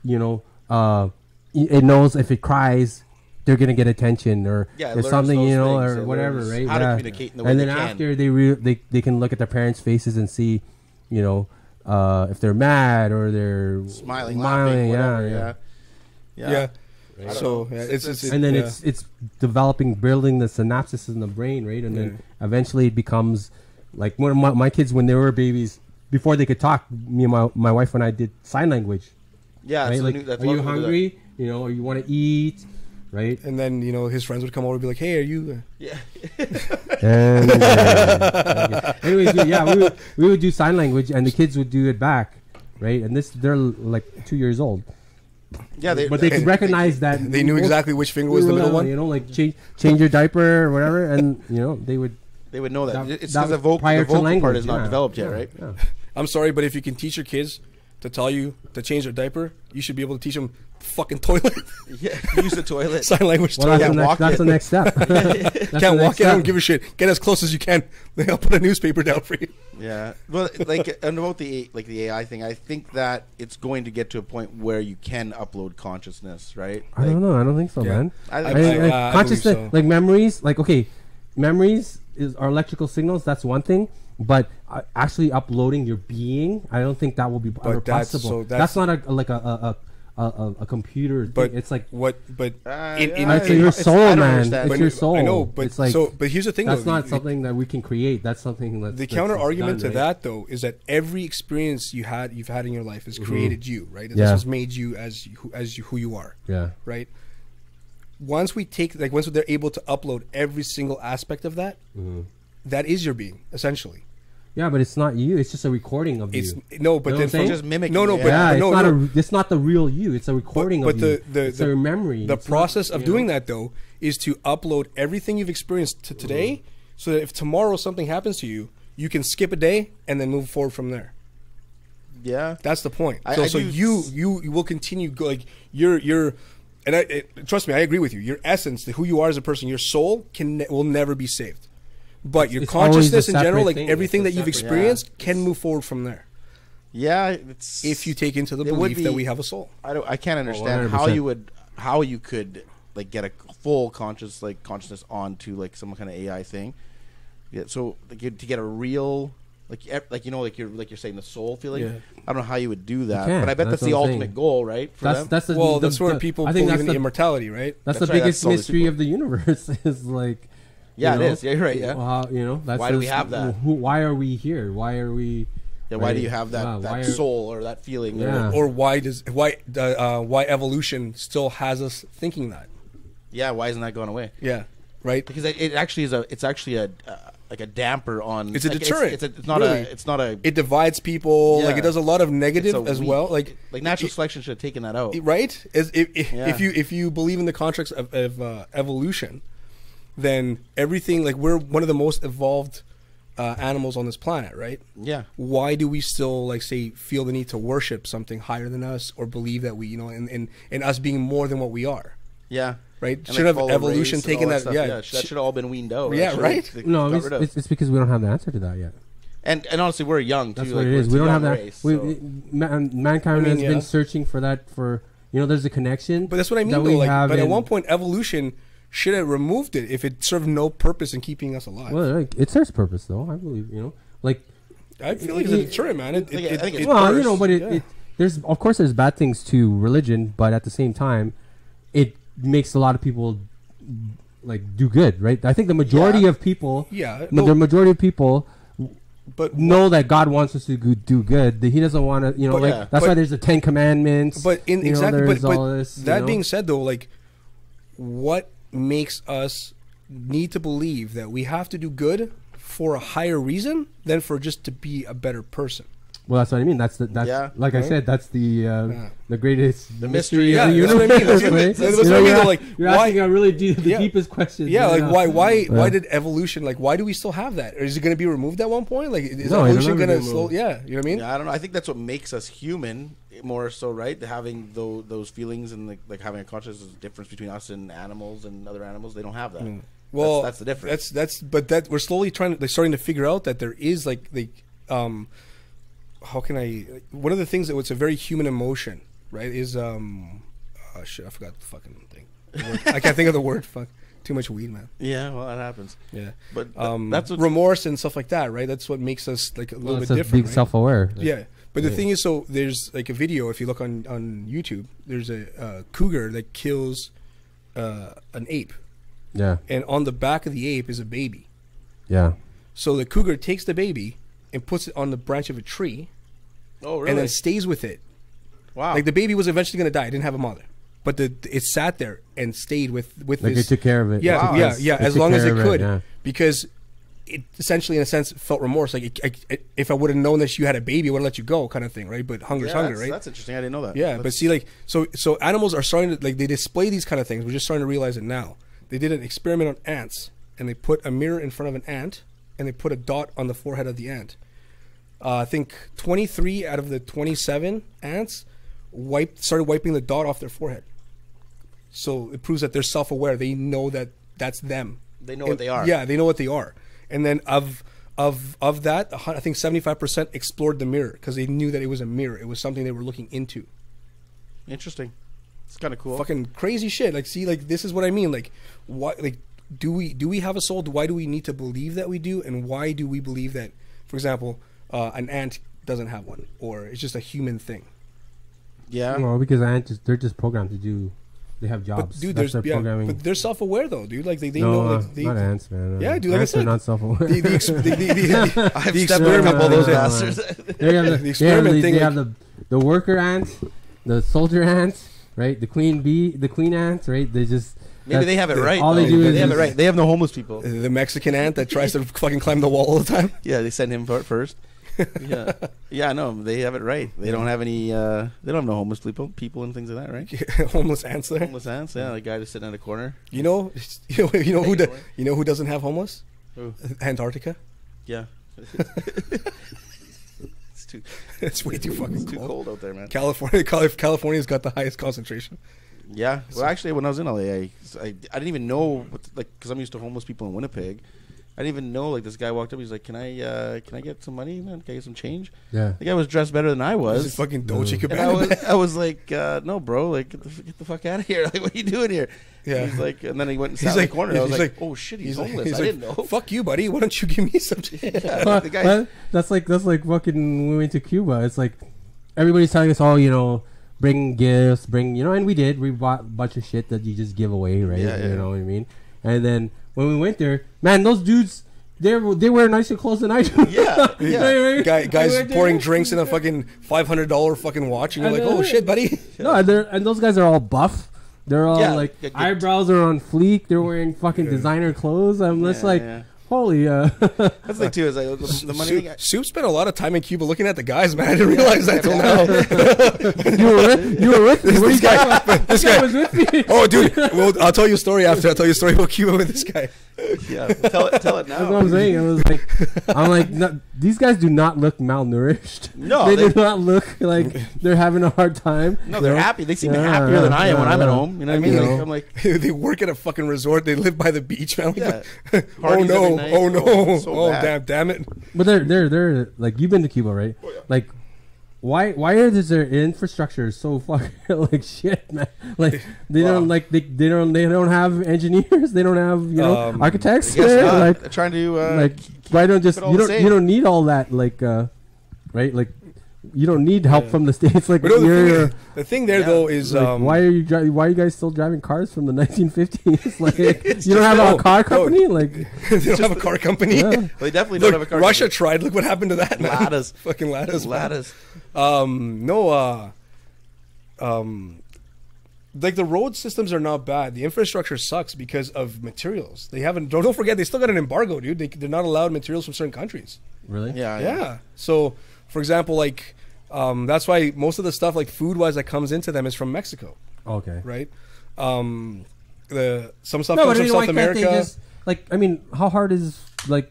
S1: It knows if it cries, they're gonna get attention or something, or whatever, right?
S2: How to communicate in the way
S1: and then after they can look at their parents' faces and see, if they're mad or they're
S2: smiling, laughing, whatever,
S5: yeah. Right. So
S1: it's developing, building the synapses in the brain, right? And then eventually it becomes like one of my kids when they were babies, before they could talk. Me and my wife and I did sign language.
S2: Yeah,
S1: right? Like, are you hungry? Or you want to eat? Right,
S5: and then his friends would come over and be like, "Hey, are you?"
S2: Yeah.
S1: Anyways, we would do sign language, and the kids would do it back, right? And they're like 2 years old.
S2: Yeah,
S1: but they could recognize that
S5: they knew exactly which finger was the middle one.
S1: Like change your diaper or whatever, and they would
S2: know that. It's because the vocal part is not developed yet, right?
S1: Yeah.
S5: I'm sorry, but if you can teach your kids to tell you to change their diaper, you should be able to teach them fucking toilet.
S6: Yeah, use the toilet.
S5: Sign language
S1: Well,
S5: toilet.
S1: that's the next step. That's
S5: Can't
S1: the
S5: walk
S1: next
S5: it. I don't
S1: step.
S5: give a shit. Get as close as you can. I'll put a newspaper down for you.
S6: Yeah, well, like, and about the AI thing, I think that it's going to get to a point where you can upload consciousness, right?
S1: I don't know. I don't think so,
S5: Yeah.
S1: man.
S6: I
S1: I
S6: think
S1: mean,
S6: so.
S1: like, consciousness,
S5: believe so.
S1: like memories, like okay, memories are electrical signals. That's one thing, but actually uploading your being, I don't think that will be ever
S5: that's-
S1: possible.
S5: so
S1: That's
S5: that's-
S1: not a computer.
S5: But
S1: thing. It's like
S5: what? But
S1: it's your
S6: it's- I
S1: soul,
S6: don't
S1: man.
S6: understand.
S1: It's your soul.
S5: I know, but
S1: it's like
S5: but here's the thing.
S1: that's
S5: though,
S1: not something that we can create. That's something that's
S5: the
S1: that's
S5: counter argument
S1: done,
S5: to
S1: right?
S5: that though is that every experience you've had in your life has created you, right?
S1: Yeah.
S5: This has made you who you are,
S1: Yeah.
S5: right? Once they're able to upload every single aspect of that, that is your being essentially.
S1: Yeah, but it's not you. It's just a recording of
S5: It's
S1: you.
S5: no, but
S1: You know
S5: then
S1: what I'm saying?
S6: Just mimicking
S5: no,
S6: it.
S5: but
S1: Yeah,
S5: no,
S1: it's not
S5: no.
S1: it's not the real you. It's a recording
S5: But
S1: of you. It's a memory.
S5: The
S1: It's
S5: process
S1: not,
S5: of
S1: you
S5: doing
S1: know?
S5: that though is to upload everything you've experienced to today, so that if tomorrow something happens to you, you can skip a day and then move forward from there.
S6: Yeah,
S5: That's the point.
S6: I
S5: So
S6: do
S5: you will continue like your and trust me, I agree with you. Your essence, who you are as a person, your soul will never be saved. But your
S1: it's always
S5: consciousness
S1: a
S5: in general,
S1: separate
S5: like
S1: thing.
S5: everything
S1: It's
S5: that
S1: a
S5: you've
S1: separate-
S5: experienced, can move forward from there.
S6: yeah. It's
S5: If you take into the
S6: It would
S5: belief that
S6: be-
S5: we have a soul.
S6: I can't understand how
S1: 100%.
S6: how you could like get a full consciousness onto like some kind of AI thing. Yeah, so like, to get a real like you're saying the soul feeling.
S5: Yeah.
S6: I don't know how you would do that,
S1: can't.
S6: but I bet that's
S1: That's
S6: the
S1: what I'm
S6: ultimate
S1: saying.
S6: goal, right? For them?
S1: That's the,
S5: Well,
S1: the-
S5: that's where
S1: the-
S5: people
S1: I think
S5: believe
S1: that's
S5: in
S1: the
S5: immortality, right?
S1: That's
S6: That's
S1: the
S6: right,
S1: biggest
S6: that's all these
S1: mystery
S6: people.
S1: of the universe is like.
S6: Yeah,
S1: you
S6: it
S1: know,
S6: is. Yeah, you're right. Yeah.
S1: Well, you know, that's
S6: Why do we
S1: just-
S6: have that?
S1: Why are we here? Why are we?
S6: Yeah, why
S1: right?
S6: do you have that,
S1: Yeah, why
S6: that
S1: are-
S6: soul or that feeling?
S1: Yeah.
S5: Or why evolution still has us thinking that?
S6: Yeah, why isn't that going away?
S5: Yeah, right.
S6: Because it actually is it's actually a like a damper on.
S5: It's a
S6: like,
S5: deterrent,
S6: It's not
S5: really.
S6: it's not a.
S5: It divides people. Like
S6: Yeah.
S5: it does a lot of
S6: it's
S5: negative
S6: a
S5: as
S6: weak-
S5: well. Like
S6: natural selection should have taken that out.
S5: right?
S6: Yeah.
S5: If you believe in the contracts of evolution, then everything, like, we're one of the most evolved animals on this planet, right?
S6: Yeah.
S5: Why do we still, like, say, feel the need to worship something higher than us, or believe that we, you know, in us being more than what we are,
S6: Yeah.
S5: right?
S6: And,
S5: Shouldn't have
S6: follow
S5: evolution
S6: race and
S5: taken
S6: all
S5: that?
S6: stuff.
S5: Yeah,
S6: that should have all been weaned out.
S5: Yeah,
S6: Should've-
S5: right?
S6: they
S1: No,
S6: got rid of.
S1: it's because we don't have the answer to that yet.
S6: And honestly, we're young too.
S1: That's
S6: like,
S1: what it
S6: we're
S1: is.
S6: a
S1: We don't have
S6: young
S1: that.
S6: race,
S1: We,
S6: so-
S1: mankind
S5: I mean,
S1: has
S5: yeah.
S1: been searching for that for there's a connection.
S5: But that's what I mean,
S1: that
S5: though.
S1: we
S5: Like,
S1: have
S5: but at
S1: in-
S5: one point, evolution should have removed it if it served no purpose in keeping us alive.
S1: Well, like, it serves purpose though. I believe like.
S5: I feel like it's a deterrent, man.
S6: I think it's
S1: Well,
S6: worse.
S1: you know, but
S5: yeah.
S1: it there's of course there's bad things to religion, but at the same time, it makes a lot of people like do good, right? I think the majority
S6: Yeah.
S1: of people,
S5: Yeah,
S1: the majority of people
S5: but
S1: know that God wants us to do good. That He doesn't want to, you know,
S5: But-
S1: like
S6: yeah.
S1: that's
S5: but-
S1: why there's the 10 Commandments.
S5: But in
S1: you know,
S5: exactly,
S1: there's
S5: but
S1: all this, you
S5: that
S1: know?
S5: being said, though, like, what makes us need to believe that we have to do good for a higher reason than for just to be a better person?
S1: Well, that's what I mean. That's
S6: Yeah.
S1: like I
S5: Right?
S1: said, that's the greatest
S6: The
S1: mystery
S6: mystery.
S1: of the
S5: Yeah, that's what I mean.
S1: universe.
S5: That's-
S1: right?
S5: that's
S1: You
S5: what
S1: know,
S5: I mean,
S1: you're
S5: though,
S1: a-
S5: like,
S1: you're
S5: why-
S1: asking a really the
S5: Yeah.
S1: deepest question.
S5: Yeah,
S1: you
S5: like
S1: know?
S5: why did evolution, like, why do we still have that? Or is it going to be removed at one point? Like, is
S1: No, it'll
S5: evolution
S1: never
S5: going
S1: be
S5: to slow?
S1: removed.
S5: Yeah, you know what I mean?
S6: Yeah, I don't know. I think that's what makes us human, more so, right? Having those feelings and like having a consciousness is the difference between us and animals and other animals. They don't have that.
S5: Well,
S6: that's the difference.
S5: But we're slowly starting to figure out that there is how can I? One of the things that it's a very human emotion, right? Is shit, I forgot the fucking thing. The word. I can't think of the word. Fuck, too much weed, man.
S6: Yeah, well, that happens.
S5: Yeah,
S6: But
S5: that's remorse and stuff like that, right? That's what makes us like a little bit
S1: it's a
S5: different.
S1: big
S5: right?
S1: self-aware.
S5: Yeah, but the thing is, so there's like a video. If you look on YouTube, there's a cougar that kills an ape,
S1: Yeah,
S5: and on the back of the ape is a baby.
S1: yeah.
S5: So the cougar takes the baby and puts it on the branch of a tree,
S6: Oh, really?
S5: and then stays with it.
S6: Wow.
S5: Like, the baby was eventually going to die. It didn't have a mother, but it sat there and stayed with
S1: Like
S5: this.
S1: it took care of it.
S5: Yeah,
S6: Wow.
S5: yeah.
S1: It
S5: As
S1: took
S5: long as
S1: care
S5: it
S1: of
S5: could,
S1: yeah.
S5: because it essentially, in a sense, felt remorse. Like, if I would have known that you had a baby, I would have let you go, kind of thing, right? But hunger's hunger, right?
S6: That's interesting. I didn't know that.
S5: Yeah, but see, like, so animals are starting to, like, they display these kind of things. We're just starting to realize it now. They did an experiment on ants, and they put a mirror in front of an ant, and they put a dot on the forehead of the ant. I think 23 out of the 27 ants started wiping the dot off their forehead. So it proves that they're self-aware. They know that that's them.
S6: They know what they are.
S5: Yeah, they know what they are. And then of that, I think 75% explored the mirror because they knew that it was a mirror. It was something they were looking into.
S6: Interesting. It's kind of cool.
S5: Fucking crazy shit. Like, see, like this is what I mean. Like, what? Like, do we have a soul? Why do we need to believe that we do? And why do we believe that, for example, an ant doesn't have one, or it's just a human thing?
S6: Yeah.
S1: Well, because they're just programmed to do. They have jobs.
S5: But dude,
S1: That's their programming.
S5: but they're self-aware though, dude. Like they
S1: no,
S5: know. Like,
S1: not ants, man.
S5: Yeah, dude. Like
S1: Ants
S5: I
S1: are
S5: said,
S1: not self-aware.
S6: I've
S5: the
S6: stepped on a couple of those
S1: no, no.
S6: bastards.
S1: They have
S5: the experiment thing,
S1: They
S5: like-
S1: have the worker ants, the soldier ants, right? The queen bee, the queen ants, right? They just
S6: Maybe they have it right.
S1: All they
S6: though.
S1: do is
S6: they have it right. They have no homeless people.
S5: the Mexican ant that tries to fucking climb the wall all the time.
S6: Yeah, they send him first. Yeah, yeah, no, they have it right. They don't have any. They don't have no homeless people and things like that, right?
S5: Homeless ants there.
S6: Homeless ants. Yeah, the guy just sitting in a corner.
S5: You know who doesn't have homeless?
S6: Who?
S5: Antarctica.
S6: Yeah. It's too.
S5: It's way too fucking
S6: Too cold out there, man.
S5: California's got the highest concentration.
S6: Yeah. Well, actually, when I was in LA, I didn't even know because I'm used to homeless people in Winnipeg. I didn't even know. Like, this guy walked up. He's like, "Can I get some money, man? Can I get some change?"
S1: yeah.
S6: The guy was dressed better than I
S5: This is
S6: was.
S5: fucking Dolce
S6: And
S5: Gabbana.
S6: I was like, "No, bro. Like, get the fuck out of here. Like, what are you doing here?"
S5: Yeah.
S6: He's like, and then he went and
S5: He's
S6: sat in
S5: like-
S6: the corner. I was
S5: he's
S6: like,
S5: like-
S6: "Oh shit, he's
S5: like-
S6: homeless.
S5: he's
S6: I
S5: like,
S6: didn't know."
S5: Fuck you, buddy. Why don't you give me some?
S6: Yeah, the guy.
S1: Well, that's like fucking when we went to Cuba. It's like everybody's telling us, bring gifts, and we did. We bought a bunch of shit that you just give away, right?
S6: Yeah, yeah.
S1: You know what I mean? And then when we went there, man, those dudes, they wear nicer clothes than I do.
S6: Yeah,
S1: You know what I mean?
S5: Guys
S1: I went
S5: pouring
S1: there.
S5: drinks in a fucking $500 fucking watch, and you're like, oh shit, buddy.
S1: No, and those guys are all buff. They're all
S6: Yeah,
S1: like
S6: good.
S1: eyebrows are on fleek. They're wearing fucking designer clothes. I'm just like,
S6: yeah.
S1: holy.
S6: That's the thing too. Is like the money. thing,
S5: Soup spent a lot of time in Cuba looking at the guys, man. I didn't realize that till now.
S1: you were with me. What do you got?
S5: This guy
S1: was with me.
S5: Oh, dude. Well, I'll tell you a story after. I'll tell you a story about Cuba with this guy.
S6: Yeah, tell it now.
S1: That's what I'm saying. I'm like, no, these guys do not look malnourished.
S6: No,
S1: they
S6: they-
S1: do not look like they're having a hard time.
S6: No, they're
S1: You know?
S6: happy. They seem
S1: Yeah,
S6: happier than I am when I'm at
S1: yeah.
S6: home. You know what I mean?
S1: You
S6: Like,
S1: know.
S6: I'm like,
S5: They work at a fucking resort. They live by the beach, man.
S6: Yeah.
S5: oh
S6: Parties
S5: no!
S6: every night.
S5: Oh no!
S6: Oh, so
S5: Oh
S6: bad.
S5: damn it!
S1: But they're like, you've been to Cuba, right?
S6: Oh, yeah.
S1: Like, why is their infrastructure so fucking like shit, man? Like they
S5: Wow.
S1: don't like they don't have engineers. They don't have architects.
S6: I guess
S1: there.
S6: not.
S1: Like
S6: They're trying to
S1: why don't just
S6: keep it all
S1: you
S6: the
S1: don't
S6: same.
S1: you don't need all that right? Like you don't need help from the states. Like
S5: But no,
S1: you're.
S5: the thing there
S6: Yeah.
S5: though is
S1: Like, why are you guys still driving cars from the 1950s? Like you don't have
S5: no,
S1: a car
S5: no.
S1: company? Like
S5: they don't have a car company.
S1: yeah.
S6: Well, they definitely don't have a
S5: Look,
S6: car.
S5: Russia tried. Look what happened to that, man.
S6: Ladders.
S5: Fucking ladders. man.
S6: Ladders.
S5: Like the road systems are not bad. The infrastructure sucks because of materials. They haven't. Don't forget, they still got an embargo, dude. They're not allowed materials from certain countries.
S1: Really?
S5: Yeah. So, for example, like that's why most of the stuff, like food-wise, that comes into them is from Mexico,
S1: Okay.
S5: right? The some stuff
S1: No,
S5: comes
S1: but I
S5: from
S1: mean, why
S5: South
S1: can't
S5: America.
S1: they just like? I mean, how hard is like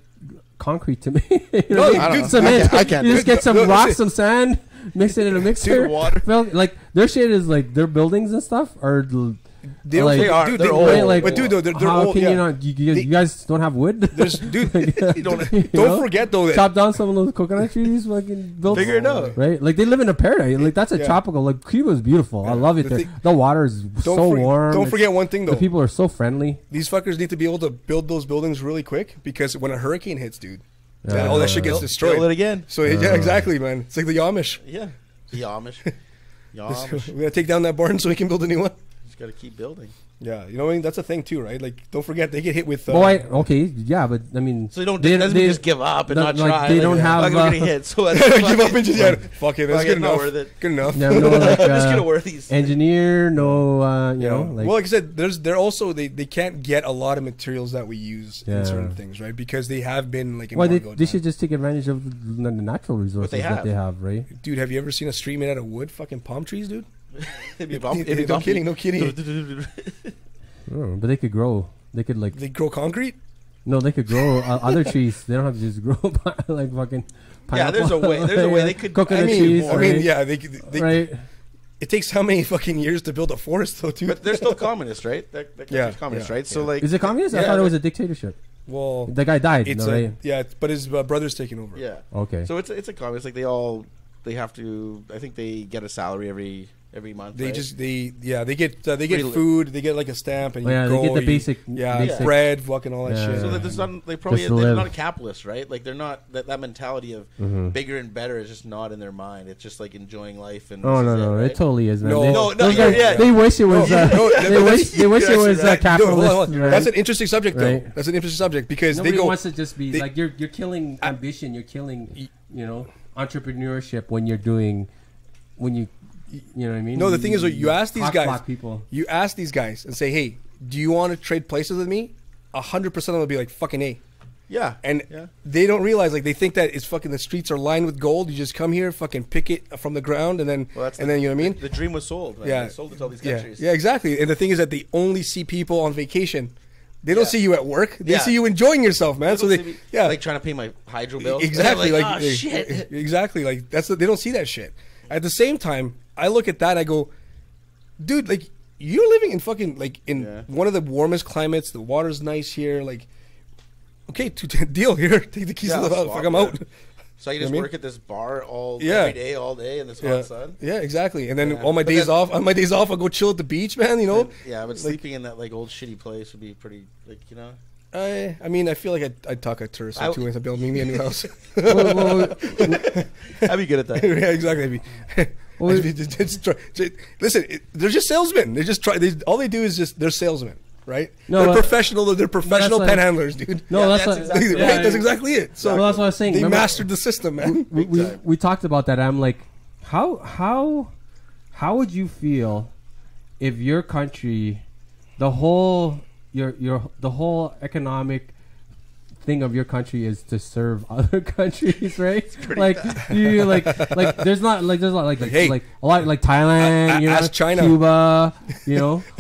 S1: concrete to make? You
S5: No,
S1: know,
S5: I don't know.
S1: cement.
S6: I can't
S1: You
S6: do
S1: just
S6: it.
S1: get some
S5: No,
S1: rocks,
S5: listen.
S1: some sand, mix it in a mixer.
S6: water.
S1: Like their shit is like their buildings and stuff are.
S5: They don't.
S1: Like-
S5: They are. Dude,
S6: They're
S5: they,
S6: old.
S5: right,
S1: Like,
S5: but dude, they're
S1: how
S5: old.
S1: can
S5: Yeah.
S1: you not? You guys don't have wood.
S5: There's, dude, don't
S1: You know?
S5: forget though that
S1: Chop down some of those coconut trees, fucking build.
S6: Figure it out.
S1: Right? Like they live in a paradise. Like that's a
S5: Yeah.
S1: tropical. Like Cuba is beautiful. I love it
S5: The
S1: there.
S5: thing-
S1: The water is so warm.
S5: Don't
S1: It's-
S5: forget one thing though.
S1: The people are so friendly.
S5: These fuckers need to be able to build those buildings really quick because when a hurricane hits, dude,
S1: Yeah.
S5: all that shit gets
S6: Build
S5: destroyed.
S6: it again.
S5: So yeah, exactly, man. It's like the Amish.
S6: Yeah. The Amish. Amish.
S5: We gotta take down that barn so we can build a new one.
S6: Just gotta keep building.
S5: Yeah, you know what I mean. That's a thing too, right? Like, don't forget they get hit with.
S1: Okay, yeah, but I mean,
S6: So they don't.
S1: They-
S6: doesn't
S1: they-
S6: mean just give up and
S1: no,
S6: not
S1: like,
S6: try.
S1: they don't have,
S6: I'm getting hit. So that's
S5: give up and just fuck it. That's
S6: Fuck
S5: good
S6: it, not
S5: enough.
S6: worth it.
S5: Good enough.
S1: they have no like
S6: I'm just gonna wear these.
S1: engineer, no you
S5: Yeah.
S1: know, like
S5: well, like I said, they're also they can't get a lot of materials that we use
S1: Yeah.
S5: in certain things, right? Because they have been like
S1: well,
S5: embargoed.
S1: they
S5: man.
S1: should just take advantage of the natural resources
S6: they
S1: that
S6: have.
S1: they have, right?
S5: Dude, have you ever seen a street made out of wood? Fucking palm trees, dude.
S6: It'd be
S5: No
S6: bumpy. It'd be bumpy.
S5: kidding.
S1: But they could grow. They could like
S5: They grow concrete.
S1: No, they could grow other trees. They don't have to just grow like fucking.
S6: Yeah, there's a way. There's a way they could.
S1: Coconut
S5: I mean,
S1: trees.
S5: I mean, yeah, they
S1: right.
S5: It takes how many fucking years to build a forest, though, too?
S6: But they're still communist, right? That
S5: Yeah,
S6: communist,
S5: yeah,
S6: right? So like,
S1: Is it communist? I
S6: Yeah,
S1: thought it
S6: they're-
S1: was a dictatorship.
S5: Well,
S1: The guy died.
S5: it's
S1: no,
S5: a,
S1: right?
S5: yeah, but his brother's taking over.
S6: yeah.
S1: Okay.
S6: So it's a communist. Like they have to. I think they get a salary every month.
S5: They
S6: right?
S5: just they get
S6: Really-
S5: food. They get like a stamp, and
S1: Oh, yeah,
S5: you
S1: they
S5: go,
S1: get the
S5: you-
S1: basic.
S5: yeah,
S1: basic-
S5: bread, fucking all that
S1: Yeah.
S5: shit.
S6: So that there's not. They probably
S1: Just to
S6: they're
S1: live.
S6: not a capitalist, right? Like they're not that mentality of
S1: Mhm.
S6: bigger and better is just not in their mind. It's just like enjoying life and.
S1: Oh
S6: this
S1: no,
S6: is
S1: no,
S6: right?
S1: it totally is, man.
S5: No,
S1: They-
S5: no,
S1: those
S6: yeah,
S1: guys-
S6: yeah.
S1: They wish it was.
S5: No,
S1: They wish it was
S5: Right. No, hold on,
S1: capitalist.
S5: hold on.
S1: right?
S5: That's an interesting subject, though.
S1: Right.
S5: That's an interesting subject because
S1: Nobody
S5: they go.
S1: wants to just be
S5: they-
S1: like you're killing ambition. You're killing, entrepreneurship when you're doing, when you know what I mean.
S5: No, the thing is, you ask these guys.
S1: Cock-block people.
S5: You ask these guys and say, "Hey, do you want to trade places with me?" 100% of them will be like, "Fucking A."
S6: Yeah.
S5: And
S6: Yeah.
S5: they don't realize, like, they think that it's fucking the streets are lined with gold. You just come here, fucking pick it from the ground, and then
S6: Well, that's
S5: you know what I mean?
S6: The dream was sold. Man.
S5: Yeah.
S6: They sold it to all these
S5: Yeah,
S6: countries.
S5: yeah, exactly. And the thing is that they only see people on vacation. They don't
S6: Yeah.
S5: see you at work. They
S6: Yeah.
S5: see you enjoying yourself, man. So
S6: People
S5: they,
S6: see me,
S5: yeah,
S6: like trying to pay my hydro bill.
S5: exactly.
S6: Like,
S5: Like,
S6: oh, shit.
S5: exactly. Like they don't see that shit. At the same time, I look at that. I go, dude, like you're living in fucking like in
S6: Yeah.
S5: one of the warmest climates. The water's nice here. Like, okay, deal here. Take the keys
S6: Yeah,
S5: to the house.
S6: swap,
S5: Fuck, I'm
S6: yeah.
S5: out.
S6: So I
S5: You know
S6: just
S5: what I mean?
S6: work at this bar
S5: Yeah.
S6: all day in this
S5: Yeah,
S6: hot sun.
S5: yeah, exactly. And then
S6: Yeah.
S5: on my
S6: But
S5: days
S6: then-
S5: off, I'll go chill at the beach, man. You know.
S6: Yeah, but sleeping in that like old shitty place would be pretty like
S5: I mean, I feel like I'd talk a tourist
S6: I-
S5: or two into building me a new house.
S6: I'd be good at that.
S5: Yeah, exactly. I'd be listen, they're just salesmen. They just try. All they do is they're salesmen, right?
S1: No,
S5: they're
S1: but-
S5: professional. They're professional
S1: that's like-
S5: panhandlers, dude.
S1: No,
S6: Yeah,
S1: that's,
S6: that's
S1: what,
S6: exactly
S5: Right?
S6: right.
S5: That's exactly it. So
S1: Well, that's what I was saying.
S5: they
S1: Remember-
S5: mastered the system, man.
S1: we talked about that. I'm like, how would you feel if your country, the whole the whole economic thing of your country is to serve other countries, right? Like you like there's not like
S5: Hey,
S1: like a lot like Thailand,
S5: ask China.
S1: Cuba,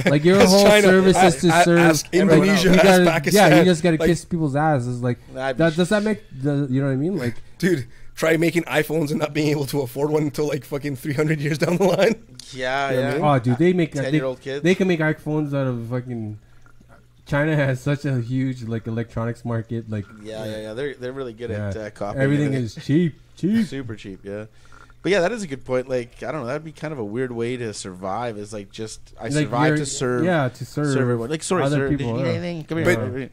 S1: like your
S5: Ask
S1: whole
S5: China.
S1: service is to
S5: Ask
S1: serve
S5: Indonesia,
S1: You
S5: ask
S1: gotta-
S5: Pakistan.
S1: Yeah, you just gotta
S5: Like-
S1: kiss people's asses. Like
S6: That'd be
S1: that. Does that make you know what I mean? Like.
S5: Dude, try making iPhones and not being able to afford one until like fucking 300 years down the line.
S6: Yeah,
S5: You know what I
S6: yeah.
S5: mean?
S1: Oh, dude, they make
S6: 10-year-old kids.
S1: They can make iPhones out of fucking. China has such a huge like electronics market. Like
S6: Yeah. They're really good at
S1: yeah,
S6: copying.
S1: everything is cheap.
S6: super cheap. Yeah. But yeah, that is a good point. Like, I don't know, that'd be kind of a weird way to survive. Is like just I
S1: Like
S6: survive
S1: you're-
S6: to serve.
S1: Yeah, to serve
S6: everyone. Like, sorry,
S1: other
S6: sir.
S1: people.
S6: Did you need
S1: yeah.
S6: anything? Come
S5: But-
S6: here.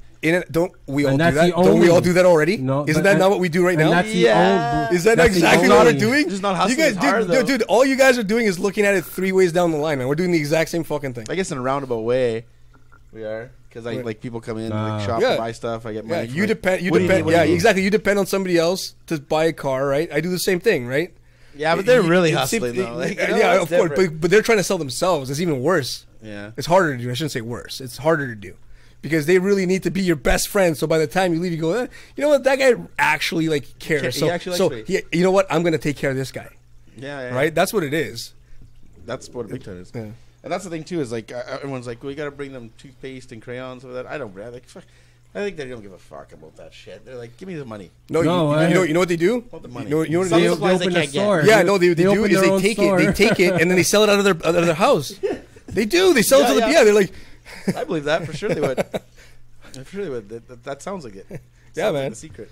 S5: Don't we all
S1: And
S5: do
S1: that's
S5: that?
S1: the
S5: Don't we all
S1: only-
S5: do that already?
S1: No,
S5: Isn't
S1: but-
S5: that not what we do right
S1: and
S5: now?
S1: that's the
S6: Yeah.
S1: only-
S5: Is that
S1: that's the
S5: exactly what we're
S1: only-
S5: doing?
S6: Just not
S5: You
S6: hustling
S5: guys,
S6: as hard, though.
S5: dude, all you guys are doing is looking at it 3 ways down the line, man. We're doing the exact same fucking thing.
S6: I guess in a roundabout way, we are. Because
S5: Right.
S6: like people come in,
S1: Nah.
S6: like shop
S5: Yeah.
S6: to buy stuff. I get
S5: Yeah,
S6: money.
S5: you
S6: for-
S5: depend. You
S6: What do you
S5: depend.
S6: need? What do
S5: Yeah,
S6: you need?
S5: exactly. You depend on somebody else to buy a car, right? I do the same thing, right?
S6: Yeah, but they're really
S5: It
S6: hustling
S5: seems-
S6: though. Like,
S5: yeah,
S6: that's
S5: of course,
S6: different.
S5: but they're trying to sell themselves. It's even worse.
S6: Yeah.
S5: It's harder to do. I shouldn't say worse. It's harder to do because they really need to be your best friend. So by the time you leave, you go, you know what? That guy actually like cares.
S6: He
S5: So,
S6: actually
S5: so
S6: likes me.
S5: you know what? I'm gonna take care of this guy.
S6: Yeah.
S5: Right? That's what it is.
S6: That's what a big time is.
S5: Yeah.
S6: And that's the thing too is like everyone's like, well, you got to bring them toothpaste and crayons and that. I don't. Like, fuck. I think they don't give a fuck about that shit. They're like, give me the money.
S5: No,
S1: No,
S5: you know what they do?
S6: Want the money.
S5: You know what
S6: Some
S5: they do?
S6: supplies
S1: They open
S6: they
S1: a
S6: can't get.
S1: store.
S5: Yeah, no, they
S1: They
S5: do
S1: open
S5: is
S1: their own
S5: they
S1: store.
S5: take it and then they sell it out of their house. They do. They sell it to the
S6: Yeah.
S5: They're like,
S6: I believe that for sure they would. For sure they would. That sounds like it.
S5: Yeah,
S6: Sounds
S5: man.
S6: Like the secret.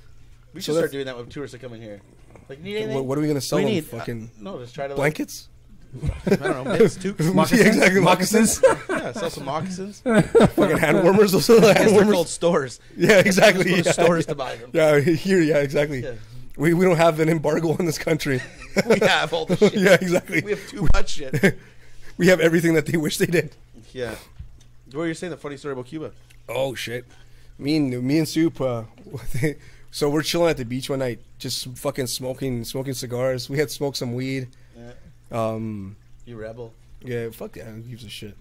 S6: We
S5: So
S6: should start
S5: that's-
S6: doing that with tourists that come in here. Like, need anything?
S5: what are we gonna sell
S6: We
S5: them?
S6: need
S5: Fucking
S6: no, just try to
S5: blankets?
S6: Like, I don't know, mitts, toques.
S5: Yeah, exactly. Moccasins.
S6: Yeah, sell some moccasins.
S5: Fucking hand warmers. Those are the
S6: I
S5: hand
S6: guess they're
S5: warmers.
S6: called stores.
S5: Yeah, exactly.
S6: Go to
S5: Yeah,
S6: stores
S5: yeah.
S6: to buy them.
S5: Yeah, here, yeah, exactly.
S6: Yeah.
S5: We don't have an embargo in this country.
S6: We have all the shit.
S5: Yeah, exactly.
S6: We have too much shit.
S5: We have everything that they wish they did.
S6: Yeah. What were you saying? The funny story about Cuba?
S5: Oh shit! Me and Soup. So we're chilling at the beach one night, just fucking smoking cigars. We had smoked some weed.
S6: Yeah. You rebel.
S5: Yeah, fuck that. Who gives a shit?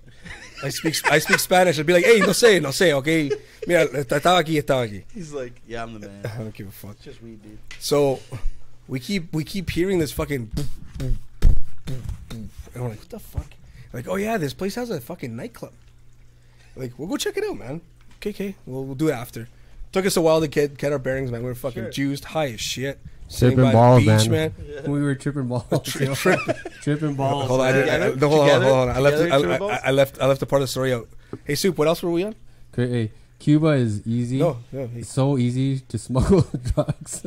S5: I speak Spanish. I'd be like, hey, no sé, okay. Mira, estaba aquí.
S6: He's like, yeah, I'm the man.
S5: I don't give a fuck.
S6: It's just weed, dude.
S5: So we keep hearing this fucking and I'm like, what the fuck? Like, oh yeah, this place has a fucking nightclub. Like, we'll go check it out, man. Okay, we'll do it after. Took us a while to get our bearings, man. We were fucking juiced, high as shit. Sitting
S1: Tripping
S5: by
S1: balls,
S5: the beach,
S1: man.
S5: man.
S1: We were tripping balls. Tripping balls.
S5: Hold on, hold on. I left the part of the story out. Hey, Soup, what else were we on?
S1: Hey, Cuba is easy.
S5: No.
S1: It's so easy to smuggle drugs.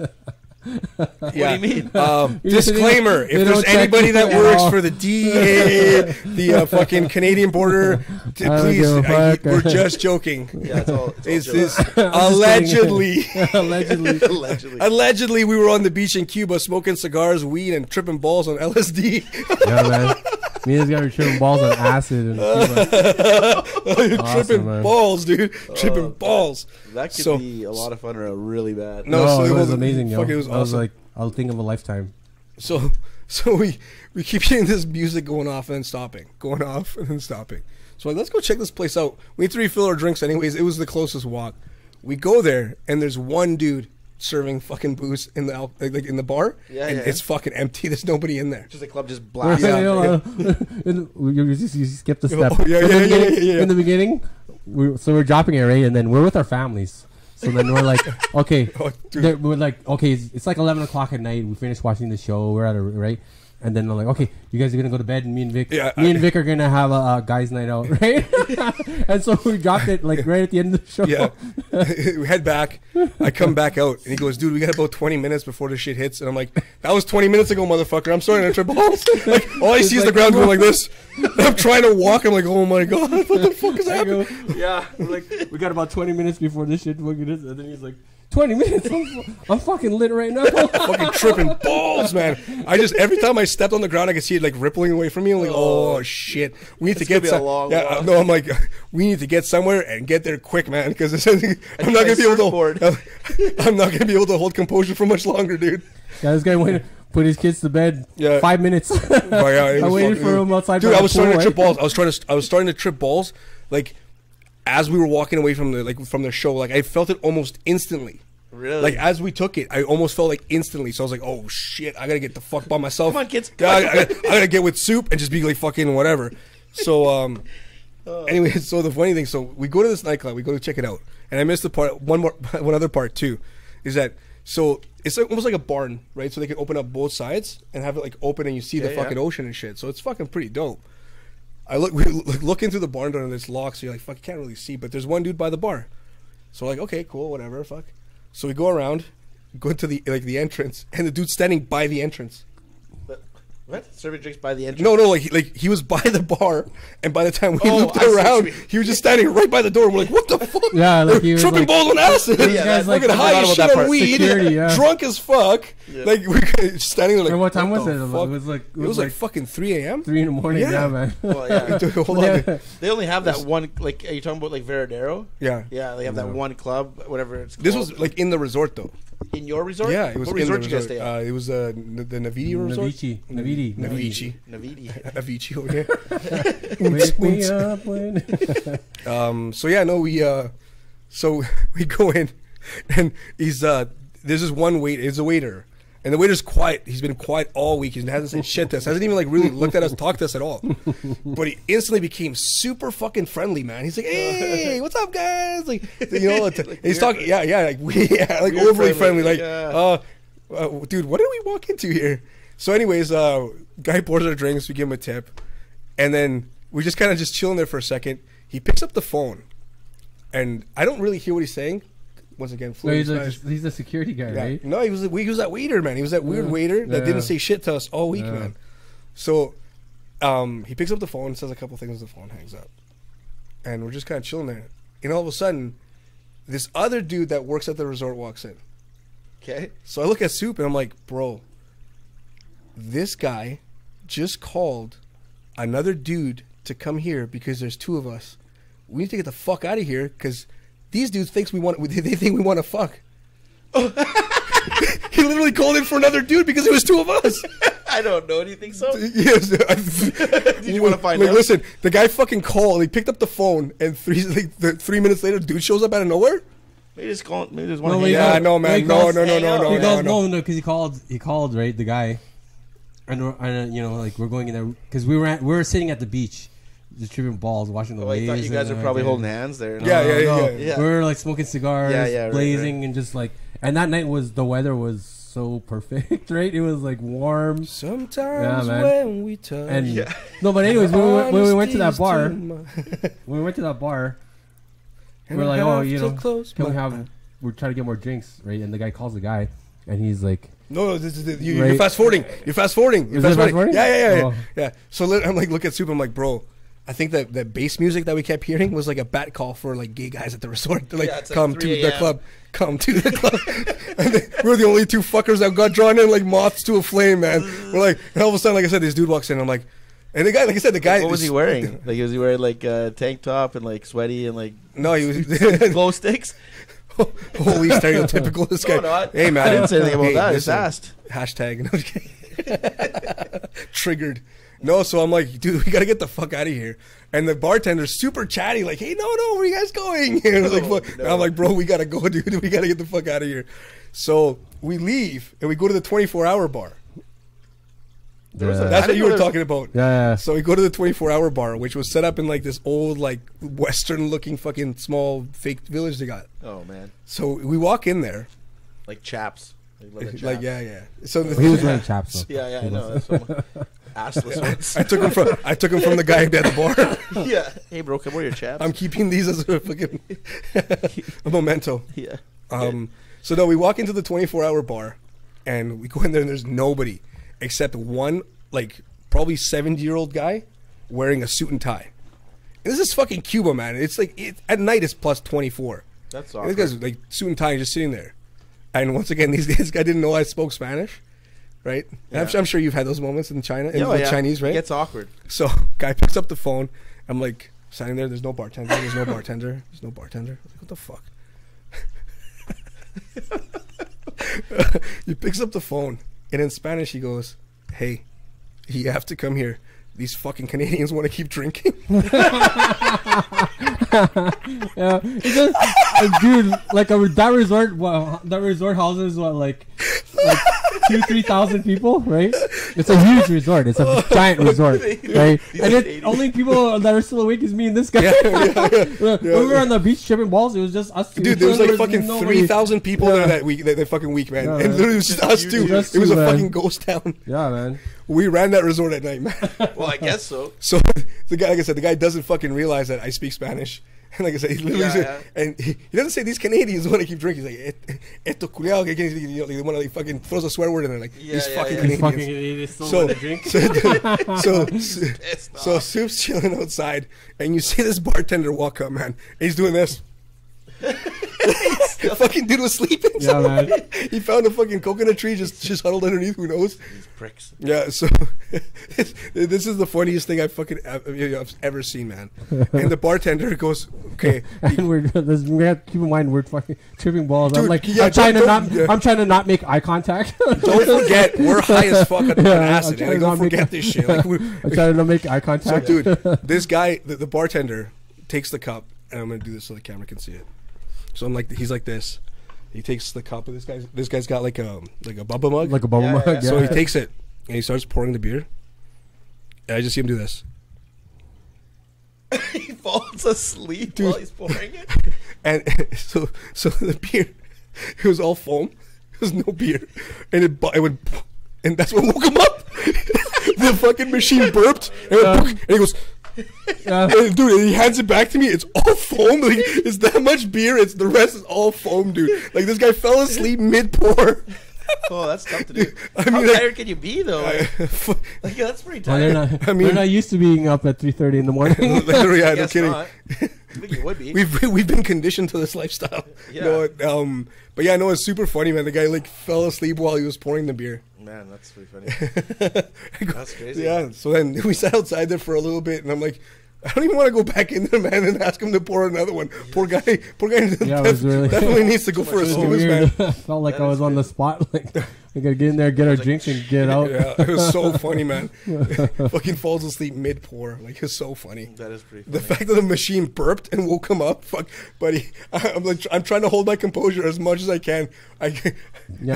S6: What do you mean?
S5: Disclaimer: if
S1: they
S5: there's
S1: don't check
S5: anybody
S1: you
S5: that
S1: at
S5: works
S1: all.
S5: for the DEA, the fucking Canadian border, please,
S1: give a fuck.
S5: we're just joking.
S6: Yeah, it's all
S5: It's
S6: jokes.
S5: this allegedly.
S1: Allegedly.
S5: Allegedly, we were on the beach in Cuba smoking cigars, weed, and tripping balls on LSD.
S1: Yeah, man. Me and this guy were tripping balls on acid. And Cuba.
S5: Tripping
S1: man.
S5: balls, dude. Tripping balls.
S6: That could
S5: So-
S6: be a lot of fun or really bad.
S5: No, so
S1: it was
S5: wasn't-
S1: amazing, yo.
S5: fuck, it was
S1: I was
S5: awesome.
S1: like, I'll think of a lifetime.
S5: So we keep hearing this music going off and then stopping, going off and then stopping. So like, let's go check this place out. We need to refill our drinks anyways. It was the closest walk. We go there and there's one dude serving fucking booze in the like in the bar,
S6: Yeah,
S5: and
S6: yeah.
S5: it's fucking empty. There's nobody in there.
S6: Just the club just blasts.
S5: Yeah.
S1: You skipped a step.
S5: Oh, yeah,
S1: In the
S5: yeah,
S1: beginning-
S5: yeah.
S1: In the beginning, we're dropping it, right? And then we're with our families. So then we're like, okay,
S5: Oh, dude.
S1: we're like, okay, it's like 11 o'clock at night. We finished watching the show. We're at a right, and then they're like, okay, you guys are gonna go to bed, and me and Vic are gonna have a guys' night out, right? And so we dropped it like right at the end of the show.
S5: Yeah. We head back. I come back out, and he goes, dude, we got about 20 minutes before this shit hits. And I'm like, that was 20 minutes ago, motherfucker. I'm starting to trip balls. Like, all I see is the ground going like this. And I'm trying to walk. I'm like, oh my God, what the fuck is
S1: I
S5: happening?
S1: go, yeah, we're like, we got about 20 minutes before this shit fucking is, and then he's like, 20 minutes? I'm fucking lit right now.
S5: Fucking tripping balls, man. I just, every time I stepped on the ground, I could see it like rippling away from me. I'm like, oh shit. We need to get
S6: gonna be a long walk.
S5: no, I'm like, we need to get somewhere and get there quick, man. Because I'm not gonna be able to. I'm not gonna be able to hold composure for much longer, dude.
S1: Yeah, this guy went put his kids to bed.
S5: Yeah.
S1: 5 minutes.
S5: Oh, yeah, it
S1: I
S5: was
S1: waited
S5: fucking-
S1: for him outside.
S5: Dude,
S1: by
S5: I
S1: the
S5: was starting to
S1: pool,
S5: trip
S1: right?
S5: balls. I was starting to trip balls, like as we were walking away from the show. Like I felt it almost instantly.
S6: Really?
S5: Like as we took it, I almost felt like instantly. So I was like, "Oh shit, I gotta get the fuck by myself."
S6: Come on, kids.
S5: Yeah, I gotta get with Soup and just be like fucking whatever. So anyway, so the funny thing, so we go to this nightclub, we go to check it out, and I missed the part. One other part too, is that so it's like, almost like a barn, right? So they can open up both sides and have it like open, and you see the
S6: Yeah,
S5: fucking
S6: yeah.
S5: ocean and shit. So it's fucking pretty dope. We look into the barn door and it's locked, so you're like, fuck, you can't really see. But there's one dude by the bar. So we're like, okay, cool, whatever, fuck. So we go around, go to the entrance, and the dude's standing by the entrance.
S6: What? Serving drinks by the entrance?
S5: No, like he was by the bar, and by the time we
S6: Oh,
S5: looked
S6: I see what
S5: around,
S6: you mean.
S5: he was just standing right by the door. We're like, what the fuck?
S1: Yeah, like he was
S5: tripping
S1: like-
S5: balls on acid.
S1: This guy's like-
S5: fucking
S1: I
S5: high
S6: forgot
S5: as
S6: about
S5: shit
S6: that
S5: on
S6: part.
S5: weed,
S1: Security, yeah.
S5: drunk as fuck.
S6: Yeah.
S5: Like we're standing there like.
S1: And what time was
S5: the
S1: it? It
S5: fuck?
S1: was like
S5: It was like fucking 3 a.m.
S1: 3 in the morning.
S5: Yeah.
S1: Yeah, man.
S6: Well, yeah.
S5: Dude, hold on.
S1: Yeah.
S6: They only have that one. Like, are you talking about like Veradero?
S5: Yeah.
S6: Yeah, they have that one club, whatever it's called.
S5: This was like in the resort though.
S6: in your resort.
S5: Yeah, it was
S6: What
S5: in
S6: resort
S5: the
S6: you guys
S5: resort.
S6: stay at?
S5: It was the Navidi resort.
S1: Navidi.
S5: Navidi.
S6: Navidi.
S5: Avicii over here.
S1: Wake me up when...
S5: So yeah, no, so we go in, and he's there's this one he's a waiter, and the waiter's quiet. He's been quiet all week. He hasn't said shit to us. Hasn't even like really looked at us, talked to us at all. But he instantly became super fucking friendly, man. He's like, "Hey, what's up, guys?" Like, you know, he's talking, like like
S6: Weird
S5: overly
S6: friendly,
S5: friendly, like,
S6: yeah.
S5: dude, what did we walk into here? So, anyways, guy pours our drinks. We give him a tip, and then we just kind of just chilling there for a second. He picks up the phone, and I don't really hear what he's saying. Once again,
S1: No, he's
S5: fluent
S1: a security guy,
S5: yeah.
S1: right?
S5: No, he was that waiter, man. He was that weird waiter that
S1: Yeah.
S5: didn't say shit to us all week,
S1: Yeah.
S5: man. So, he picks up the phone, says a couple things, the phone hangs up, and we're just kind of chilling there. And all of a sudden, this other dude that works at the resort walks in.
S6: Okay.
S5: So I look at Soup and I'm like, bro, this guy just called another dude to come here because there's two of us. We need to get the fuck out of here because these dudes they think we want to fuck. He literally called in for another dude because it was two of us.
S6: I don't know. Do you think so?
S5: Yes.
S6: Did you want to find
S5: Like,
S6: out?
S5: listen, the guy fucking called. He picked up the phone, and 3 minutes later, the dude shows up out of nowhere.
S6: Maybe just call. Maybe there's one.
S1: No,
S6: hang
S1: wait,
S6: out.
S5: Yeah, no, man,
S1: he
S5: no,
S1: calls-
S5: no, no, no, no,
S1: He goes,
S5: no.
S1: no, because he called, right, the guy, and you know, like we're going in there because we were sitting at the beach, just tripping balls, watching the
S6: Oh, I
S1: waves.
S6: thought you guys
S1: and,
S6: were probably
S1: like,
S6: holding hands there.
S5: Yeah, yeah,
S1: no.
S6: yeah.
S1: We were like smoking cigars,
S6: Right,
S1: blazing,
S6: right.
S1: and just like. And that night the weather was so perfect, right? It was like warm.
S5: Sometimes
S1: man.
S5: when we touch.
S1: And no, but anyways, when we went to that bar,
S5: And
S1: we're like,
S5: I
S1: oh,
S5: have
S1: you
S5: to
S1: know,
S5: close
S1: can we
S5: my
S1: have?
S5: eyes.
S1: We're trying to get more drinks, right? And the guy calls the guy, and he's like,
S5: No, you're
S1: Right.
S5: fast forwarding. You're fast forwarding.
S1: Is it fast forwarding?
S5: Yeah.
S1: Oh.
S5: Yeah. So I'm like, look at Soup. I'm like, bro, I think that bass music that we kept hearing was like a bat call for like gay guys at the resort. They're like,
S6: Yeah, it's like
S5: come to
S6: 3
S5: the
S6: a.m.
S5: club. Come to the club. And we're the only two fuckers that got drawn in like moths to a flame, man. We're like, and all of a sudden, like I said, this dude walks in. I'm like, and the guy, like I said, the guy.
S6: What was he wearing? Like, was he wearing like a tank top and like sweaty and like
S5: No, he was
S6: glow sticks?
S5: Holy stereotypical. This guy.
S6: No, no,
S5: Hey, man.
S6: I didn't say anything about
S5: Hey,
S6: that. I just
S5: listen.
S6: asked.
S5: Hashtag. No, just kidding. Triggered. No, so I'm like, dude, we gotta get the fuck out of here. And the bartender's super chatty, like, hey, no, where are you guys going? And I was like, fuck. And I'm like, bro, we gotta go, dude. We gotta get the fuck out of here. So we leave and we go to the 24-hour bar. That's what you were talking about.
S1: yeah.
S5: So we go to the 24-hour bar, which was set up in like this old, like Western-looking fucking small fake village they got.
S6: Oh man,
S5: So we walk in there,
S6: like chaps. Leather chaps.
S5: like yeah. So
S1: He was wearing chaps. Though.
S6: Yeah, I know. That's what assless ones.
S5: I took him from the guy at the bar.
S6: Yeah. Hey, bro, come wear your chaps.
S5: I'm keeping these as a fucking a memento.
S6: Yeah.
S5: So no, we walk into the 24-hour bar, and we go in there, and there's nobody except one, like probably 70-year-old guy wearing a suit and tie. And this is fucking Cuba, man. It's like at night it's plus 24.
S6: That's
S5: And
S6: awesome.
S5: this guy's like suit and tie, just sitting there. And once again, this guy didn't know I spoke Spanish, right? And
S6: Yeah.
S5: I'm sure you've had those moments in China, in
S6: Oh,
S5: like
S6: yeah.
S5: Chinese, right?
S6: It gets awkward.
S5: So guy picks up the phone. I'm like standing there. There's no bartender. There's no bartender. There's no bartender. I was like, what the fuck? He picks up the phone, and in Spanish he goes, "Hey, you have to come here. These fucking Canadians want to keep drinking."
S1: Yeah, it's just, dude, like that resort. That resort houses like 2,000-3,000 people, right? It's a huge resort. It's a giant resort, right? And it only people that are still awake is me and this guy. When we were on the beach tripping balls, it was just us two.
S5: Dude, there was like
S1: There
S5: fucking
S1: nobody.
S5: 3,000 people there that week, that fucking week, man.
S1: Yeah,
S5: And literally it was just us two.
S1: Just
S5: It was
S1: two,
S5: a
S1: man.
S5: fucking ghost town.
S1: Yeah, man.
S5: We ran that resort at night, man.
S6: Well, I guess so.
S5: So the guy, like I said, the guy doesn't fucking realize that I speak Spanish. And like I said, he literally
S6: Yeah,
S5: said, and he doesn't say these Canadians want to keep drinking. He's like, esto culiao, que quieres decir?" You know, like, one of like fucking throws a swear word in there, like these
S6: Yeah,
S5: fucking
S6: yeah.
S1: These
S5: Canadians.
S1: fucking they still
S5: So,
S1: want to drink.
S5: so Soup's chilling outside, and you see this bartender walk up, man. And he's doing this. The fucking dude was sleeping.
S1: Yeah, man.
S5: He found a fucking coconut tree, just huddled underneath. Who knows?
S6: These pricks.
S5: Yeah. So this is the funniest thing I've ever seen, man. And the bartender goes, "Okay."
S1: And we have to keep in mind we're fucking tripping balls.
S5: Dude,
S1: I'm like,
S5: yeah,
S1: I'm trying to
S5: don't- yeah.
S1: I'm trying to not make eye contact.
S5: Don't forget, we're high as fuck on
S1: Yeah,
S5: acid.
S1: I'm
S5: Like,
S1: trying
S5: don't
S1: to not make-
S5: forget this shit. Like,
S1: I'm trying to not make eye
S5: so,
S1: contact.
S5: dude, this guy, the bartender, takes the cup, and I'm gonna do this so the camera can see it. So I'm like, he's like this. He takes the cup, and this guy's got like a bubba mug.
S1: like a bubble
S6: Yeah,
S1: mug.
S6: yeah.
S1: Yeah.
S5: So he takes it and he starts pouring the beer. And I just see him do this.
S6: He falls asleep
S5: Dude.
S6: while he's pouring it.
S5: And so the beer, it was all foam. There was no beer, and it went, and that's what woke him up. The fucking machine burped, and he goes. And dude, he hands it back to me. It's all foam. Like, it's that much beer. It's the rest is all foam, dude. Like this guy fell asleep mid pour.
S6: Oh, that's tough to do.
S5: I
S6: How
S5: mean, like-
S6: tired can you be though? Like, yeah, that's pretty
S1: Well,
S6: tired.
S1: they're not used to being up at 3:30 in the morning.
S5: Literally, yeah,
S6: I
S5: no
S6: guess
S5: kidding.
S6: not. I think you would be.
S5: We've been conditioned to this lifestyle.
S6: Yeah.
S5: No, but yeah, no, it's super funny, man. The guy like fell asleep while he was pouring the beer.
S6: Man, that's pretty funny. That's crazy.
S5: Yeah. So then we sat outside there for a little bit, and I'm like, I don't even want to go back in there, man, and ask him to pour another one. Poor guy.
S1: Yeah, it was really-
S5: definitely needs to go for a
S1: It was
S5: snooze,
S1: weird.
S5: man.
S1: I felt like I was on the spot. Like, We gotta get in there, get our drinks, and get out.
S5: Yeah, it was so funny, man. Fucking falls asleep mid pour. Like, it's so funny.
S6: That is pretty funny.
S5: The fact that the machine burped and woke him up, fuck, buddy. I'm trying to hold my composure as much as I can. As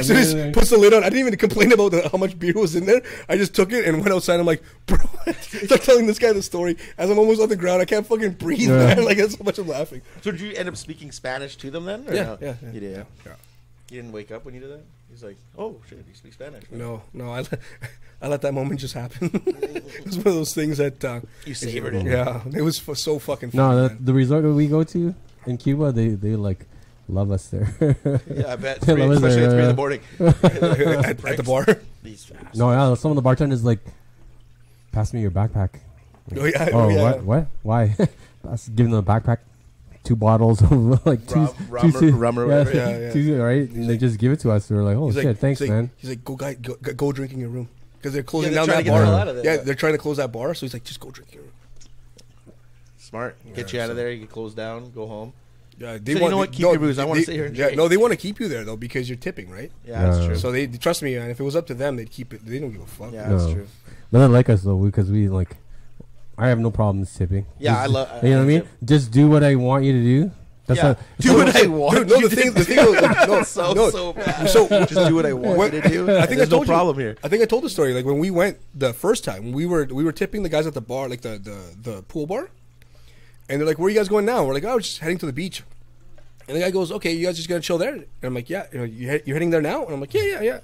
S5: soon as he puts the lid on, I didn't even complain about how much beer was in there. I just took it and went outside. I'm like, bro, start telling this guy the story. As I'm almost on the ground, I can't fucking breathe, man. Like, that's so much I'm laughing.
S6: So did you end up speaking Spanish to them then? Or
S5: Yeah,
S6: no?
S5: yeah.
S6: You did.
S5: Yeah.
S6: You didn't wake up when you did that? He's like, oh shit, you speak Spanish.
S5: No, I let that moment just happen. It was one of those things that
S6: You savored it.
S5: Yeah, it was so fucking
S1: No,
S5: funny.
S1: the resort that we go to in Cuba, they like love us there.
S6: Yeah, I bet.
S1: They love us
S6: Especially at 3 in
S1: there,
S6: the morning.
S5: at the bar.
S6: These assholes.
S1: No, yeah, some of the bartenders like, pass me your backpack.
S5: Oh yeah.
S1: Oh,
S5: yeah.
S1: what? Why? I was giving them a backpack, 2 bottles of like
S6: Rum or whatever.
S5: Yeah.
S1: two, right? And they just give it to us. They were like, oh
S5: He's
S1: shit,
S5: like,
S1: thanks, man.
S5: He's like, go drink in your room because they're closing
S6: they're
S5: down
S6: trying
S5: that
S6: to get the hell
S5: bar.
S6: out of there.
S5: Yeah, they're trying to close that bar. So he's like, just go drink in your room.
S6: Smart. Get you out of there. You get closed down. Go home.
S5: Yeah,
S6: So you know what? Keep your booze. I wanna sit here and
S5: Yeah,
S6: drink.
S5: no, they want to keep you there though because you're tipping, right?
S6: Yeah, that's
S1: Yeah.
S6: true.
S5: So they trust me, and if it was up to them, they'd keep it. They don't give a fuck.
S6: Yeah, that's
S1: No.
S6: true.
S1: But they like us though because we like. I have no problems tipping.
S6: Yeah,
S1: Just-
S6: I love.
S1: You know what I mean? Just do what I want you to do. That's
S6: Yeah.
S1: not,
S6: Do what I want.
S5: Dude, no,
S6: you
S5: the
S6: to
S5: thing,
S6: do.
S5: no,
S6: so bad.
S5: So
S6: Just do what I want you to do.
S5: I think
S6: There's
S5: I told
S6: no problem here.
S5: I think I told the story. Like when we went the first time, we were tipping the guys at the bar, like the pool bar, and they're like, "Where are you guys going now?" We're like, "Oh, we're just heading to the beach." And the guy goes, "Okay, you guys just gonna chill there?" And I'm like, "Yeah, you're heading there now?" And I'm like, "Yeah."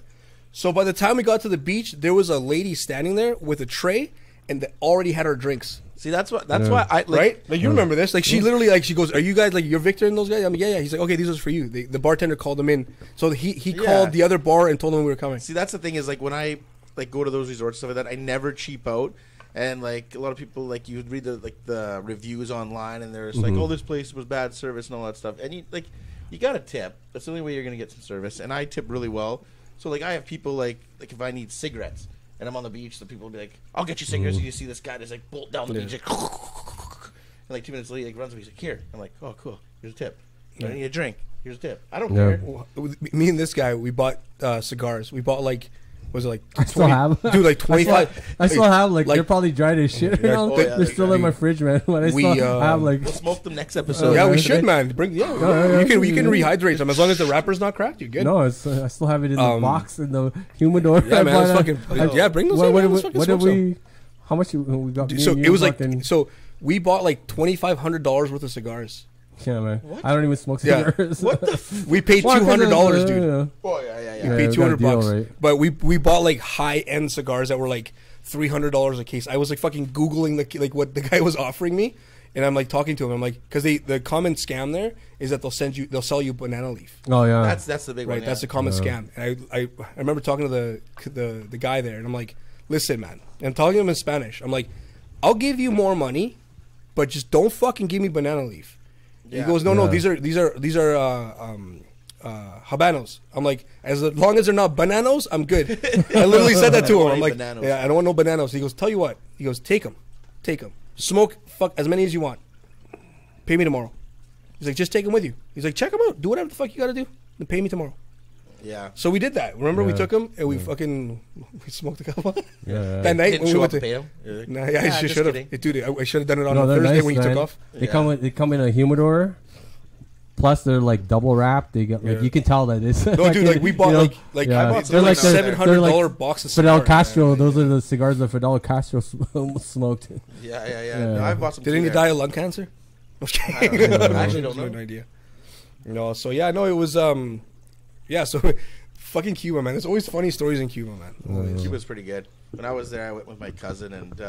S5: So by the time we got to the beach, there was a lady standing there with a tray, and they already had our drinks.
S6: See, that's why I like.
S5: Right? Like you remember this? Like she literally like she goes, "Are you guys like you're Victor and those guys?" I'm like, "Yeah." He's like, "Okay, these are for you." The bartender called them in, so he called the other bar and told them we were coming.
S6: See, that's the thing is like when I like go to those resorts and stuff like that, I never cheap out. And like a lot of people, like you would read the reviews online, and they're just like, "Oh, this place was bad service and all that stuff." And you got to tip. That's the only way you're gonna get some service. And I tip really well. So like I have people like if I need cigarettes and I'm on the beach, the people will be like, "I'll get you cigarettes." And you see this guy just like bolt down the beach, like, and like 2 minutes later, like runs away. He's like, "Here." I'm like, "Oh, cool. Here's a tip. I need a drink. Here's a tip. I don't care."
S5: Me and this guy, we bought cigars. We bought like, was it like?
S1: I still have.
S5: Dude, like 25.
S1: I still have like they're probably dried as shit. You know?
S6: Oh, yeah,
S1: they're still in my fridge, man. But I still have like.
S6: We'll smoke them next episode.
S5: Yeah, we
S1: right?
S5: should, man. Bring you can rehydrate them as long as the wrapper's not cracked. You're good.
S1: No, I still have it in the box in the humidor.
S5: Yeah, man, it's fucking. Yeah, bring those.
S1: What did we? How much we got?
S5: So it was like so we bought like $2,500 worth of cigars.
S1: Yeah, man.
S6: What?
S1: I don't even smoke
S5: Yeah.
S1: cigars.
S6: What the?
S5: We paid $200, dude.
S6: Oh yeah.
S5: We
S1: Yeah,
S5: paid
S1: we got a deal,
S5: $200,
S1: right?
S5: but we bought like high end cigars that were like $300 a case. I was like fucking googling like what the guy was offering me, and I'm like talking to him. I'm like, because the common scam there is that they'll sell you banana leaf.
S1: Oh yeah.
S6: That's the big one.
S5: Right,
S6: Yeah.
S5: that's the common scam. And I remember talking to the guy there, and I'm like, listen, man. And I'm talking to him in Spanish. I'm like, I'll give you more money, but just don't fucking give me banana leaf.
S6: Yeah.
S5: He goes, no,
S1: Yeah.
S5: these are habanos. I'm like, as long as they're not bananos, I'm good. I literally said that to him. I'm like,
S6: Bananos.
S5: yeah, I don't want no bananos. He goes, tell you what. He goes, take them, smoke, fuck as many as you want. Pay me tomorrow. He's like, just take them with you. He's like, check them out. Do whatever the fuck you got to do. Then pay me tomorrow.
S6: Yeah.
S5: So we did that. Remember, we
S1: Yeah.
S5: took them and we smoked a couple.
S1: Yeah.
S5: That night
S6: Didn't
S5: when we
S6: show
S5: went
S6: up
S5: to.
S6: pay him. You're like,
S5: Nah, yeah, I
S6: just
S5: should have.
S6: kidding.
S5: Dude, I should have done it on
S1: No,
S5: a
S1: they're
S5: Thursday
S1: nice,
S5: when you
S1: man.
S5: took off.
S1: They come in a humidor. Plus, they're like double wrapped. They got like
S5: Yeah.
S1: you can tell that it's.
S5: No, dude, like we bought like
S1: yeah.
S5: I bought
S6: They're like
S5: $700
S1: $700
S5: box of
S1: Fidel
S5: cigars,
S1: Castro.
S5: man.
S1: Those are the cigars that Fidel Castro smoked.
S6: Yeah.
S1: Yeah.
S6: No, I bought some.
S5: Didn't
S6: too
S5: he
S6: there.
S5: die of lung cancer? I
S6: actually don't know.
S5: No idea. No, so yeah, no, it was yeah, so fucking Cuba, man. There's always funny stories in Cuba, man. Always.
S6: Cuba's pretty good. When I was there, I went with my cousin, and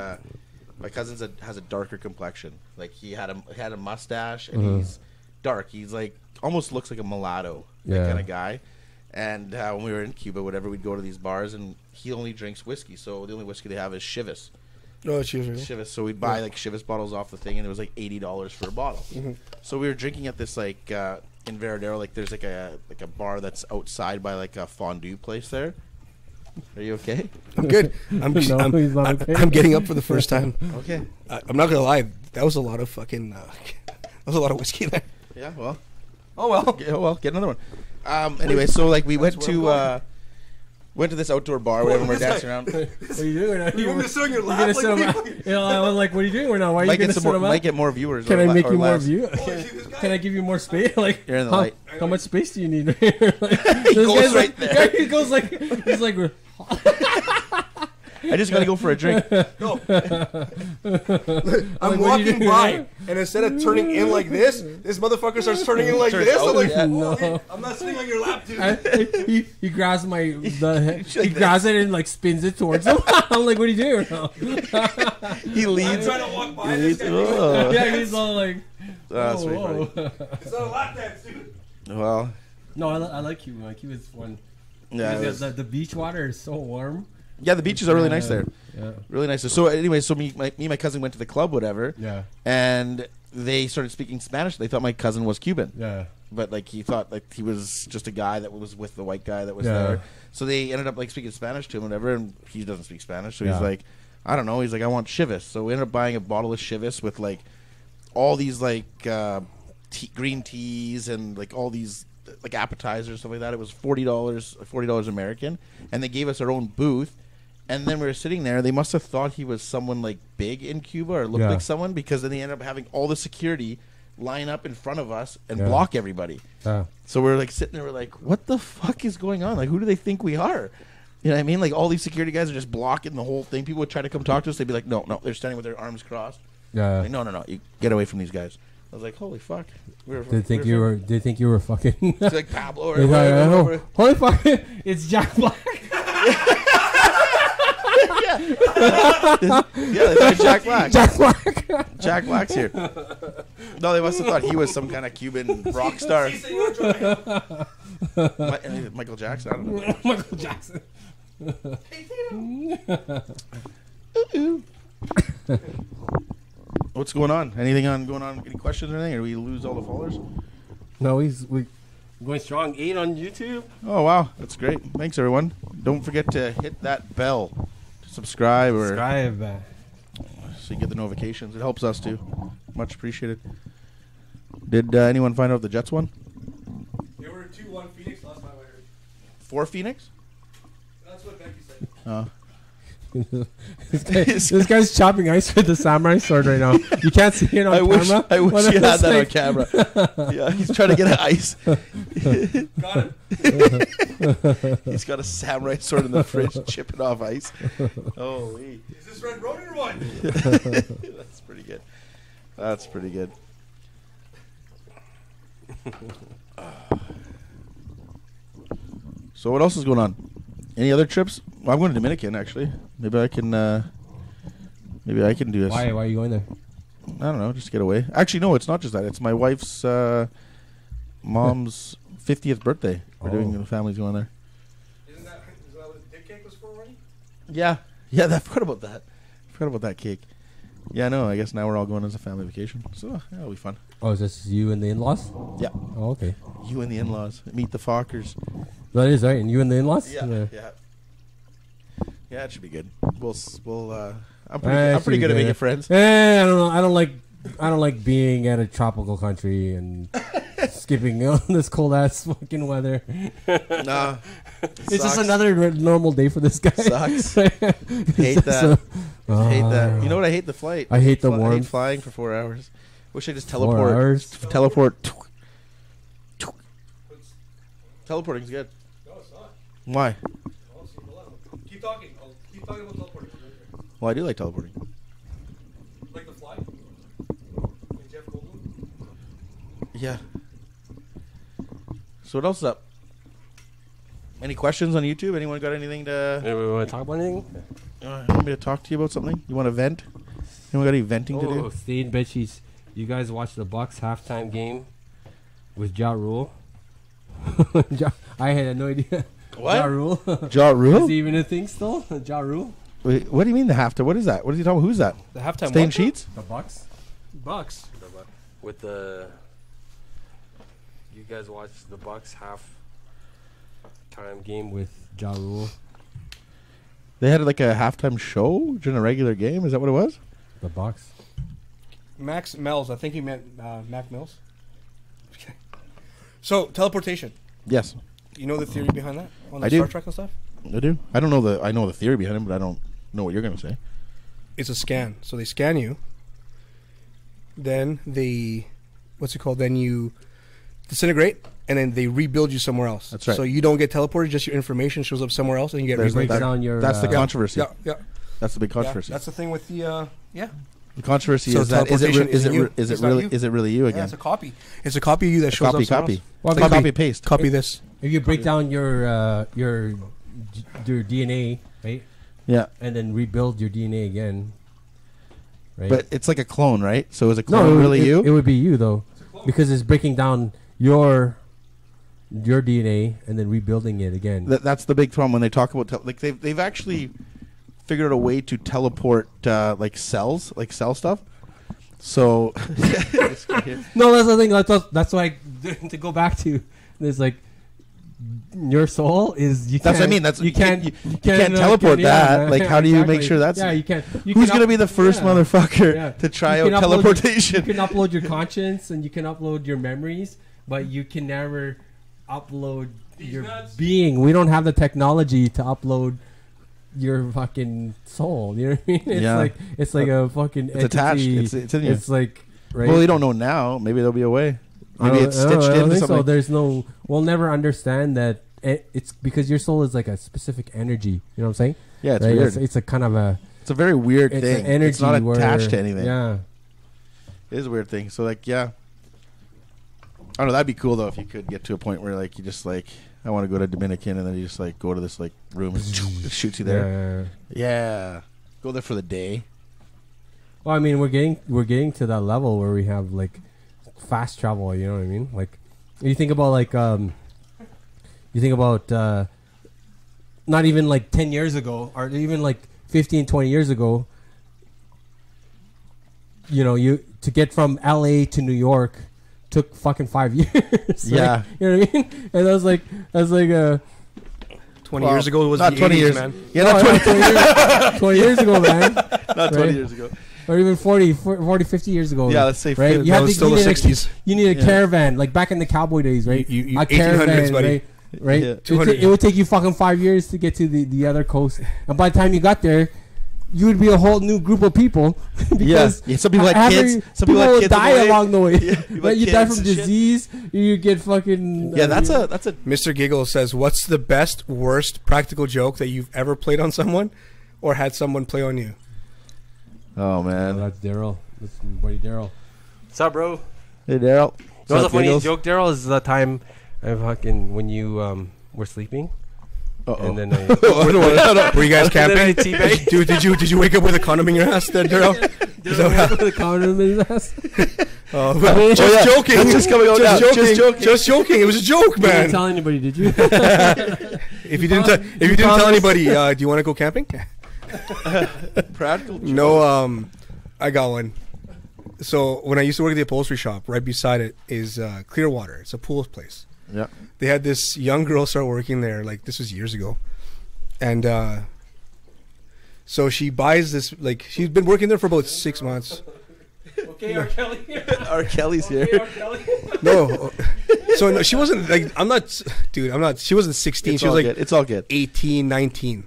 S6: my cousin has a darker complexion. Like he had a mustache, and he's dark. He's like almost looks like a mulatto kind of guy. And when we were in Cuba, whatever, we'd go to these bars, and he only drinks whiskey. So the only whiskey they have is Chivas.
S5: Oh, cheers.
S6: Chivas. So we'd buy like Chivas bottles off the thing, and it was like $80 for a bottle. So we were drinking at this like in Veradero, like there's like a bar that's outside by like a fondue place there. Are you okay?
S5: I'm good. I'm
S1: No, he's not okay.
S5: I'm getting up for the first time.
S6: Okay.
S5: I'm not gonna lie. That was a lot of fucking. That was a lot of whiskey there.
S6: Yeah. Well.
S5: Oh well.
S6: Yeah, well, get another one. Anyway, so like we went to Went to this outdoor bar where everyone were dancing around.
S1: What are you doing right now?
S5: You want me to sit on your
S1: You're
S5: lap?
S1: gonna
S5: Like,
S1: sit on
S5: what
S1: my-
S5: are you-
S1: You know, I was like, what are you doing right now? Why are you
S6: Might
S1: gonna
S6: get
S1: sit
S6: some more,
S1: on my?
S6: might get more viewers.
S1: Can
S6: or
S1: I
S6: la-
S1: make
S6: or
S1: you more
S6: less.
S1: view?
S5: this guy-
S1: Can I give you more space? Like,
S6: You're in the
S1: how,
S6: light.
S1: how much space do you need? Like, this
S6: goes
S1: guy's
S6: right
S1: like,
S6: there.
S1: He goes like, he's like,
S6: I just gotta go for a drink.
S5: No. I'm
S1: Like, what are you
S5: walking
S1: doing?
S5: by, and instead of turning in like this motherfucker starts turning in like
S6: Turns
S5: this. I'm
S6: out,
S5: like,
S6: yeah.
S5: "Holy, I'm not sitting on your lap, dude.
S1: he grabs he grabs it and like spins it towards him. I'm like, what are you doing right now?
S6: He
S5: I'm
S6: leads.
S5: trying to walk by this guy.
S6: Oh.
S1: Yeah, he's all like,
S6: That's
S1: whoa,
S6: pretty
S1: whoa.
S6: funny.
S5: It's not a lap dance, dude.
S6: Well,
S1: No, I like Cuba. Like, Cuba's fun.
S6: yeah, it
S1: Because
S6: was-
S1: the beach water is so warm.
S6: yeah. The beaches are really nice there.
S1: Yeah.
S6: Really nice. So anyway, so me and my cousin went to the club, whatever,
S1: Yeah.
S6: and they started speaking Spanish. They thought my cousin was Cuban,
S1: Yeah.
S6: but like he thought like he was just a guy that was with the white guy that was
S1: Yeah.
S6: there. So they ended up like speaking Spanish to him, whatever, and he doesn't speak Spanish. So
S1: Yeah.
S6: he's like, I don't know. He's like, I want Chivas. So we ended up buying a bottle of Chivas with like all these like green teas and like all these like appetizers, stuff like that. It was $40 American, and they gave us our own booth. And then we were sitting there. They must have thought he was someone like big in Cuba or looked
S1: Yeah.
S6: like someone, because then they ended up having all the security line up in front of us and
S1: Yeah.
S6: block everybody.
S1: Yeah.
S6: So we're like sitting there, we're like, what the fuck is going on? Like, who do they think we are? You know what I mean? Like, all these security guys are just blocking the whole thing. People would try to come talk to us. They'd be like, no, they're standing with their arms crossed.
S1: Yeah.
S6: Like, no, you get away from these guys. I was like, holy fuck.
S1: They think you were fucking.
S6: It's like Pablo or
S1: He's like,
S6: whatever.
S1: oh, holy fuck! It's Jack Black.
S6: Yeah, they thought Jack Black.
S1: Jack Black.
S6: Jack Black's here. No, they must have thought he was some kind of Cuban rock star. Michael Jackson? I don't know.
S1: Michael Jackson.
S6: What's going on? Anything going on? Any questions or anything? Or we lose all the followers?
S1: No, we going strong. 8 on YouTube.
S6: Oh, wow. That's great. Thanks, everyone. Don't forget to hit that bell to subscribe or
S1: Subscribe.
S6: so you get the notifications. It helps us, too. Much appreciated. Did anyone find out the Jets won?
S5: There were 2-1 Phoenix last time I heard.
S6: 4 Phoenix?
S5: That's what Becky said.
S6: Oh.
S1: This guy's chopping ice with the samurai sword right now. You can't see it on
S6: I
S1: camera.
S6: wish
S1: but
S6: you
S1: it
S6: had
S1: looks
S6: that on
S1: like-
S6: camera. Yeah, he's trying to get ice.
S5: Got it.
S6: He's got a samurai sword in the fridge, chipping off ice. Holy.
S5: Is this Red Ronin or what?
S6: That's pretty good. That's pretty good. So what else is going on? Any other trips? Well, I'm going to Dominican actually. Maybe I can do this.
S1: Why are you going there?
S6: I don't know, just to get away. Actually, no, it's not just that. It's my wife's mom's 50th birthday. We're doing the family's going there.
S5: Isn't that what the dick cake was for already?
S6: Yeah, I forgot about that. Forgot about that cake. Yeah, no, I guess now we're all going as a family vacation. So yeah, it'll be fun.
S1: Oh, is this you and the in-laws?
S6: Yeah,
S1: Oh, okay.
S6: you and the in-laws meet the Fockers.
S1: That is right. And you and the in-laws?
S6: Yeah. It should be good. I'm pretty good at making friends.
S1: I don't know. I don't like being at a tropical country and skipping on this cold ass fucking weather.
S6: Nah,
S1: It's just another normal day for this guy.
S6: Sucks. Hate that. Hate that. You know what? I hate the flight.
S1: I hate the
S6: I hate
S1: warmth.
S6: flying for 4 hours. Wish I just
S1: 4
S6: teleport.
S1: hours?
S6: Teleport. Teleporting's good.
S5: No, it's not.
S6: Why?
S5: Oh, see, hold on. Keep talking. I'll keep talking about teleporting.
S6: Well, I do like teleporting.
S5: Like the fly? Like Jeff Goldblum?
S6: Yeah. So what else is up? Any questions on YouTube? Anyone got anything to?
S1: Anybody want to talk about anything?
S6: You want me to talk to you about something? You want to vent? Anyone got any venting to
S1: Oh,
S6: do?
S1: stay in bed sheets. You guys watched the Bucks halftime game with Ja Rule? I had no idea.
S6: What?
S1: Ja Rule?
S6: Ja
S1: Is
S6: Rule?
S1: he even a thing still? Ja Rule?
S6: Wait, what do you mean the halftime? What is that? What is he talking about? Who's that?
S5: The halftime
S6: Stain Sheets?
S1: The Bucks?
S5: Bucks.
S1: With the... You guys watched the Bucks halftime game with Ja Rule?
S6: They had like a halftime show during a regular game? Is that what it was?
S1: The Bucks?
S5: Max Mills. I think he meant Mac Mills. Okay. So, teleportation.
S6: Yes.
S5: You know the theory behind that? On the
S6: I do.
S5: Star Trek and stuff?
S2: I do. I don't know I know the theory behind it, but I don't know what you're gonna say.
S5: It's a scan. So they scan you. Then they, what's it called? Then you disintegrate, and then they rebuild you somewhere else.
S2: That's right.
S5: So you don't get teleported; just your information shows up somewhere else, and you get
S2: There's
S5: rebuilt.
S1: breaks down your.
S2: That's the controversy.
S5: Yeah.
S2: That's the big controversy.
S5: That's the thing with the
S2: The controversy
S5: So
S2: is that is
S5: teleportation
S2: it
S5: isn't you. It's not
S2: really
S5: you.
S2: is it really you
S5: Yeah,
S2: again?
S5: it's a copy. It's a copy of you that shows
S2: Copy,
S5: up somewhere
S2: copy.
S5: else.
S1: Well,
S2: It's like copy paste.
S5: Copy this.
S1: If you break down your DNA, right,
S2: Yeah,
S1: and then rebuild your DNA again, right?
S2: but it's like a clone, right? So is a
S1: no,
S2: clone really you?
S1: It would be you though, because it's breaking down your DNA and then rebuilding it again.
S2: That's the big problem when they talk about like they've actually figured out a way to teleport like cells, like cell stuff. So
S1: No, that's the thing. That's why to go back to. There's like your soul is. You
S2: That's what I
S1: can't-
S2: mean. That's
S1: you can't
S2: teleport that.
S1: yeah,
S2: Like, how do you make sure that's?
S1: Yeah, you can't.
S2: Who's gonna be the first motherfucker
S1: Yeah.
S2: to try
S1: You
S2: out
S1: can upload
S2: teleportation?
S1: You can upload your conscience and you can upload your memories, but you can never upload your being. We don't have the technology to upload your fucking soul. You know what I mean? It's like a fucking.
S2: It's attached.
S1: entity.
S2: It's in you.
S1: It's like right.
S2: Well, you don't know now. Maybe there'll be a way.
S1: I
S2: Maybe
S1: don't-
S2: it's
S1: I don't-
S2: stitched
S1: I don't
S2: into
S1: think
S2: something.
S1: So there's no. We'll never understand that. It's because your soul is like a specific energy. You know what I'm saying?
S2: Yeah, it's
S1: Right?
S2: weird.
S1: It's a kind of a.
S2: It's a very weird
S1: It's
S2: thing.
S1: an energy.
S2: It's not
S1: where,
S2: attached to anything.
S1: Yeah.
S2: It is a weird thing. So like, yeah. I don't know. That'd be cool though if you could get to a point where like you just like I want to go to Dominican and then you just like go to this like room and it shoots you there. Yeah. Go there for the day.
S1: Well, I mean, we're getting to that level where we have like fast travel. You know what I mean? Like, you think about like not even like 10 years ago, or even like 15, 20 years ago. You know, you to get from LA to New York took fucking 5 years. Right?
S2: Yeah.
S1: You know what I mean? And that was like
S5: 20 years ago it was
S2: not
S5: the
S2: 20
S5: 80s,
S2: years.
S5: man.
S2: Yeah,
S1: No,
S2: not 20,
S1: yeah, 20 years ago, man.
S2: not 20
S1: Right.
S2: years ago.
S1: Or even 40, 50 years ago.
S2: Yeah, let's say
S1: right?
S2: 50.
S1: You
S5: That
S1: had
S5: was
S1: to,
S5: still the
S1: you need
S5: 60s.
S1: You need a
S2: Yeah.
S1: caravan, like back in the cowboy days, right?
S5: You
S1: A
S5: 1800s, buddy.
S1: right? Right?
S2: Yeah.
S5: 200.
S1: It would take you fucking 5 years to get to the other coast, and by the time you got there, you would be a whole new group of people. Because
S2: Yeah, some people had
S1: every-
S2: kids. Some people had
S1: will
S2: kids on the
S1: die
S2: way.
S1: along the way.
S2: Yeah, people
S1: Right?
S2: had
S1: You die
S2: kids
S1: from
S2: and shit.
S1: disease. You get fucking.
S2: Yeah, that's a
S5: Mr. Giggle says, "What's the best, worst practical joke that you've ever played on someone, or had someone play on you?"
S2: Oh
S1: Oh,
S2: man.
S1: that's Daryl. That's my buddy Daryl.
S7: What's up, bro?
S2: Hey Daryl.
S7: You know what's the funniest joke, Daryl, is the time I fucking when you were sleeping and then I
S5: Were you guys
S7: and then I
S5: camping?
S7: teabagged.
S5: Dude, did you wake up with a condom in your ass there, Daryl? Is that what happened?
S1: The condom in his ass.
S5: Oh,
S2: yeah.
S5: joking.
S2: That's just coming out now. Just joking.
S5: Just joking. It was a joke,
S1: You didn't
S5: man.
S1: tell anybody, did you?
S5: If you didn't tell anybody, do you want to go camping?
S2: Practical.
S5: No, I got one. So when I used to work at the upholstery shop, right beside it is Clearwater. It's a pool place.
S2: Yeah.
S5: They had this young girl start working there. Like, this was years ago, and so she buys this. Like, she's been working there for about 6 months.
S1: Okay, R. Kelly.
S2: R. Kelly's here.
S5: No, so no, she wasn't like I'm not, dude. I'm not. She wasn't 16.
S2: It's
S5: She was
S2: all
S5: like
S2: good. It's all good.
S5: 18, 19.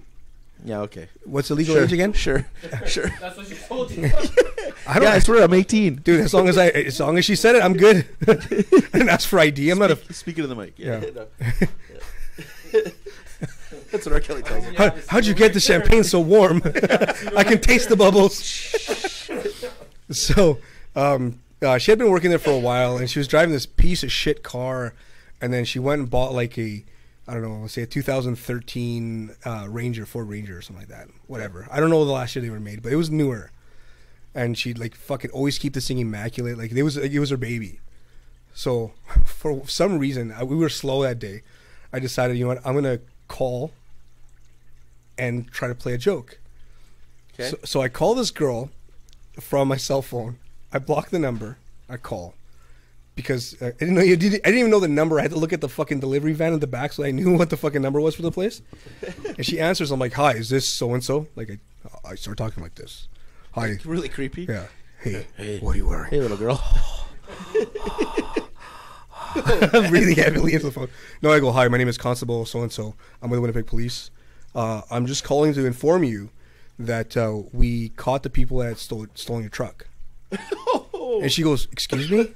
S2: Yeah. Okay.
S5: What's the legal
S2: Sure.
S5: age again?
S2: Sure. Sure.
S1: That's what she told you.
S5: I don't.
S2: Yeah, I swear I'm 18.
S5: Dude, as long as she said it, I'm good. I didn't ask for ID. I'm not a.
S2: Speaking of the mic. Yeah.
S5: Yeah.
S2: No. That's what R. Kelly tells me.
S5: How'd you get the champagne so warm? I can taste the bubbles. So, she had been working there for a while, and she was driving this piece of shit car, and then she went and bought like a, I don't know, let's say a 2013 Ranger, Ford Ranger or something like that. Whatever. I don't know the last year they were made, but it was newer. And she'd like fucking always keep this thing immaculate. Like, it was her baby. So for some reason, we were slow that day. I decided, you know what, I'm going to call and try to play a joke.
S2: Okay.
S5: So I call this girl from my cell phone. I block the number. I call because I didn't know I didn't even know the number. I had to look at the fucking delivery van in the back so I knew what the fucking number was for the place. And she answers. I'm like, "Hi, is this so and so?" Like, I start talking like this. Hi.
S2: Really creepy.
S5: Yeah. Hey. What are you wearing?
S2: Hey, little girl.
S5: I'm breathing heavily into the phone. No, I go, "Hi, my name is Constable so and so. I'm with the Winnipeg Police. I'm just calling to inform you that we caught the people that had stolen your truck. And she goes, excuse me?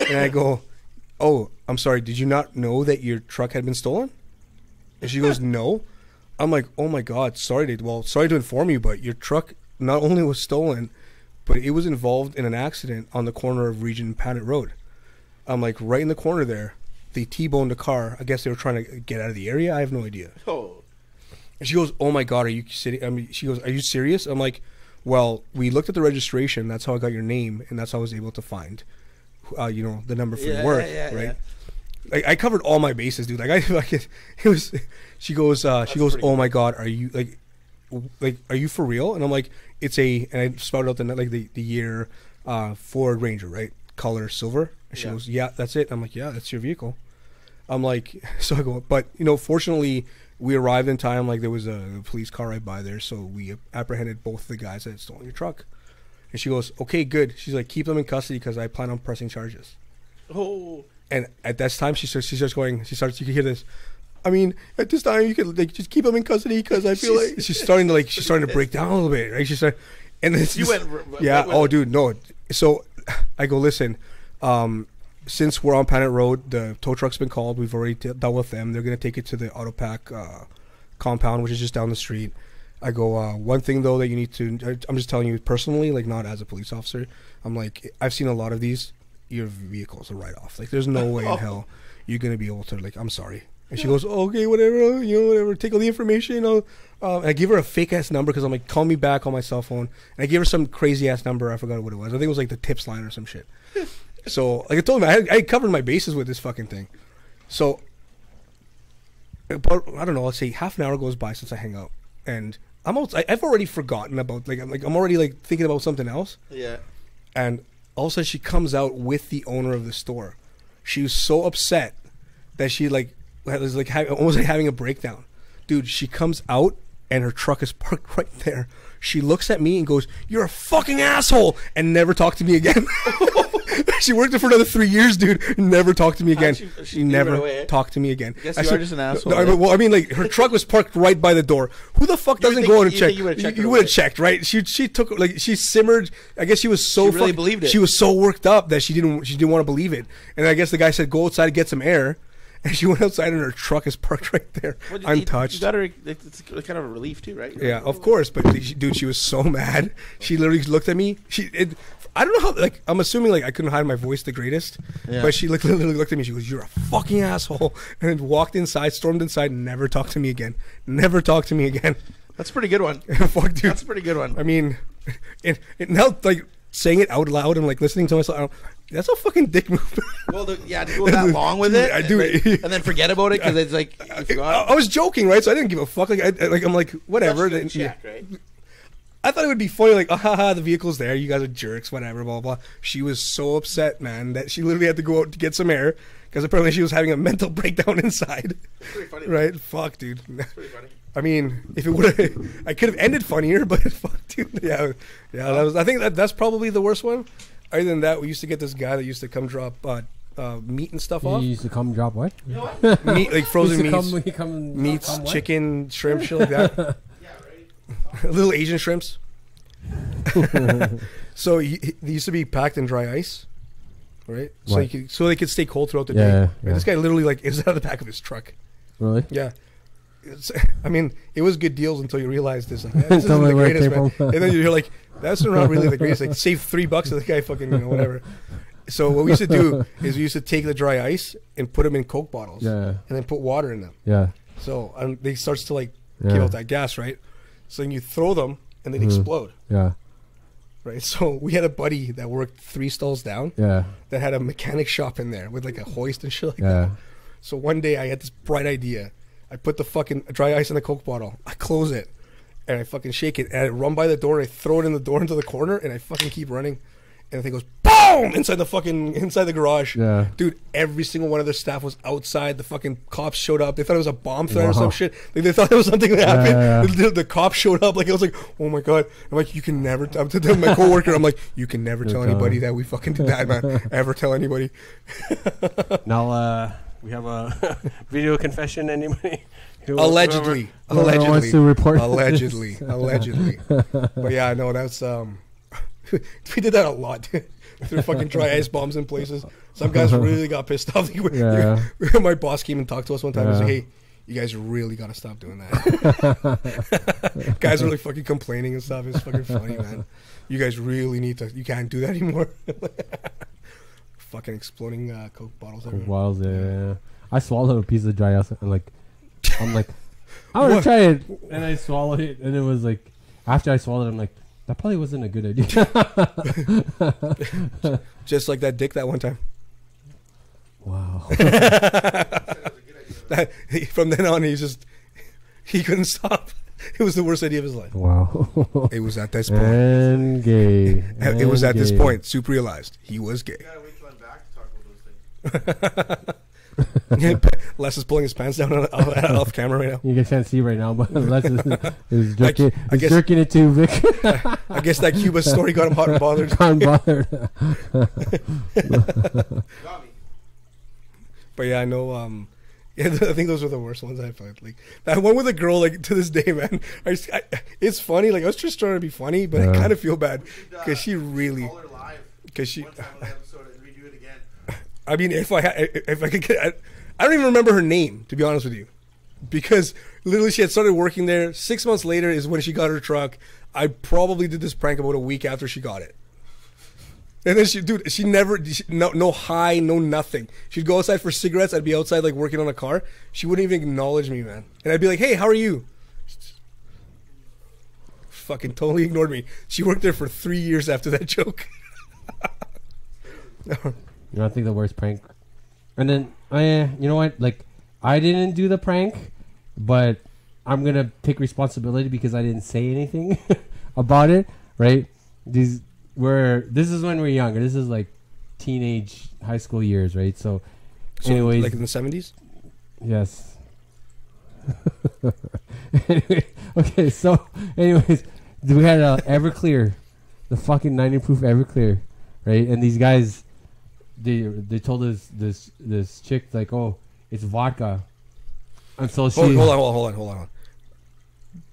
S5: And I go, oh, I'm sorry, did you not know that your truck had been stolen? And she goes, no. I'm like, oh my God, sorry to inform you, but your truck not only was stolen, but it was involved in an accident on the corner of Regent and Panet Road. I'm like, right in the corner there, they T-boned a car. I guess they were trying to get out of the area. I have no idea.
S6: Oh.
S5: And she goes, oh my God, are you serious? I mean, she goes, are you serious? I'm like, well, we looked at the registration. That's how I got your name, and that's how I was able to find, the number for your work, right? Yeah. Like, I covered all my bases, dude. It was. She goes, oh my God, are you are you for real? And I'm like, and I spouted out the year, Ford Ranger, right? Color silver. And she goes, yeah, that's it. I'm like, yeah, that's your vehicle. I'm like, so I go, but fortunately, we arrived in time. Like, there was a police car right by there, so we apprehended both the guys that had stolen your truck. And she goes, okay, good. She's like, keep them in custody because I plan on pressing charges.
S6: Oh. And
S5: at that time, you can hear this. I mean, at this time, you could just keep them in custody because I feel like she's starting to break down a little bit, right? She's like, and then dude, no. So I go, listen, since we're on Panet Road, the tow truck's been called. We've already dealt with them. They're gonna take it to the Auto Pack compound, which is just down the street. I go, one thing though that you need to, I'm just telling you personally, like not as a police officer. I'm like, I've seen a lot of these. Your vehicle's a write-off. Like, there's no way in hell you're gonna be able to. Like, I'm sorry. And she goes, okay, whatever, whatever. Take all the information. And I give her a fake ass number because I'm like, call me back on my cell phone. And I gave her some crazy ass number. I forgot what it was. I think it was like the tips line or some shit. So, like I told him, I covered my bases with this fucking thing. So, about, I don't know. Let's say half an hour goes by since I hang up, and I've already forgotten about I'm already like thinking about something else.
S6: Yeah.
S5: And all of a sudden, she comes out with the owner of the store. She was so upset that she was almost like having a breakdown. Dude, she comes out and her truck is parked right there. She looks at me and goes, "You're a fucking asshole," and never talked to me again. She worked there for another 3 years, dude. Never talked to me again. She never talked to me again.
S6: I guess you are just an asshole.
S5: No, well, I mean, like, her truck was parked right by the door. Who the fuck doesn't go and check? You would have checked, right? She took, like, she simmered. I guess she was so
S6: she really believed it.
S5: She was so worked up that she didn't want to believe it. And I guess the guy said, "Go outside and get some air." And she went outside and her truck is parked right there, untouched.
S6: You got her. It's kind of a relief too, right?
S5: Yeah, of course. But dude, she was so mad. She literally looked at me. I don't know how. Like, I'm assuming like I couldn't hide my voice the greatest. Yeah. But she literally looked at me. She goes, "You're a fucking asshole," and then walked inside, stormed inside, and never talked to me again. Never talked to me again.
S6: That's a pretty good one.
S5: Fuck, dude.
S6: That's a pretty good one.
S5: I mean, now like saying it out loud and like listening to myself. That's a fucking dick move.
S6: Well, to go that long with it,
S5: I do,
S6: and then forget about it because it's like you forgot.
S5: I was joking, right? So I didn't give a fuck. Like, I'm like, whatever.
S6: Check, right?
S5: I thought it would be funny, like, the vehicle's there. You guys are jerks, whatever, blah, blah, blah. She was so upset, man, that she literally had to go out to get some air because apparently she was having a mental breakdown inside.
S6: That's pretty funny.
S5: Right? Fuck, dude.
S6: That's pretty funny.
S5: I mean, if it would have, I could have ended funnier, but fuck, dude. Yeah. I think that's probably the worst one. Other than that, we used to get this guy that used to come drop meat and stuff off.
S1: He used to come drop what?
S6: You know what?
S5: Meat, like frozen meats.
S1: Meats,
S5: chicken, shrimp, shit like that.
S6: Yeah, right.
S5: Little Asian shrimps. So they used to be packed in dry ice, right? So they could stay cold throughout the day.
S1: Yeah.
S5: This guy literally like is out of the back of his truck.
S1: Really?
S5: Yeah. I mean, it was good deals until you realized this. Like, this isn't the greatest, man. And then you're like, that's not really the greatest. Like, save $3 to the guy, fucking whatever. So what we used to do is we used to take the dry ice and put them in Coke bottles, and then put water in them.
S1: Yeah.
S5: So they starts to like give out that gas, right? So then you throw them and they explode.
S1: Yeah.
S5: Right. So we had a buddy that worked 3 stalls down.
S1: Yeah.
S5: That had a mechanic shop in there with like a hoist and shit like that. So one day I had this bright idea. I put the fucking dry ice in the Coke bottle. I close it, and I fucking shake it, and I run by the door, and I throw it in the door into the corner, and I fucking keep running, and the thing goes boom inside the garage.
S1: Yeah,
S5: dude, every single one of their staff was outside. The fucking cops showed up. They thought it was a bomb threat or some shit. Like, they thought there was something that happened. Yeah. The cops showed up. Like, I was like, oh my god. I'm like, you can never. I'm to my coworker. I'm like, you can never tell anybody that we fucking did that, man. Ever tell anybody?
S7: Now, we have a video confession. Anybody
S5: Allegedly.
S1: Whoever wants to report
S5: Allegedly. But yeah, I know that's we did that a lot. Threw fucking dry ice bombs in places. Some guys really got pissed off. My boss came and talked to us one time and said, "Hey, you guys really got to stop doing that." Guys are really fucking complaining and stuff. It's fucking funny, man. You guys really need to. You can't do that anymore. Fucking exploding Coke bottles.
S1: Coke bottles, yeah. I swallowed a piece of dry ice and I'm like, I want to try it, and I swallowed it, and it was like, after I swallowed it, I'm like, that probably wasn't a good idea.
S5: Just like that dick that one time.
S1: Wow.
S5: From then on, he couldn't stop. It was the worst idea of his life.
S1: Wow.
S5: It was at this point.
S1: And gay.
S5: It was at this point. Soup realized he was gay.
S6: You gotta wait till I'm back to talk about those things.
S5: Les is pulling his pants down off camera right now.
S1: You guys can't see right now, but Les is jerking it too, Vic.
S5: I guess that Cuba story got him hot and bothered.
S6: Got me.
S5: But yeah, I know. Yeah, I think those were the worst ones I found. Like that one with a girl. Like to this day, man, it's funny. Like I was just trying to be funny, but I kind of feel bad because she really. Because she. I mean, if I could get, I don't even remember her name, to be honest with you, because literally she had started working there. 6 months later is when she got her truck. I probably did this prank about a week after she got it. And then she never, no hi, no nothing. She'd go outside for cigarettes. I'd be outside like working on a car. She wouldn't even acknowledge me, man. And I'd be like, hey, how are you? Fucking totally ignored me. She worked there for 3 years after that joke.
S1: You know, I think the worst prank. And then, you know what? Like, I didn't do the prank, but I'm going to take responsibility because I didn't say anything about it, right? This is when we're younger. This is like teenage, high school years, right? So anyways.
S5: Like in the 70s?
S1: Yes. Anyway, okay, so anyways, we had Everclear, the fucking 90 proof Everclear, right? And these guys... They told us this chick like, oh, it's vodka, and so she
S5: hold on.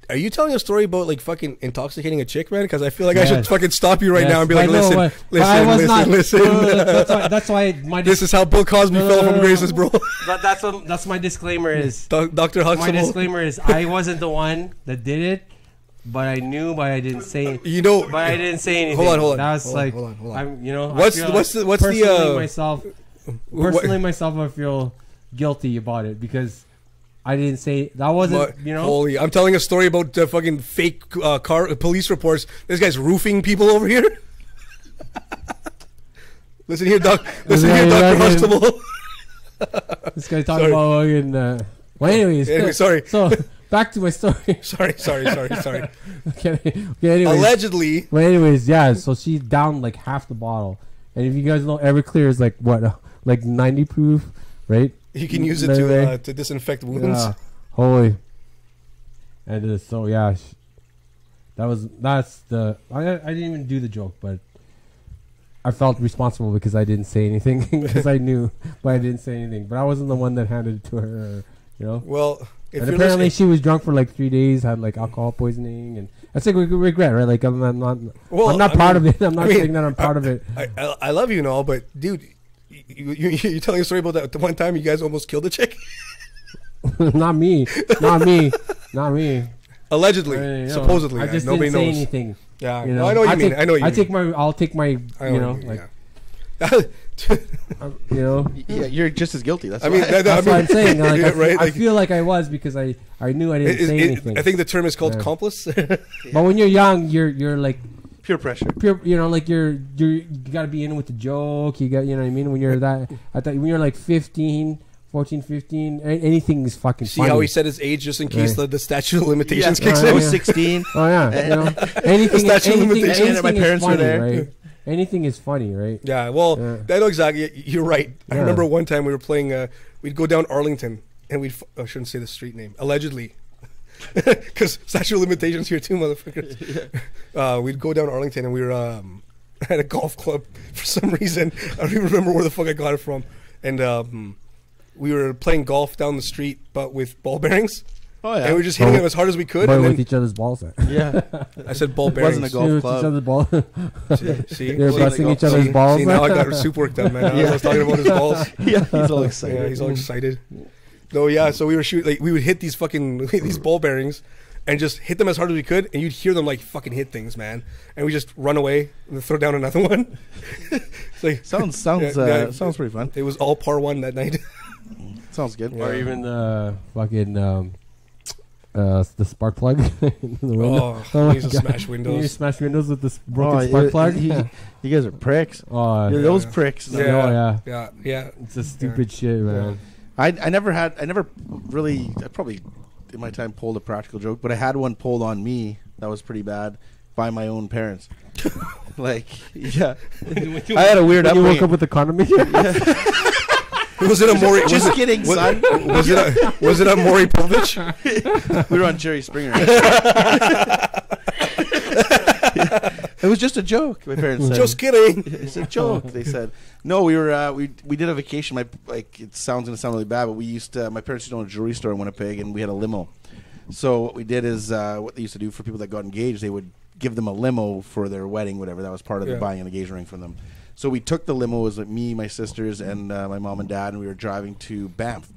S5: Are you telling a story about like fucking intoxicating a chick, man? Because I feel like I should fucking stop you right now and be like, listen.
S1: That's why
S5: this is how Bill Cosby fell from graces, bro.
S1: That's my disclaimer is
S5: Dr. Huxtable.
S1: My disclaimer is I wasn't the one that did it. But I knew, but I didn't say.
S5: You know,
S1: but I didn't say anything.
S5: Hold on.
S1: That's
S5: hold
S1: on. I'm, you know,
S5: what's the
S1: myself, I feel guilty about it because I didn't say that wasn't. You know,
S5: holy! I'm telling a story about fucking fake car police reports. This guy's roofing people over here. Listen here, Dr. Huxtable.
S1: This guy talking about fucking. Well, anyways,
S5: sorry.
S1: So. Back to my story.
S5: Sorry.
S1: Okay, anyways.
S5: Allegedly.
S1: Well, anyways, yeah. So she downed like half the bottle, and if you guys know, Everclear is like what, like 90 proof, right?
S5: You can use it to disinfect wounds.
S1: Yeah. Holy. And so yeah, that's the. I didn't even do the joke, but I felt responsible because I didn't say anything because I knew, but I didn't say anything. But I wasn't the one that handed it to her, you know.
S5: Well.
S1: And apparently she was drunk for like 3 days, had like alcohol poisoning, and that's like a regret, right? Like I'm not proud of it. I'm not saying that I'm proud of it.
S5: I love you and all, but dude, you're telling a story about that the one time you guys almost killed a chick.
S1: Not me.
S5: Allegedly, supposedly.
S1: I just
S5: nobody
S1: didn't
S5: knows.
S1: say anything.
S5: Yeah, you know? I know what you mean. I know what you mean.
S1: I'll take my, you know, like. You know,
S2: yeah, you're just as guilty. That's
S1: what I'm saying. Like,
S5: right?
S1: I feel like I was because I knew I didn't say anything.
S5: I think the term is called accomplice.
S1: But when you're young, you're like
S6: pure pressure.
S1: You know, like you got to be in with the joke. You got, you know what I mean. When you're when you're like 14, 15, anything is fucking.
S5: See
S1: funny.
S5: How he said his age just in case the statute of limitations kicks in.
S6: I was 16.
S1: Oh yeah, you know, anything.
S6: My parents were there.
S1: Right? Anything is funny, right?
S5: Yeah, well, I know exactly. You're right. I remember one time we were playing, we'd go down Arlington, and I shouldn't say the street name, allegedly. Because statute of limitations here too, motherfuckers. We'd go down Arlington, and we were at a golf club for some reason. I don't even remember where the fuck I got it from. And we were playing golf down the street, but with ball bearings.
S2: Oh yeah.
S5: And we were just hitting them as hard as we could.
S1: But
S5: And
S1: with
S5: then
S1: each other's balls.
S2: Yeah.
S5: I said ball
S2: It
S5: bearings.
S2: wasn't a golf
S1: With each other's
S2: club.
S1: ball.
S5: See?
S1: They were busting each other's
S5: See,
S1: balls.
S5: see, now I got soup work done, man. I was talking about his balls.
S2: Yeah, he's all excited.
S5: Yeah, he's all excited. No, yeah. So we were shooting. Like we would hit these fucking these ball bearings, and just hit them as hard as we could, and you'd hear them like fucking hit things, man. And we just run away and throw down another one. It's like
S2: Sounds sounds pretty fun.
S5: it was all par one that night.
S2: Sounds good.
S1: Or even the fucking the spark plug in the window.
S5: Oh,
S1: my
S5: we used to
S1: God.
S5: smash
S1: You
S5: windows.
S1: smash windows with this broken spark plug.
S2: You guys are pricks.
S1: Oh,
S2: You're those pricks.
S1: Yeah.
S5: Yeah.
S1: It's a stupid shit, man.
S2: I never really, I probably in my time pulled a practical joke, but I had one pulled on me that was pretty bad by my own parents. Like, yeah. I had a weird
S1: When you
S2: upbringing.
S1: woke up with the condom in your mouth.
S5: Was it a Maury?
S2: Just kidding, son.
S5: Was it a Maury Povich?
S2: We were on Jerry Springer. It was just a joke. My parents said.
S5: Just kidding.
S2: It's a joke. They said. No, we were we did a vacation. It sounds gonna sound really bad, but we used to. My parents used to own a jewelry store in Winnipeg, and we had a limo. So what we did is what they used to do for people that got engaged, they would give them a limo for their wedding, whatever. That was part of the buying an engagement ring from them. So we took the limo. It was like me, my sisters, and my mom and dad, and we were driving to Banff.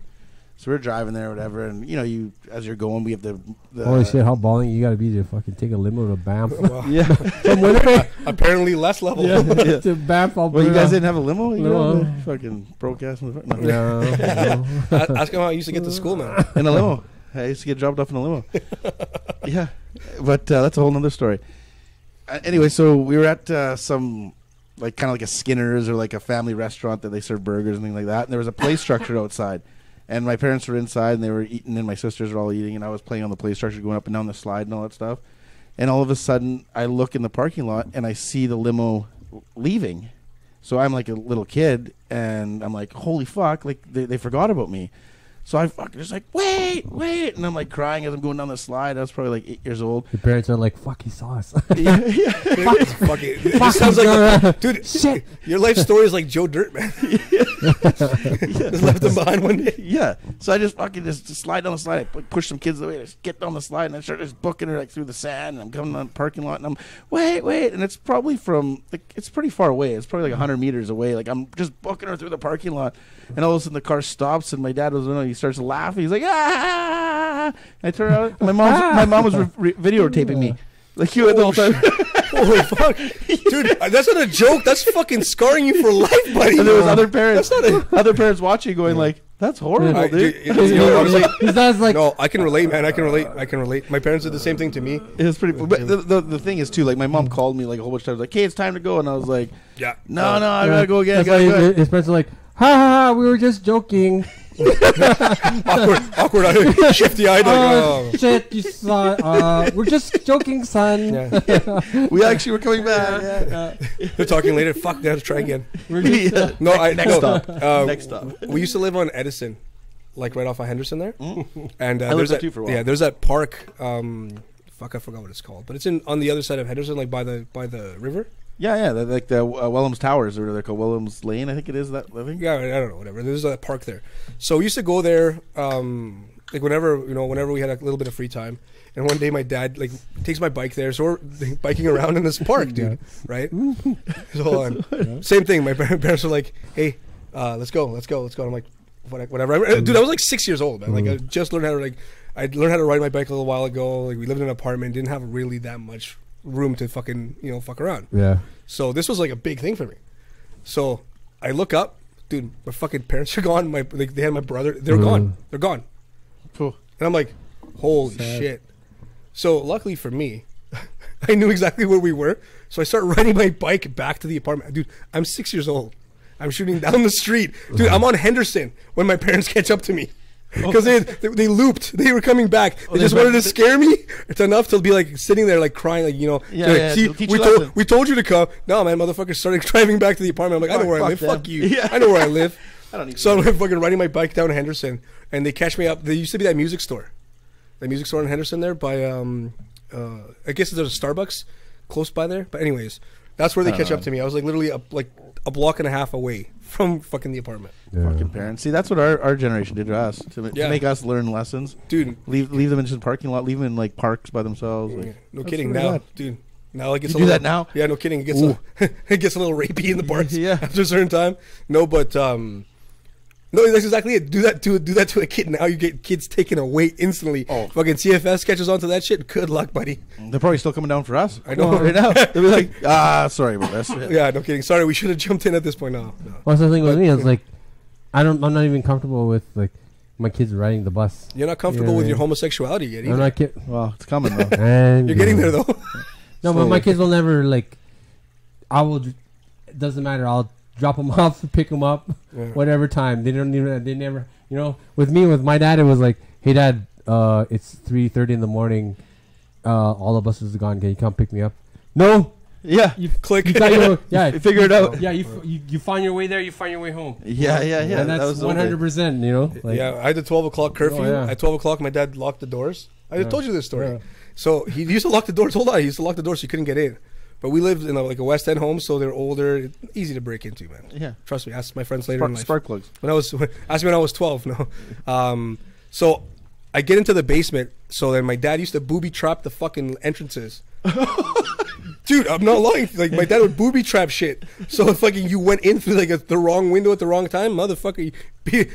S2: So we were driving there, whatever, and you as you're going, we have the
S1: Holy shit! How balling you gotta be to fucking take a limo to Banff
S2: yeah.
S1: from Winnipeg
S5: Apparently less level.
S1: to Banff.
S2: Well, you guys didn't have a limo? You
S1: No.
S2: know, fucking broke ass motherfucker.
S1: No.
S5: Ask him how I used to get to school, man.
S2: In a limo. I used to get dropped off in a limo. Yeah, but that's a whole nother story. Anyway, so we were at some like kind of like a Skinner's or like a family restaurant that they serve burgers and things like that. And there was a play structure outside. And my parents were inside and they were eating and my sisters were all eating and I was playing on the play structure going up and down the slide and all that stuff. And all of a sudden I look in the parking lot and I see the limo leaving. So I'm like a little kid and I'm like, holy fuck, like they forgot about me. So I fucking just like, wait. And I'm like crying as I'm going down the slide. I was probably like 8 years old.
S1: Your parents are like, fuck, he saw us.
S2: Yeah.
S5: Fuck it. This sounds like dude.
S1: Shit.
S5: Your life story is like Joe Dirt, man. Just left them behind one day.
S2: Yeah. So I just fucking just slide down the slide. I push some kids away. I just get down the slide and I start just booking her like through the sand. And I'm coming down the parking lot and I'm wait. And it's probably from like it's pretty far away. It's probably like 100 meters away. Like I'm just booking her through the parking lot. And all of a sudden the car stops and my dad was he starts laughing. He's like ah. I turn around. My mom was videotaping me. Like you had the whole time.
S5: Holy fuck, dude! That's not a joke. That's fucking scarring you for life, buddy.
S2: And there was other parents. Other parents watching, going like, "That's horrible, dude."
S5: Honestly,
S1: His dad's like,
S5: no, I can relate, man. I can relate. My parents did the same thing to me.
S2: It was pretty. But the thing is too, like my mom called me like a whole bunch of times, like, "Hey, it's time to go," and I was like,
S5: Yeah.
S2: No, I gotta go again.
S1: That's why his parents are like, ha ha ha, we were just joking.
S5: awkward, shifty eyed.
S1: Oh, shit, you saw. We're just joking, son.
S5: Yeah.
S2: We actually were coming back.
S5: They're talking later. Fuck, they have to try again.
S1: We're just,
S2: Next stop.
S5: Next
S2: stop.
S5: We used to live on Edison, like right off of Henderson there. And
S2: I lived
S5: there's
S2: there
S5: that,
S2: too for a while.
S5: yeah, there's that park. Fuck, I forgot what it's called, but it's on the other side of Henderson, like by the river.
S2: Yeah. Like the Wellham's Towers, or they're called Wellham's Lane, I think it is. That living.
S5: Yeah, I don't know, whatever. There's a park there, so we used to go there. Like whenever we had a little bit of free time. And one day my dad like takes my bike there, so we're biking around in this park, dude. Right? So hold on. Same thing. My parents were like, "Hey, let's go." And I'm like, "Whatever." Dude, I was like 6 years old, man. Like I just learned how to I learned how to ride my bike a little while ago. Like we lived in an apartment, didn't have really that much room to fucking fuck around.
S1: yeah.
S5: So this was like a big thing for me. So I look up, dude. My fucking parents are gone. They had my brother. They're gone. They're gone.
S2: Cool.
S5: And I'm like, holy shit. So luckily for me, I knew exactly where we were. So I start riding my bike back to the apartment. Dude, I'm 6 years old. I'm shooting down the street. Dude, I'm on Henderson when my parents catch up to me. Because they looped. They were coming back. They just wanted to scare me. It's enough to be like sitting there like crying, like,
S2: Yeah,
S5: we told you to come. No, man, motherfuckers started driving back to the apartment. I'm like, I know where I live.
S2: them.
S5: Fuck you.
S2: Yeah.
S5: I know where I live.
S2: I don't need
S5: So I'm fucking riding my bike down Henderson, and they catch me up. There used to be that music store. The music store in Henderson there by I guess there's a Starbucks close by there. But anyways, that's where they catch up to me. I was like literally up like a block and a half away from fucking the apartment.
S1: Yeah.
S2: Fucking parents. See, that's what our generation did to us to make us learn lessons.
S5: Dude,
S2: leave them in just a parking lot. Leave them in like parks by themselves. Like,
S5: no kidding. Now, dude. Now it gets
S2: you do that now?
S5: Yeah, no kidding. It gets it gets a little rapey in the parks.
S2: Yeah.
S5: After a certain time. No, but no, that's exactly it. Do that to a kid now. You get kids taken away instantly.
S2: Oh.
S5: Fucking CFS catches on to that shit. Good luck, buddy.
S2: They're probably still coming down for us.
S5: I know
S2: right now. They'll be like, sorry about this.
S5: Yeah, no kidding. Sorry, we should have jumped in at this point. No.
S1: What's the thing with me? It's like, I'm not even comfortable with like my kids riding the bus.
S5: You're not comfortable with your homosexuality yet either.
S1: I'm not
S2: Well, it's coming though.
S1: And
S5: You're getting there though.
S1: No, but my kids will never like. It doesn't matter. I'll drop them off, pick them up, whatever time. They never. You know, with my dad, it was like, hey dad, it's 3:30 in the morning. All the buses are gone. Can you come pick me up? No.
S2: Yeah.
S5: You click.
S1: You
S2: figure it out.
S1: Yeah, you find your way there. You find your way home.
S2: Yeah.
S1: And that's 100%. You know. Like,
S5: yeah, I had the 12 o'clock curfew.
S1: Oh, yeah.
S5: At 12 o'clock, my dad locked the doors. I told you this story.
S1: Yeah.
S5: So he used to lock the doors. Hold on, he used to lock the doors so you couldn't get in. But we lived in a West End home, so they're older, easy to break into, man.
S2: Yeah.
S5: Trust me. Ask my friends later in life.
S2: Spark plugs.
S5: Ask me when I was 12. No. So I get into the basement. So then my dad used to booby trap the fucking entrances. Dude, I'm not lying. Like my dad would booby trap shit. So if fucking you went in through like the wrong window at the wrong time, motherfucker,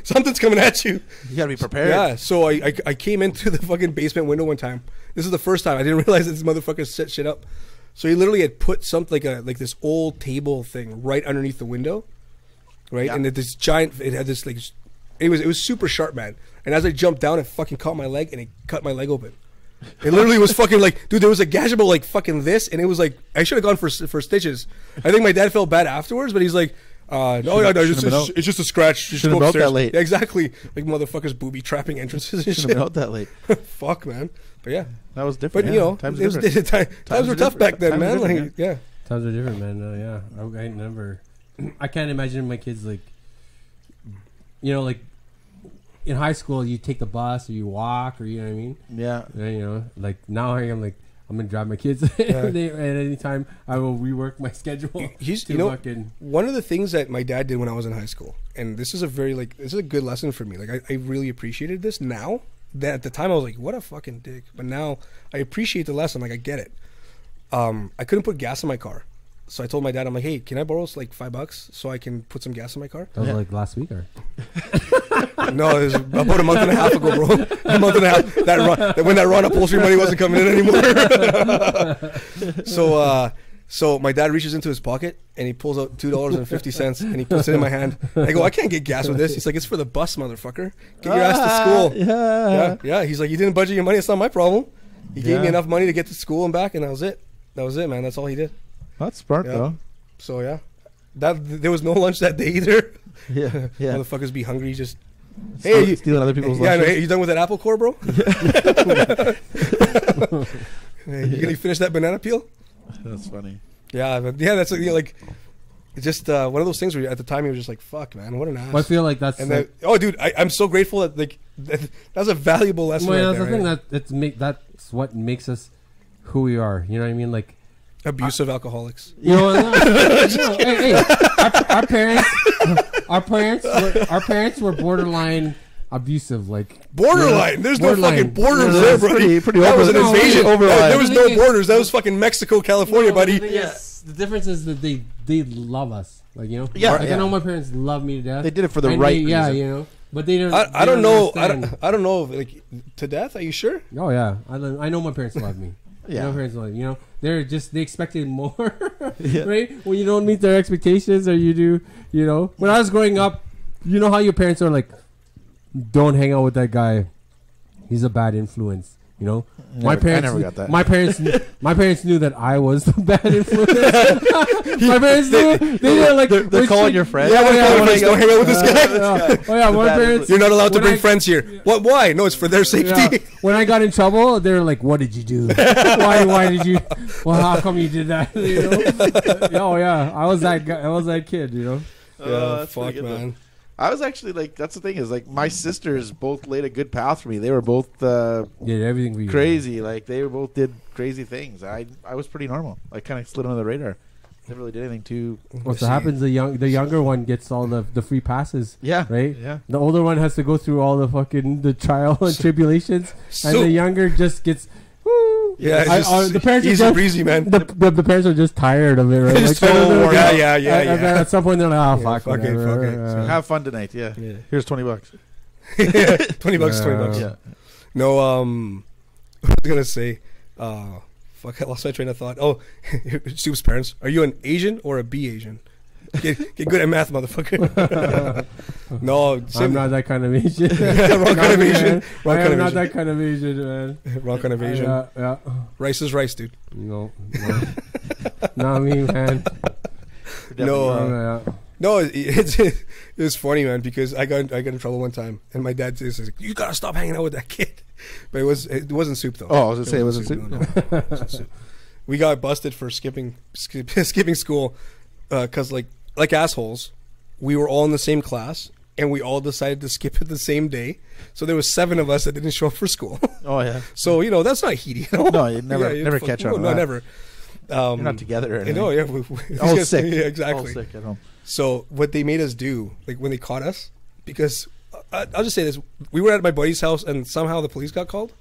S5: something's coming at you.
S2: You gotta be prepared.
S5: Yeah. So I came into the fucking basement window one time. This is the first time I didn't realize that this motherfucker set shit up. So he literally had put something like this old table thing right underneath the window, right? Yeah. And this giant, it had this like, it was super sharp, man. And as I jumped down, it fucking caught my leg and it cut my leg open. It literally was fucking like, dude, there was a gashable like fucking this, and it was like I should have gone for stitches. I think my dad felt bad afterwards, but he's like, no, it's just a scratch.
S2: Shouldn't have been out that late.
S5: Yeah, exactly, like motherfuckers booby trapping entrances and shit.
S2: Shouldn't have been out that late.
S5: Fuck, man. But yeah,
S2: that was different.
S5: But you know,
S2: times
S5: were tough back then, man. Like, yeah,
S1: times were different, man. I never. I can't imagine my kids like. You know, like. In high school, you take the bus or you walk, or you know what I mean.
S2: Yeah.
S1: And, you know, like now I'm gonna drive my kids at any time. I will rework my schedule.
S5: One of the things that my dad did when I was in high school, and this is a good lesson for me. Like I really appreciated this now. That at the time I was like, what a fucking dick. But now I appreciate the lesson. Like I get it. I couldn't put gas in my car. So I told my dad, I'm like, hey, can I borrow like $5 so I can put some gas in my car?
S1: That was like last week, or?
S5: No, it was about a month and a half ago, bro. A month and a half. When that Ron upholstery money wasn't coming in anymore. So my dad reaches into his pocket and he pulls out $2.50 and he puts it in my hand. I go, I can't get gas with this. He's like, it's for the bus, motherfucker. Get your ass to school. Yeah. He's like, you didn't budget your money. It's not my problem. He gave me enough money to get to school and back, and that was it. That was it, man. That's all he did.
S2: That's smart, though.
S5: So, yeah. There was no lunch that day either.
S2: Yeah.
S5: Motherfuckers be hungry. Just,
S2: hey, stealing other people's lunches.
S5: Hey, you done with that apple core, bro? Hey, you gonna finish that banana peel?
S2: That's funny.
S5: Yeah, that's like, it's just one of those things where at the time you were just like, fuck, man, what an ass.
S1: Well, I feel like that's.
S5: And dude, I'm so grateful that that's a valuable lesson.
S1: Well, that's the thing that's what makes us who we are. You know what I mean? Like.
S5: Abusive alcoholics.
S1: You know, hey, our parents were borderline abusive, like
S5: borderline.
S1: You know,
S5: there's no fucking borders there, buddy.
S2: Pretty
S5: that was an invasion. There was no borders. That was fucking Mexico, California, buddy.
S1: The difference is that they love us, like, you know.
S2: Yeah,
S1: I know my parents love me to death.
S2: They did it for the right reason.
S1: Yeah, you know. But they don't.
S5: I don't know. I don't know. Like to death? Are you sure?
S1: Oh yeah, I know my parents love me.
S2: Yeah,
S1: my parents love me. You know. They expected more, right? When you don't meet their expectations, or you do, you know. When I was growing up, you know how your parents are like, don't hang out with that guy. He's a bad influence. You know,
S2: I never got that.
S1: My parents knew that I was the bad influence. My parents knew. They didn't like.
S2: They're calling your friends.
S5: Yeah, don't hang out with this guy.
S1: Oh yeah, my parents.
S5: You're not allowed to bring friends here. What? Why? No, it's for their safety.
S1: Yeah. When I got in trouble, they're like, "What did you do? Why did you? Well, how come you did that?" You know? Oh yeah, I was that guy. I was that kid. You know.
S5: Yeah, fuck, man.
S2: I was actually like, that's the thing is like my sisters both laid a good path for me. They were both
S1: did everything for you.
S2: Crazy. Like they both did crazy things. I was pretty normal. I kind of slid under the radar. Never really did anything too.
S1: What happens? The younger one gets all the free passes.
S2: Yeah.
S1: Right.
S2: Yeah.
S1: The older one has to go through all the trial and tribulations, and the younger just gets. Woo.
S5: Yeah.
S1: The parents
S5: easy
S1: are just,
S5: breezy, man.
S1: The parents are just tired of it, right?
S5: Just yeah.
S1: And then at some point they're like, oh fuck,
S5: fuck it.
S2: So have fun tonight. Yeah. Here's $20.
S5: $20.
S2: Yeah.
S5: No. I was gonna say. Fuck, I lost my train of thought. Oh, Soup's parents. Are you an Asian or a B Asian? Get good at math, motherfucker. No,
S1: I'm not that kind of Asian.
S5: Wrong kind of Asian.
S1: I'm not that kind of Asian, man.
S5: Wrong kind of Asian.
S1: Yeah.
S5: Rice is rice, dude.
S1: No. Not me, man.
S5: No. No, it was funny, man, because I got in trouble one time, and my dad says, like, "You gotta stop hanging out with that kid." But it wasn't Soup though.
S2: Oh, I was gonna say it wasn't Soup.
S5: No, it wasn't Soup. We got busted for skipping school because like assholes, we were all in the same class and we all decided to skip it the same day. So there was 7 of us that didn't show up for school.
S2: Oh yeah.
S5: So that's not heaty.
S2: No, you never catch on.
S5: No, never.
S2: You're not together. Or anything.
S5: No, yeah,
S2: all sick.
S5: Yeah, exactly.
S2: All sick at home.
S5: So what they made us do, like when they caught us, because I'll just say this: we were at my buddy's house, and somehow the police got called.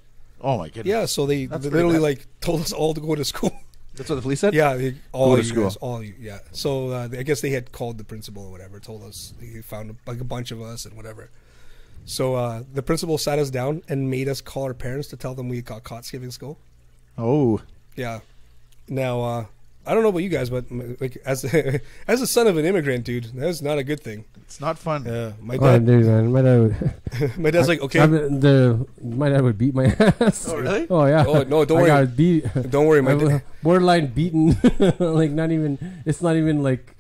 S2: Oh my goodness!
S5: Yeah, so they literally like told us all to go to school.
S2: That's what the police said.
S5: Yeah, all
S2: to
S5: you
S2: school.
S5: guys, all you. Yeah. So I guess they had called the principal or whatever, told us he found like a bunch of us and whatever. So the principal sat us down and made us call our parents to tell them we got caught skipping school.
S2: Oh.
S5: Yeah. Now I don't know about you guys, but like as a son of an immigrant, dude, that's not a good thing.
S2: It's not fun.
S5: Yeah, my
S1: Oh,
S5: dad.
S1: dude, man, my dad would.
S5: My dad's like, okay.
S1: My dad would beat my ass.
S2: Oh really?
S1: Oh yeah.
S5: Oh no, don't worry.
S1: I got beat.
S5: Don't worry, my dad.
S1: Borderline beaten. Like not even. It's not even like.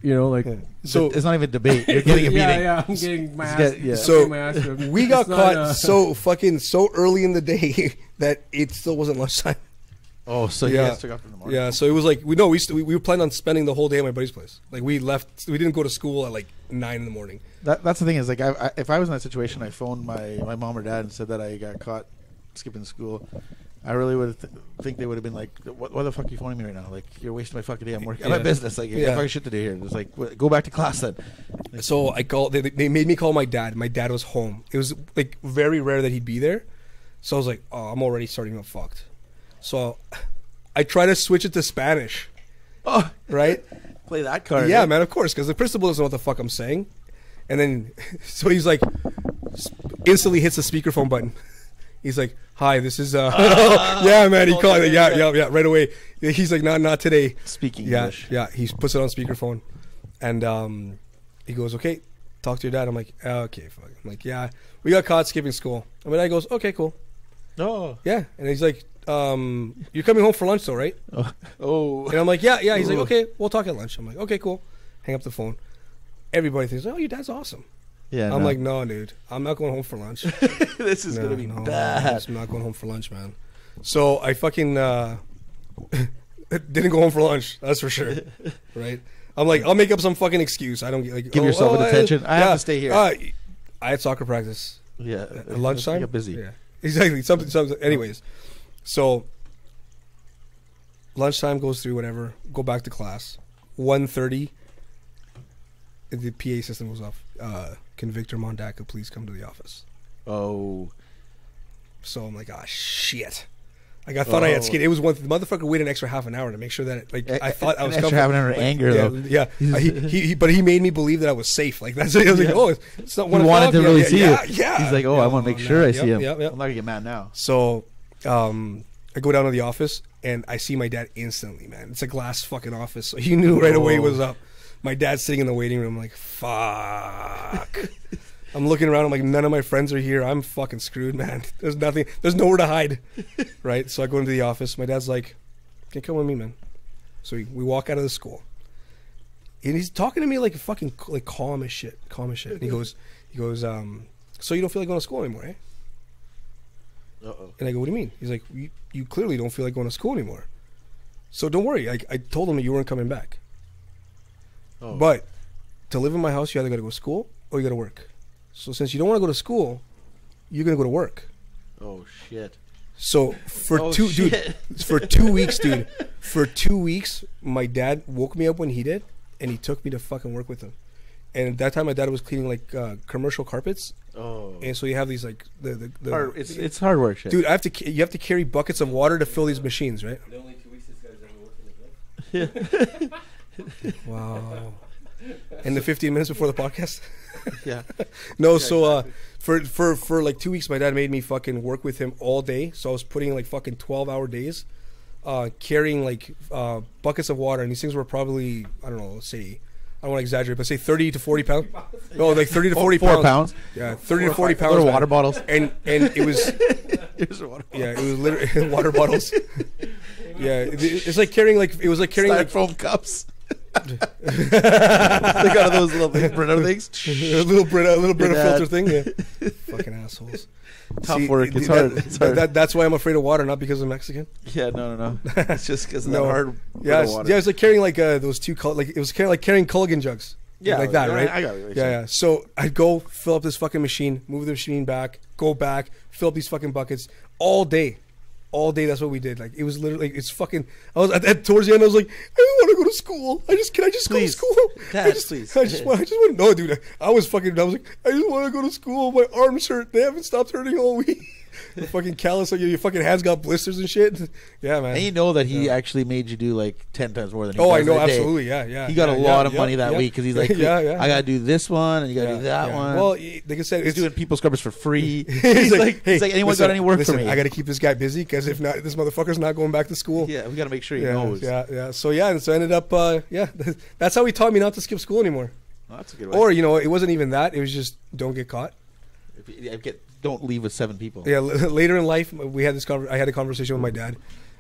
S1: Like.
S5: So
S2: it's not even debate. You're getting a beating.
S1: Yeah, I'm getting my ass.
S5: So
S1: my ass whipped.
S5: we got
S1: It's not,
S5: caught so early in the day that it still wasn't lunchtime.
S2: Oh, so you guys took off in the morning.
S5: Yeah, so it was like we were planning on spending the whole day at my buddy's place. Like we didn't go to school at like 9 in the morning.
S2: That's the thing is like if I was in that situation, I phoned my mom or dad and said that I got caught skipping school. I really would think they would have been like, "Why the fuck are you phoning me right now? Like you're wasting my fucking day. I'm working. I'm at business. Like I got fucking shit to do here." It's like, go back to class then.
S5: So I called. They made me call my dad. My dad was home. It was like very rare that he'd be there. So I was like, "Oh, I'm already starting to get fucked." So I try to switch it to Spanish.
S2: Oh,
S5: right.
S2: Play that card.
S5: Yeah, man. Of course, because the principal doesn't know what the fuck I'm saying. And then, so he's like, instantly hits the speakerphone button. He's like, "Hi, this is yeah, man." He called it. Yeah, right away. He's like, "Not today."
S2: Speaking
S5: English.
S2: English.
S5: Yeah. He puts it on speakerphone, and he goes, "Okay, talk to your dad." I'm like, "Okay, fuck." I'm like, "Yeah, we got caught skipping school." And my dad goes, "Okay, cool."
S2: Oh.
S5: Yeah, and he's like, "You're coming home for lunch, though, right?"
S2: Oh.
S5: And I'm like, "Yeah." He's like, "Okay, we'll talk at lunch." I'm like, "Okay, cool." Hang up the phone. Everybody thinks, "Oh, your dad's awesome."
S2: Yeah.
S5: I'm like, "No, dude, I'm not going home for lunch."
S2: This is gonna be bad.
S5: I'm not going home for lunch, man. So I fucking didn't go home for lunch. That's for sure. Right? I'm like, I'll make up some fucking excuse. I don't like
S2: give yourself a detention. I have to stay here.
S5: I had soccer practice.
S2: Yeah.
S5: At lunchtime.
S2: I got busy.
S5: Yeah. Exactly. Something. Anyways, so lunchtime goes through. Whatever. Go back to class. 1:30. The PA system goes off. Can Victor Mondaca please come to the office?
S2: Oh.
S5: So I'm like, shit. Like I thought I had skin. It was the motherfucker waited an extra half an hour to make sure that I thought I was
S2: extra half an hour of anger though.
S5: Yeah. But he made me believe that I was safe. Like that's what I was like, oh, it's not 1
S2: o'clock. He wanted to really see you.
S5: Yeah.
S2: He's like, I want to make sure I see him.
S5: Yep.
S2: I'm not gonna get mad now.
S5: So, I go down to the office and I see my dad instantly. Man, it's a glass fucking office, so he knew right away what was up. My dad's sitting in the waiting room. I'm like, fuck. I'm looking around. I'm like, none of my friends are here. I'm fucking screwed, man. There's nothing. There's nowhere to hide. Right? So I go into the office. My dad's like, "Can you come with me, man?" So we walk out of the school. And he's talking to me like fucking like calm as shit. And he goes, "So you don't feel like going to school anymore, eh?"
S2: Uh-oh.
S5: And I go, "What do you mean?" He's like, you clearly don't feel like going to school anymore. So don't worry. I told him that you weren't coming back. Oh. But to live in my house, you either got to go to school or you got to work. So since you don't want to go to school, you're going to go to work.
S2: Oh, shit.
S5: So for 2 weeks, dude, for 2 weeks, my dad woke me up when he did, and he took me to fucking work with him. And at that time, my dad was cleaning like commercial carpets.
S6: Oh.
S5: And so you have these like
S6: it's hard work, shit.
S5: dude. You have to carry buckets of water to fill these machines, right?
S7: The only 2 weeks this guy's ever worked in his life.
S5: Wow. And the 15 minutes before the podcast.
S6: Yeah.
S5: No, so for like 2 weeks, my dad made me fucking work with him all day. So I was putting like fucking 12-hour days, carrying like buckets of water, and these things were probably, I don't know, let's say, I don't want to exaggerate, but say 30 to 40 pounds. No, like 30 to 40
S2: 4
S5: pounds.
S2: pounds.
S5: Yeah, 30 to 40 pounds.
S2: Little water bottles.
S5: And it was
S2: Here's a water bottle.
S5: yeah, it was literally water bottles. Yeah, it's like carrying like it was like carrying like
S2: Styrofoam cups. They got those little Brita things.
S5: a little Brita
S2: Dad.
S5: filter thing. Yeah, fucking assholes.
S2: Tough work. It's hard. It's hard.
S5: That's why I'm afraid of water, not because I'm Mexican.
S2: Yeah, no. It's just because of
S5: No.
S2: that hard.
S5: Yeah,
S2: Brita water.
S5: yeah, it's like carrying like those two, like it was kind of like carrying Culligan jugs.
S2: Yeah,
S5: like that,
S2: yeah,
S5: right?
S2: I got what you're
S5: Yeah,
S2: saying.
S5: yeah. So I'd go fill up this fucking machine, move the machine back, go back, fill up these fucking buckets all day. All day, that's what we did. Like it was literally, it's fucking. I was towards the end. I was like, I don't want to go to school. Can I just
S6: Please.
S5: go to school?
S6: Dad, please.
S5: I just want. No, dude. I was like, I just want to go to school. My arms hurt. They haven't stopped hurting all week. The fucking callus, like your fucking hands got blisters and shit. Yeah, man.
S6: And you know that he actually made you do like 10 times more than he
S5: Oh,
S6: does
S5: I know,
S6: a day.
S5: absolutely, yeah.
S6: He got a lot of money that
S5: yeah.
S6: week because he's like,
S5: yeah.
S6: I got to do this one and you got to do that one.
S5: Well, like I said,
S6: He's doing people scrubbers for free.
S5: he's like, hey,
S6: anyone
S5: listen,
S6: got any work
S5: listen,
S6: for me?
S5: I got to keep this guy busy because if not, this motherfucker's not going back to school.
S6: Yeah, we got to make sure he
S5: yeah,
S6: knows.
S5: yeah. So and so I ended up, that's how he taught me not to skip school anymore.
S6: Well, that's a good way.
S5: Or it wasn't even that. It was just don't get caught.
S6: Don't leave with 7 people.
S5: Yeah. Later in life, we had this. I had a conversation with my dad,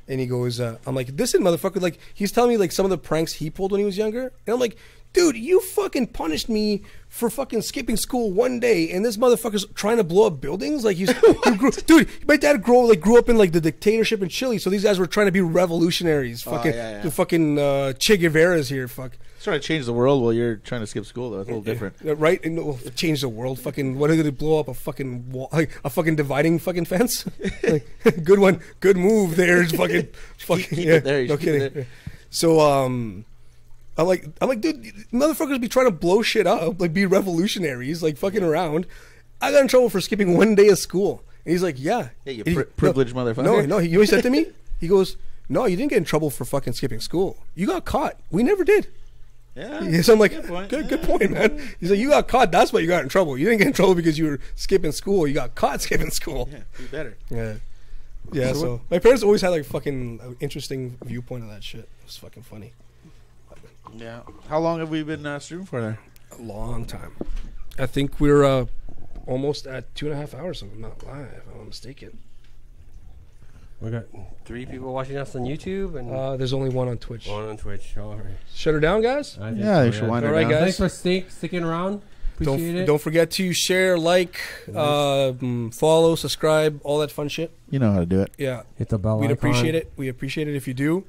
S5: and he goes, "I'm like, listen, motherfucker. Like, he's telling me like some of the pranks he pulled when he was younger, and I'm like, dude, you fucking punished me for fucking skipping school one day, and this motherfucker's trying to blow up buildings. Like dude, my dad grew up in like the dictatorship in Chile, so these guys were trying to be revolutionaries. Fucking
S6: yeah.
S5: the fucking Che Guevara's here. Fuck."
S6: He's trying to change the world while you're trying to skip school, though. It's a little different.
S5: Right? And change the world. Fucking, what are they going to blow up a fucking wall, like a fucking dividing fucking fence? Like, good one. Good move there. Fucking,
S6: Keep
S5: yeah,
S6: it there.
S5: no
S6: Keep it
S5: kidding.
S6: there.
S5: So, I'm like, dude, motherfuckers be trying to blow shit up, like be revolutionaries, like fucking around. I got in trouble for skipping one day of school. And he's like, yeah.
S6: Yeah, you
S5: And he-
S6: privileged motherfucker.
S5: No, you know what he said to me? He goes, no, you didn't get in trouble for fucking skipping school. You got caught. We never did.
S6: Yeah.
S5: So I'm like,
S6: Good
S5: good point, man. He's like, you got caught. That's why you got in trouble. You didn't get in trouble because you were skipping school. You got caught skipping school.
S6: Yeah, do better.
S5: Yeah. Yeah. So my parents always had like fucking interesting viewpoint of that shit. It was fucking funny.
S6: Yeah. How long have we been streaming for there?
S5: A long time. I think we're almost at 2.5 hours. If I'm not lying, if I'm not mistaken.
S7: We got 3 people watching us on YouTube and
S5: There's only one on Twitch.
S7: 1 on Twitch. All right.
S5: Shut her down, guys.
S7: I think
S2: Yeah,
S7: so,
S2: they should wind
S5: All
S2: her
S5: right,
S2: down.
S5: guys.
S7: Thanks for sticking around. Appreciate it.
S5: Don't forget to share, like, follow, subscribe, all that fun shit.
S2: You know how to do it.
S5: Yeah.
S7: Hit the bell
S5: We'd
S7: icon.
S5: appreciate it. We appreciate it if you do.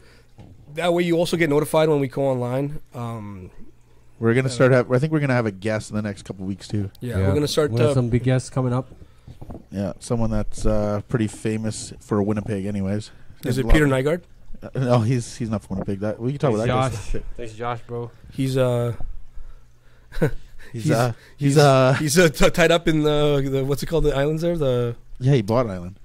S5: That way you also get notified when we go online.
S2: We're gonna start. I think we're gonna have a guest in the next couple weeks too.
S5: Yeah, we're gonna start.
S7: We have some big guests coming up.
S2: Yeah, someone that's pretty famous for Winnipeg, anyways.
S5: Is it Peter Nygaard?
S2: No, he's not from Winnipeg. That we can talk about that.
S7: Josh. Thanks, Josh, bro.
S5: He's
S2: He's
S5: tied up in the what's it called, the islands there.
S2: yeah, he bought an island.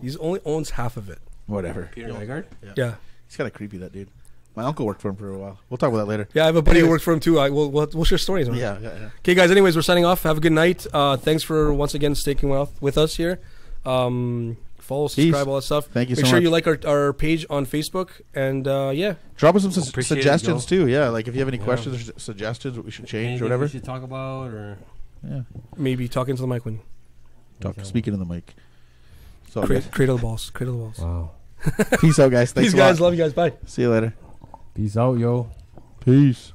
S5: He's only owns half of it.
S2: Whatever.
S7: Peter Nygaard.
S5: Yeah.
S2: He's kind of creepy, that dude. My uncle worked for him for a while. We'll talk about that later.
S5: Yeah, I have a buddy who
S2: Anyways.
S5: works for him too. We'll share stories. Man.
S2: Yeah.
S5: Okay, guys. Anyways, we're signing off. Have a good night. Thanks for once again sticking with us here. Follow, subscribe, all that stuff.
S2: Thank you
S5: Make
S2: so
S5: sure
S2: much.
S5: you like our page on Facebook. And yeah.
S2: Drop us some
S7: Appreciate it,
S2: suggestions
S7: Joe.
S2: too. Yeah, like if you have any questions or suggestions, what we should change
S7: Anything
S2: or whatever.
S7: we should talk about or
S2: Yeah.
S5: Maybe talking to the mic when
S2: Speaking to the mic. So,
S5: cradle the balls. Cradle the balls.
S7: wow.
S2: peace out, guys. Thanks
S5: Peace,
S2: a lot.
S5: guys. Love you guys. Bye.
S2: See you later.
S7: Peace out, yo.
S2: Peace.